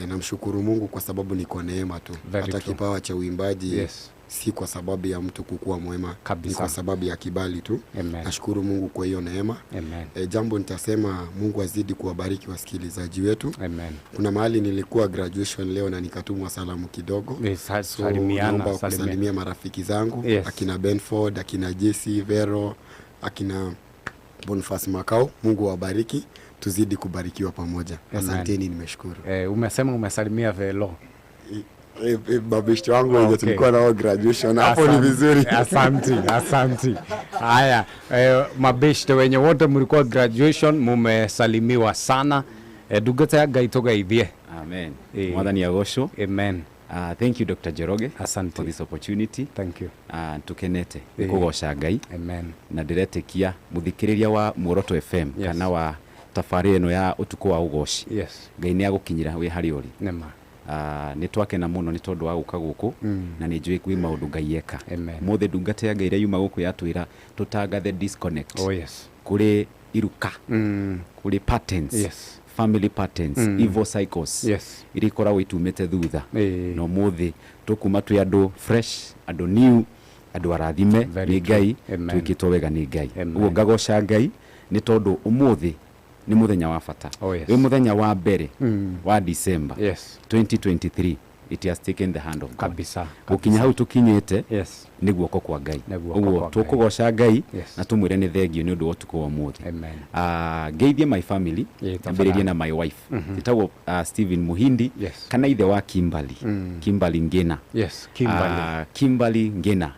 Speaker 14: Namshukuru Mungu kwa sababu niko neema tu. Hata kipawa cha uimbaji si kwa sababu ya mtu kukua mwema kabisa. Ni kwa sababu ya kibali tu. Nashukuru Mungu kwa hiyo neema. Jambo nitasema Mungu azidi kuwabariki wasikilizaji wetu. Kuna mahali nilikuwa graduation leo na nikatumwa salamu kidogo. Naomba kusalimia marafiki zangu akina Benford, akina JC Vero, akina Boniface Makao. Mungu awabariki, tuzidi kubarikiwa pamoja. Asanteni, nimeshukuru.
Speaker 3: Umesema umesalimia Velo.
Speaker 14: Mabeshte wangu wenye tulikuwa nao graduation hapo ni vizuri.
Speaker 3: Asante. Haya, mabeshte wenye wote mlikuwa graduation mumesalimiwa sana. Ndungata ya Ngai tugeithie.
Speaker 15: Amen. Mwathani agocwo.
Speaker 3: Amen.
Speaker 15: Thank you Dr. Njoroge
Speaker 3: for
Speaker 15: this opportunity.
Speaker 3: Thank you.
Speaker 15: Tukenete kugoca Ngai.
Speaker 3: Amen.
Speaker 15: Na ndiretekia muthikiriria wa Muoroto FM kana wa tafari eno ya utuko wa ugoci. Ngai ni agukinyira we hari uri.
Speaker 3: Nema.
Speaker 15: Ni twakena muno ni tondu wa guka guku na ni njui kwi maundu Ngai eka. Mothe ndungata ya Ngai ria yuma guku yatwira tutangathe disconnect. Kuri iruka. Kuri patterns. Family patterns, evil cycles. Iri koragwo itumite thutha. No muthi tukuma twi andu fresh, andu new, andu arathime ni Ngai, twikitwo wega ni Ngai. Ugo ngagoca Ngai ni tondu umuthi ni muthenya wa bata we muthenya wa mbere wa December 2023 it has taken the hand of God
Speaker 3: kabisa
Speaker 15: gukinya hau tukinyete ni guoko kwa Ngai uguo tukugoca Ngai na tumwire ni thengio ni undu wa tuko wa muthi ngeithie my family ambiririe na my wife itagwo Steven Muhindi kana ithe wa Kimberly Ngina Kimberly Ngina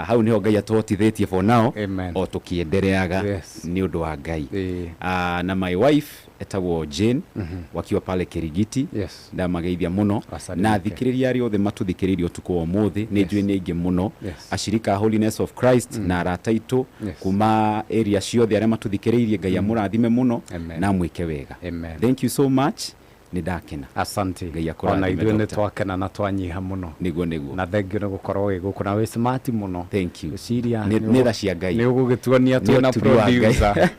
Speaker 15: hau niho Ngai atotithitie for now o tukiendereaga ni undu wa Ngai na my wife etagwo Jane wakiwa pale Kirigiti ndamageithia muno na thikiriria ari othe matuthikiririo tuko wa muthi ni njui ni ingi muno ashirika Holiness of Christ na arataito kuma area ciothe aria matuthikiririe Ngai amurathime muno na mwike wega thank you so much ni ndakena
Speaker 3: asante ona ithuĩ nĩ twakena na twanyiha muno
Speaker 15: niguo
Speaker 3: na thengio nĩ gũkorwo wĩ gũkũ na wĩ smart muno
Speaker 15: thank you
Speaker 3: ciria
Speaker 15: nĩ tha cia Ngai
Speaker 3: nĩ ũgũgĩtuonia twĩna producer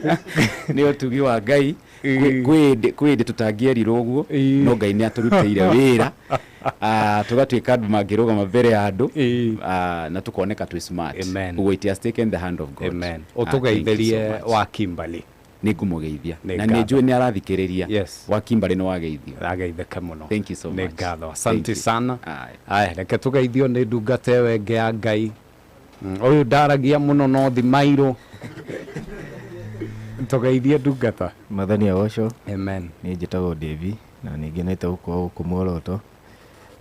Speaker 15: nĩ ũtugi wa Ngai kwĩndĩ tutangĩerirwo ũguo no Ngai nĩ atũrutĩire wĩra tugatuĩka andũ mangĩrũgama mbere ya andũ na tukoneka twĩ smart ũguo it has taken the hand of God
Speaker 3: amen ũtũgeithĩrie wa Kimberly
Speaker 15: ningumugeithia na nĩ njũĩ nĩ arathikĩrĩria wa Kimberly no wageithio
Speaker 3: ageithĩke muno
Speaker 15: thank you so much
Speaker 3: nĩ ngatho asante sana aya reke tũgeithio nĩ ndungata ĩyo ĩngĩ ya Ngai ũyũ ndaragia muno no thimairũ tũgeithie ndungata
Speaker 16: Mathani Agocwo
Speaker 3: amen
Speaker 16: nĩ njĩtagwo Devi na nĩ ngenete gũkorwo gũkũ Muoroto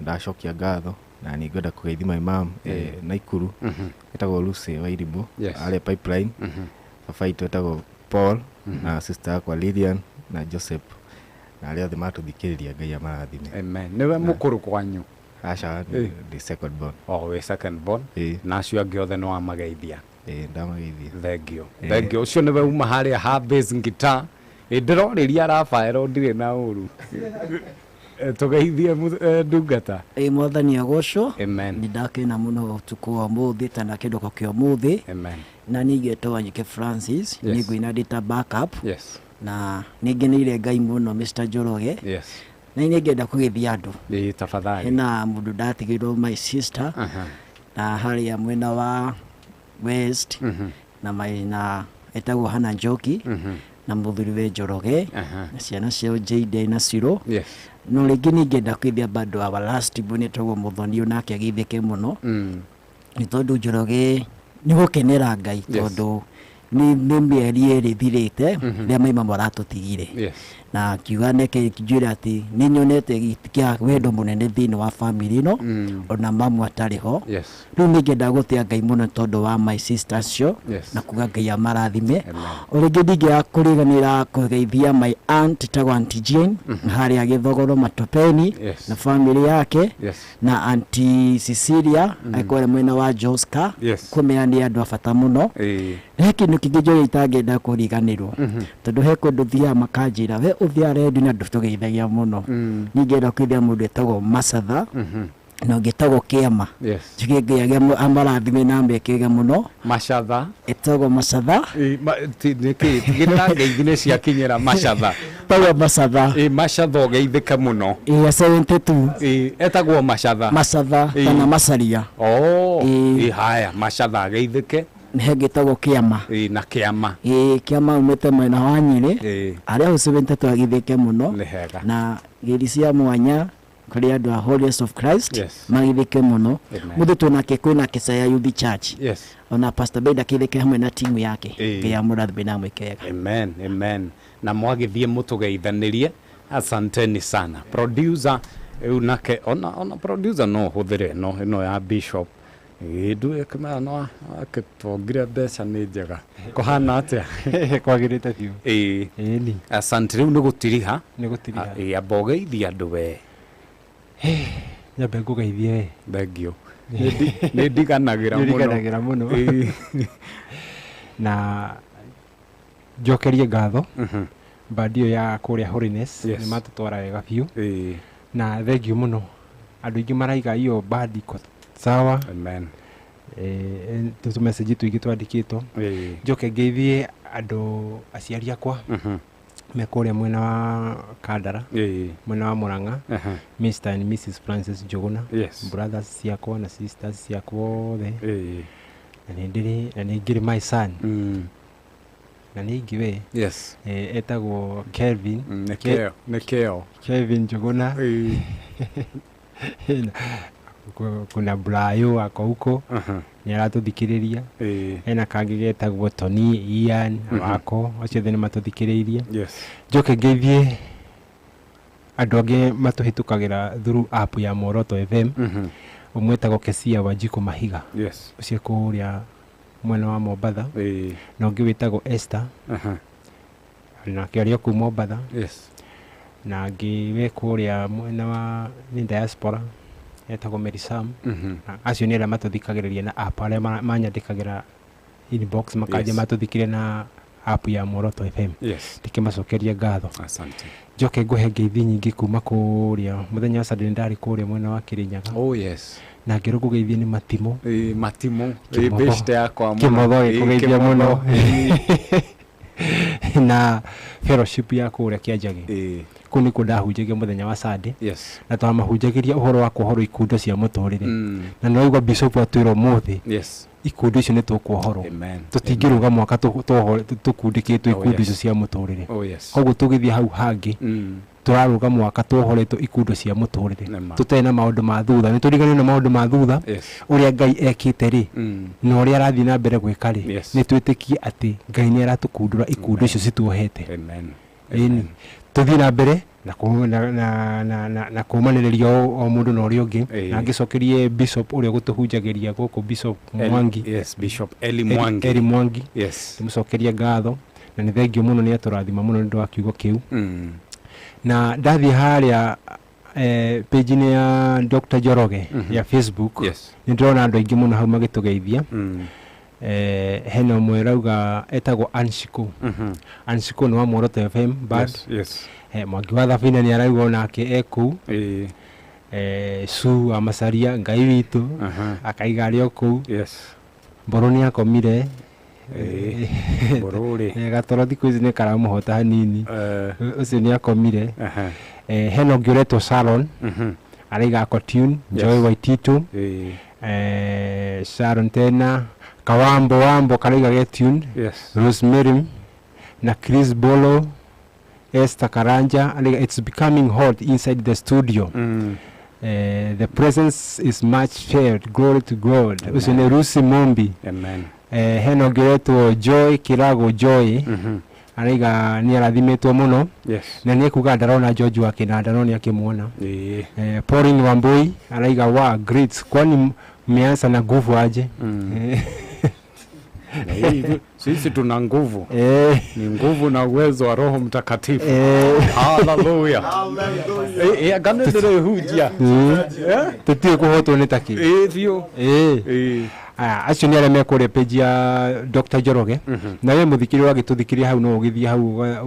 Speaker 16: ndacokia ngatho na nĩ ngwenda kũgeithia my mom Naikuru ĩtagwo Lucy Wairimu arĩ Pipeline baba itũ ĩtagwo Paul na sister yakwa Lilian na Joseph na arĩa othe matuthikĩrĩria Ngai amarathime
Speaker 3: amen nĩwe mũkũrũ kwanyu
Speaker 16: aca the second born
Speaker 3: we second born na acio angĩ othe nĩ wamageithia
Speaker 16: ndamageithia
Speaker 3: thengio ũcio nĩwe uma harĩa ha bass guitar ndĩrorĩria Rafael ndirĩ na ũru tugeithie ndungata
Speaker 17: Mwathani Agocwo
Speaker 3: amen
Speaker 17: nĩ ndakena muno ũtukũ wa mũthĩ kana kĩndoko kĩa mũthĩ
Speaker 3: amen
Speaker 17: na nĩngetwo Wanyike Francis nĩ ngũina ndĩta backup na nĩngeneire Ngai muno Mr. Njoroge na nĩngenda kũgeithia andũ
Speaker 3: tafadhali
Speaker 17: hena mũndũ ndatigĩrwo my sister na harĩa mwena wa west na etagwo Hannah Njoki na mũthuriwe Njoroge na ciana ciao Jade na Ciro no rĩngĩ nĩngenda kũgeithia bado our last born etagwo Mũthoni onake ageithĩke muno nĩ tondũ Njoroge nĩ gũkenera Ngai tondũ nĩ mĩeri ĩrĩ thirĩte rĩrĩa maima maratũtigire na kiuga neke njĩra atĩ nĩ nyonete gĩkĩa wendo mũnene thĩinĩ wa family ĩno ona mamu atarĩ ho rĩu nĩngenda gũtĩa Ngai mũno tondũ wa my sister cio na kuga Ngai amarathime o rĩngĩ ndingĩaga kũriganĩra kũgeithia my aunt tagwo Aunty Jane harĩa Gĩthogoro Matopeni na family yake na Aunty Cecilia akorwo mwena wa Joska kũmenya nĩ andũ a bata mũno kĩndũ kĩngĩ njũĩ itangĩenda kũriganĩrwo tondũ he kũndũ thiaga makanjĩra we ũthia rendi na ndũtũgeithagia mũno ningĩenda kũgeithia mũndũ etagwo Macatha na ũngĩtagwo Kĩama Ngai amarathime na mekega mũno
Speaker 3: Macatha
Speaker 17: etagwo Macatha
Speaker 3: nĩkĩ ciakinyĩra Macatha
Speaker 17: tagwo Macatha
Speaker 3: Macatha ũgeithĩke mũno
Speaker 17: 72
Speaker 3: etagwo Macatha
Speaker 17: kana Macaria
Speaker 3: haya Macatha ageithĩke
Speaker 17: nĩgetagwo Kĩama
Speaker 3: na Kĩama
Speaker 17: Kĩama umĩte mwena wa Nyĩrĩ arĩa ũcũbĩte agithĩke mũno na gĩri cia mwanya kũrĩ andũ a Holiness of Christ magithĩke mũno mũthĩ tunake kwĩna Kĩcaya Youth Church ona Pastor Beda kĩthĩke hamwe na timu yake ya mũrathime na mwĩkega
Speaker 3: amen na mwagithie mũtũgeithanĩrie asanteni sana producer unake ona producer no hũthĩre no ya Bishop nduĩ kama no akĩtwongire mbeca nĩ njega kũhana atĩa
Speaker 16: kwagĩrĩte biũ
Speaker 3: ni asante rĩu nĩ gũtiriha amba ũgeithie andũ we
Speaker 16: nyambe ngũgeithie we
Speaker 3: thengio nĩ ndiganagĩra
Speaker 16: mũno na njokerie ngatho bandi ĩyo ya kũrĩa Holiness nĩ matũtwara wega biũ na thengio mũno andũ aingĩ maraiga iyo bandi sawa
Speaker 3: amen
Speaker 16: tu message tu igitwandikitwo njoke ngeithie andũ aciari akwa me kũrĩa mwena wa Kandara mwena wa Murang'a Mr and Mrs Francis Njuguna brothers ciakwa na sisters ciakwa othe na nĩ ngĩrĩ my son
Speaker 9: na nĩ ingĩ we
Speaker 3: yes
Speaker 9: etagwo Kelvin
Speaker 3: Nekeo
Speaker 9: Kelvin Njuguna kuna Brayo ako huko nĩ aratũthikĩrĩria hena kangĩ getagwo Tony Ian wako acio nĩ matũthikĩrĩirie njoke ngeithie andũ angĩ matũhĩtũkagĩra through app ya Moroto FM ũmwe etagwo Kesia Wanjiku Mahiga ũcio kũrĩa mwena wa Mombatha na ũngĩ wĩtagwo Esther nake arĩ kũu Mombatha na angĩ we kũrĩa mwena wa diaspora etagwo Mary Sam acio nĩ arĩa matũthikagĩrĩria na app arĩa manyandĩkagĩra inbox makaja matũthikĩrĩria na app ya Moroto FM ndikĩmacokeria ngatho njoke ngũhe ngeithi nyingĩ kuma kũrĩa mũthenya wa Sunday ndarĩ kũrĩa mwena wa Kĩrĩnyaga na ngĩrwo kũgeithia nĩ Matimo
Speaker 3: best yakwa
Speaker 9: Kĩmotho kũgeithia mũno na fellowship ya kũrĩa Kĩanjagi kũu nĩkuo ndahunjagia mũthenya wa Sunday na twamahunjagĩria ũhoro wa kũhoro ikundo cia mũtũrĩre na nĩwaigua bishop atwĩra ũmũthĩ ikundi icio nĩ tũkuohorwo tũtingĩrũga mwaka tũkundĩkĩtwo ikundi icio cia mũtũrĩre koguo tũgĩthiĩ hau hangĩ tũrarũga mwaka twohoretwo ikundo cia mũtũrĩre tũtarĩ na maũndũ ma thutha nĩ tũriganĩirwo na maũndũ ma thutha ũrĩa Ngai ekĩte rĩ na ũrĩa arathiĩ na mbere gwĩka rĩ nĩ twĩtĩkie atĩ Ngai nĩ aratũkundũra ikundo icio cituohete tũthiĩ na mbere na kumanĩrĩria o mũndũ na ũrĩa ũngĩ na ngĩcokerie bishop ũrĩa gũtũhunjagĩria gũkũ Bishop Mwangi
Speaker 3: Bishop Eli Mwangi
Speaker 9: tũmũcokerie ngatho na nĩ thengio mũno nĩ atũrathima mũno nĩ ũndũ wa kiugo kĩu na ndathiĩ harĩa page-inĩ ya Dr. Njoroge ya Facebook nĩ ndĩrona andũ aingĩ mũno hau magĩtũgeithia hena ũmwe rauga etagwo Anshiko Anshiko nĩ wa Moroto FM Mwangi wa Thabina nĩ arauga nake ekũu Su Amacaria Ngai witũ akaiga arĩ o kũu Mboro nĩ akomire gatoro thikũ ici nĩ karamũhota hanini ũcio nĩ akomire hena ũngĩ ũretwo Sharon araiga ako tune Joy Waititu Sharon tena Wambo karaiga get tune Rosemary na Chris Bolo Esther Karanja araiga it's becoming hot inside the studio the presence is much felt glory to God ucio nĩ Lucy Mombi hena ũngĩ ũretwo Joy Kirago Joy araiga nĩ arathimĩtwo mũno na nĩ kuga ndarona George wa Kĩnanda no nĩ akĩmuona Pauline Wambui araiga wa great kwani mmeanza na nguvu aje
Speaker 3: sisi tuna nguvu ni nguvu na uwezo wa Roho Mtakatifu haleluya agano ndio hujia
Speaker 9: tutie kuhotwo nĩ taki
Speaker 3: thio
Speaker 9: acio nĩ arĩa mekũrĩa page ya Dr. Njoroge na we mũthikĩrĩria wagĩtũthikĩria hau no ũgĩthiĩ hau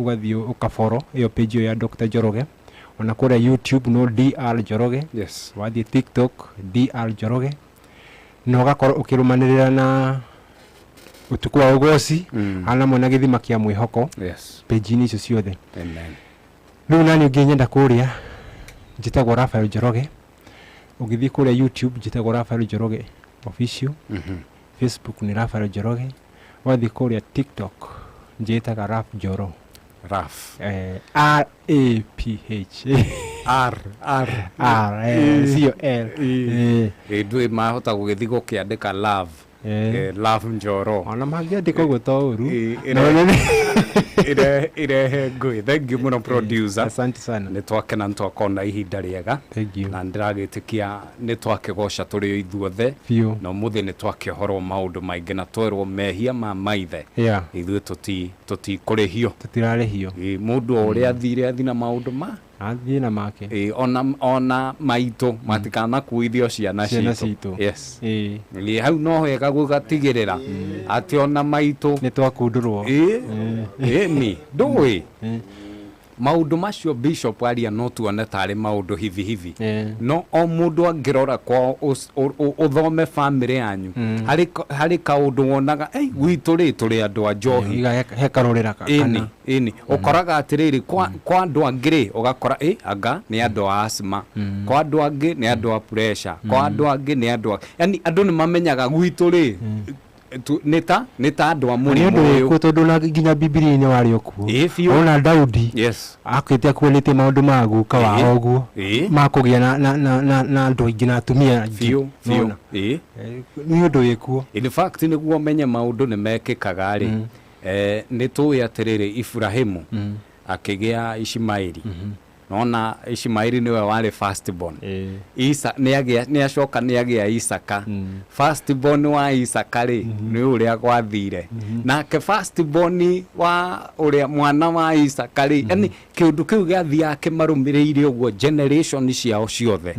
Speaker 9: ũgathiĩ ũkaboro ĩyo page ya Dr. Njoroge ona kũrĩa YouTube no DR Njoroge wathiĩ TikTok DR Njoroge na ũgakorwo ũkĩrũmanĩrĩra na utuku wa ugoci ana mwana gĩthima kĩa mwĩhoko page-inĩ icio ciothe rĩu nani ũngĩ nyenda kũrĩa njĩtagwo Raphael Njoroge ũgĩthiĩ kũrĩa YouTube njĩtagwo Raphael Njoroge official Facebook ni Raphael Njoroge wathiĩ kũrĩa TikTok njĩtaga Raf Njoro
Speaker 3: Raf
Speaker 9: R-A-P-H R-C-O-L
Speaker 3: ndũĩ mahota gũgĩthiĩ gũkĩandĩka love Love Njoro
Speaker 9: ona mangĩandĩka ũguo to ũru
Speaker 3: irehe ngũĩ thank you mũno producer
Speaker 9: asante sana
Speaker 3: nĩ twakena twakona ihinda rĩega na ndĩragĩtĩkia nĩ twakĩgoca tũrĩ ithuothe na ũmũthĩ nĩ twakĩhorwo maũndũ maingĩ na twerwo mehia ma maithe ithuĩ tũtikũrĩhio
Speaker 9: tũtirarĩhio
Speaker 3: mũndũ ũrĩa athire athi na maũndũ ma
Speaker 9: athiĩ na make
Speaker 3: ona maitũ matikanakuithio ciana citũ hau no wega gũgatigĩrĩra atĩ ona maitũ
Speaker 9: nĩ twakundũrwo
Speaker 3: ni ndũĩ maũndũ macio Bishop aria no tuone tarĩ maũndũ hivi no o mũndũ angĩrora kwa ũthome family yanyu harĩ kaũndũ wonaga gwitũ rĩ tũrĩ andũ a njohi
Speaker 9: hekarũrĩra kana
Speaker 3: ũkoraga atĩrĩrĩ kwa andũ angĩ rĩ ũgakora anga nĩ andũ a asthma kwa andũ angĩ nĩ andũ a pressure kwa andũ angĩ nĩ andũ yani andũ nĩ mamenyaga gwitũ rĩ nita andu amuri
Speaker 9: ni ndu ko tondu na nginya Biblia ni wari okuo ona Daudi akite kuonete maundu magu ka wa oguo makugia na andu aingi na atumia
Speaker 3: fiu
Speaker 9: ni undu wikuo
Speaker 3: in fact niguo menye maundu ni mekikaga ri ni tuwi atiriri Ibrahimu akigia Ishmaeli nona Ishmaeli niwe wari first born Isa ni acoka ni agia Isaka first born wa Isaka ri ni uria gwathire nake first born wa uria mwana wa Isaka ri yani kiundu kiu gathia akimarumiriire uguo generation ciao ciothe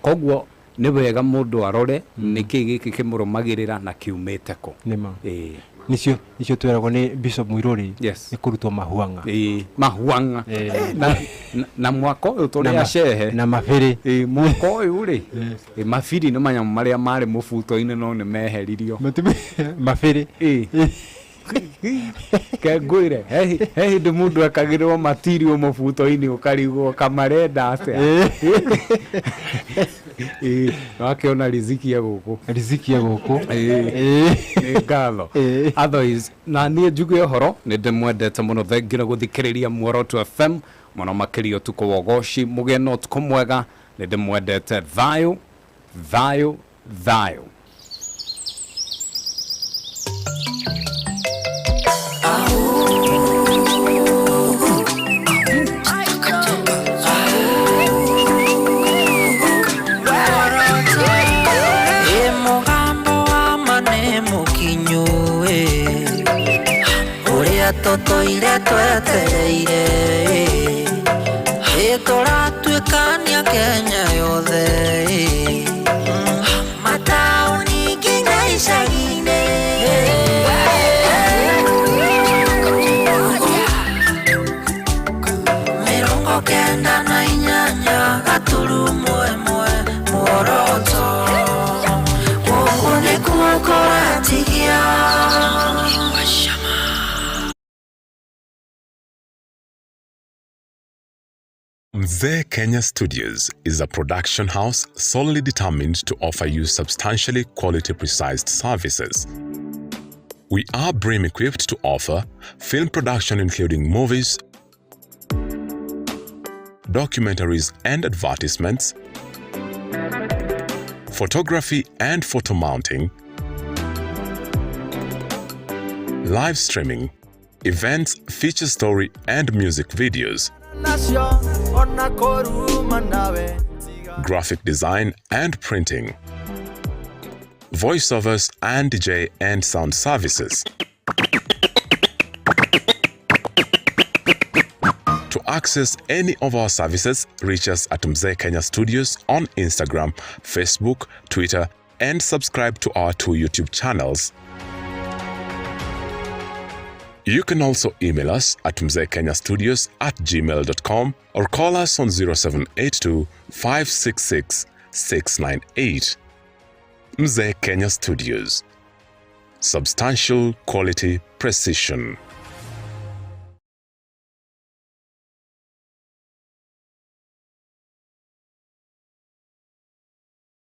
Speaker 3: koguo ni wega mundu arore niki giki kimurumagirira na kiumite ko
Speaker 9: nima nicio tweragwo ni Bishop Mwiruri ni kurutwo mahuanga
Speaker 3: mahuanga na mwako uyu turi acehe
Speaker 9: na mafiri
Speaker 3: mwako uyu ri mafiri ni manyamu maria mari mubuto-ini no ni meheririo
Speaker 9: mafiri
Speaker 3: kengwire he ndi mundu akagirwo material mubuto-ini ukarigwo kamarenda atia wakiona riziki ya guku ni ngatho otherwise na nie njuge horo ni ndimwendete muno thengira guthikiriria Muoroto FM muno makirio tuko wogoshi mugeno tuko mwega ni ndimwendete thayo
Speaker 6: toto ire twetereire turatuikania Kenya yothe matauni nginya icagi-inĩ mĩrongo kenda na inyanya gaturumo ĩmwe Muoroto gũkũ nĩkuo kũratigia
Speaker 18: Mzee Kenya Studios is a production house solely determined to offer you substantially quality-precise services. We are BREEAM equipped to offer film production including movies, documentaries and advertisements, photography and photo mounting, live streaming, events, feature story and music videos, graphic design and printing, voiceovers and DJ and sound services. To access any of our services, reach us at Mzee Kenya Studios on Instagram, Facebook, Twitter, and subscribe to our 2 YouTube channels. You can also email us at mzeekenyastudios@gmail.com or call us on 0782 566 698. Mzee Kenya Studios. Substantial quality precision.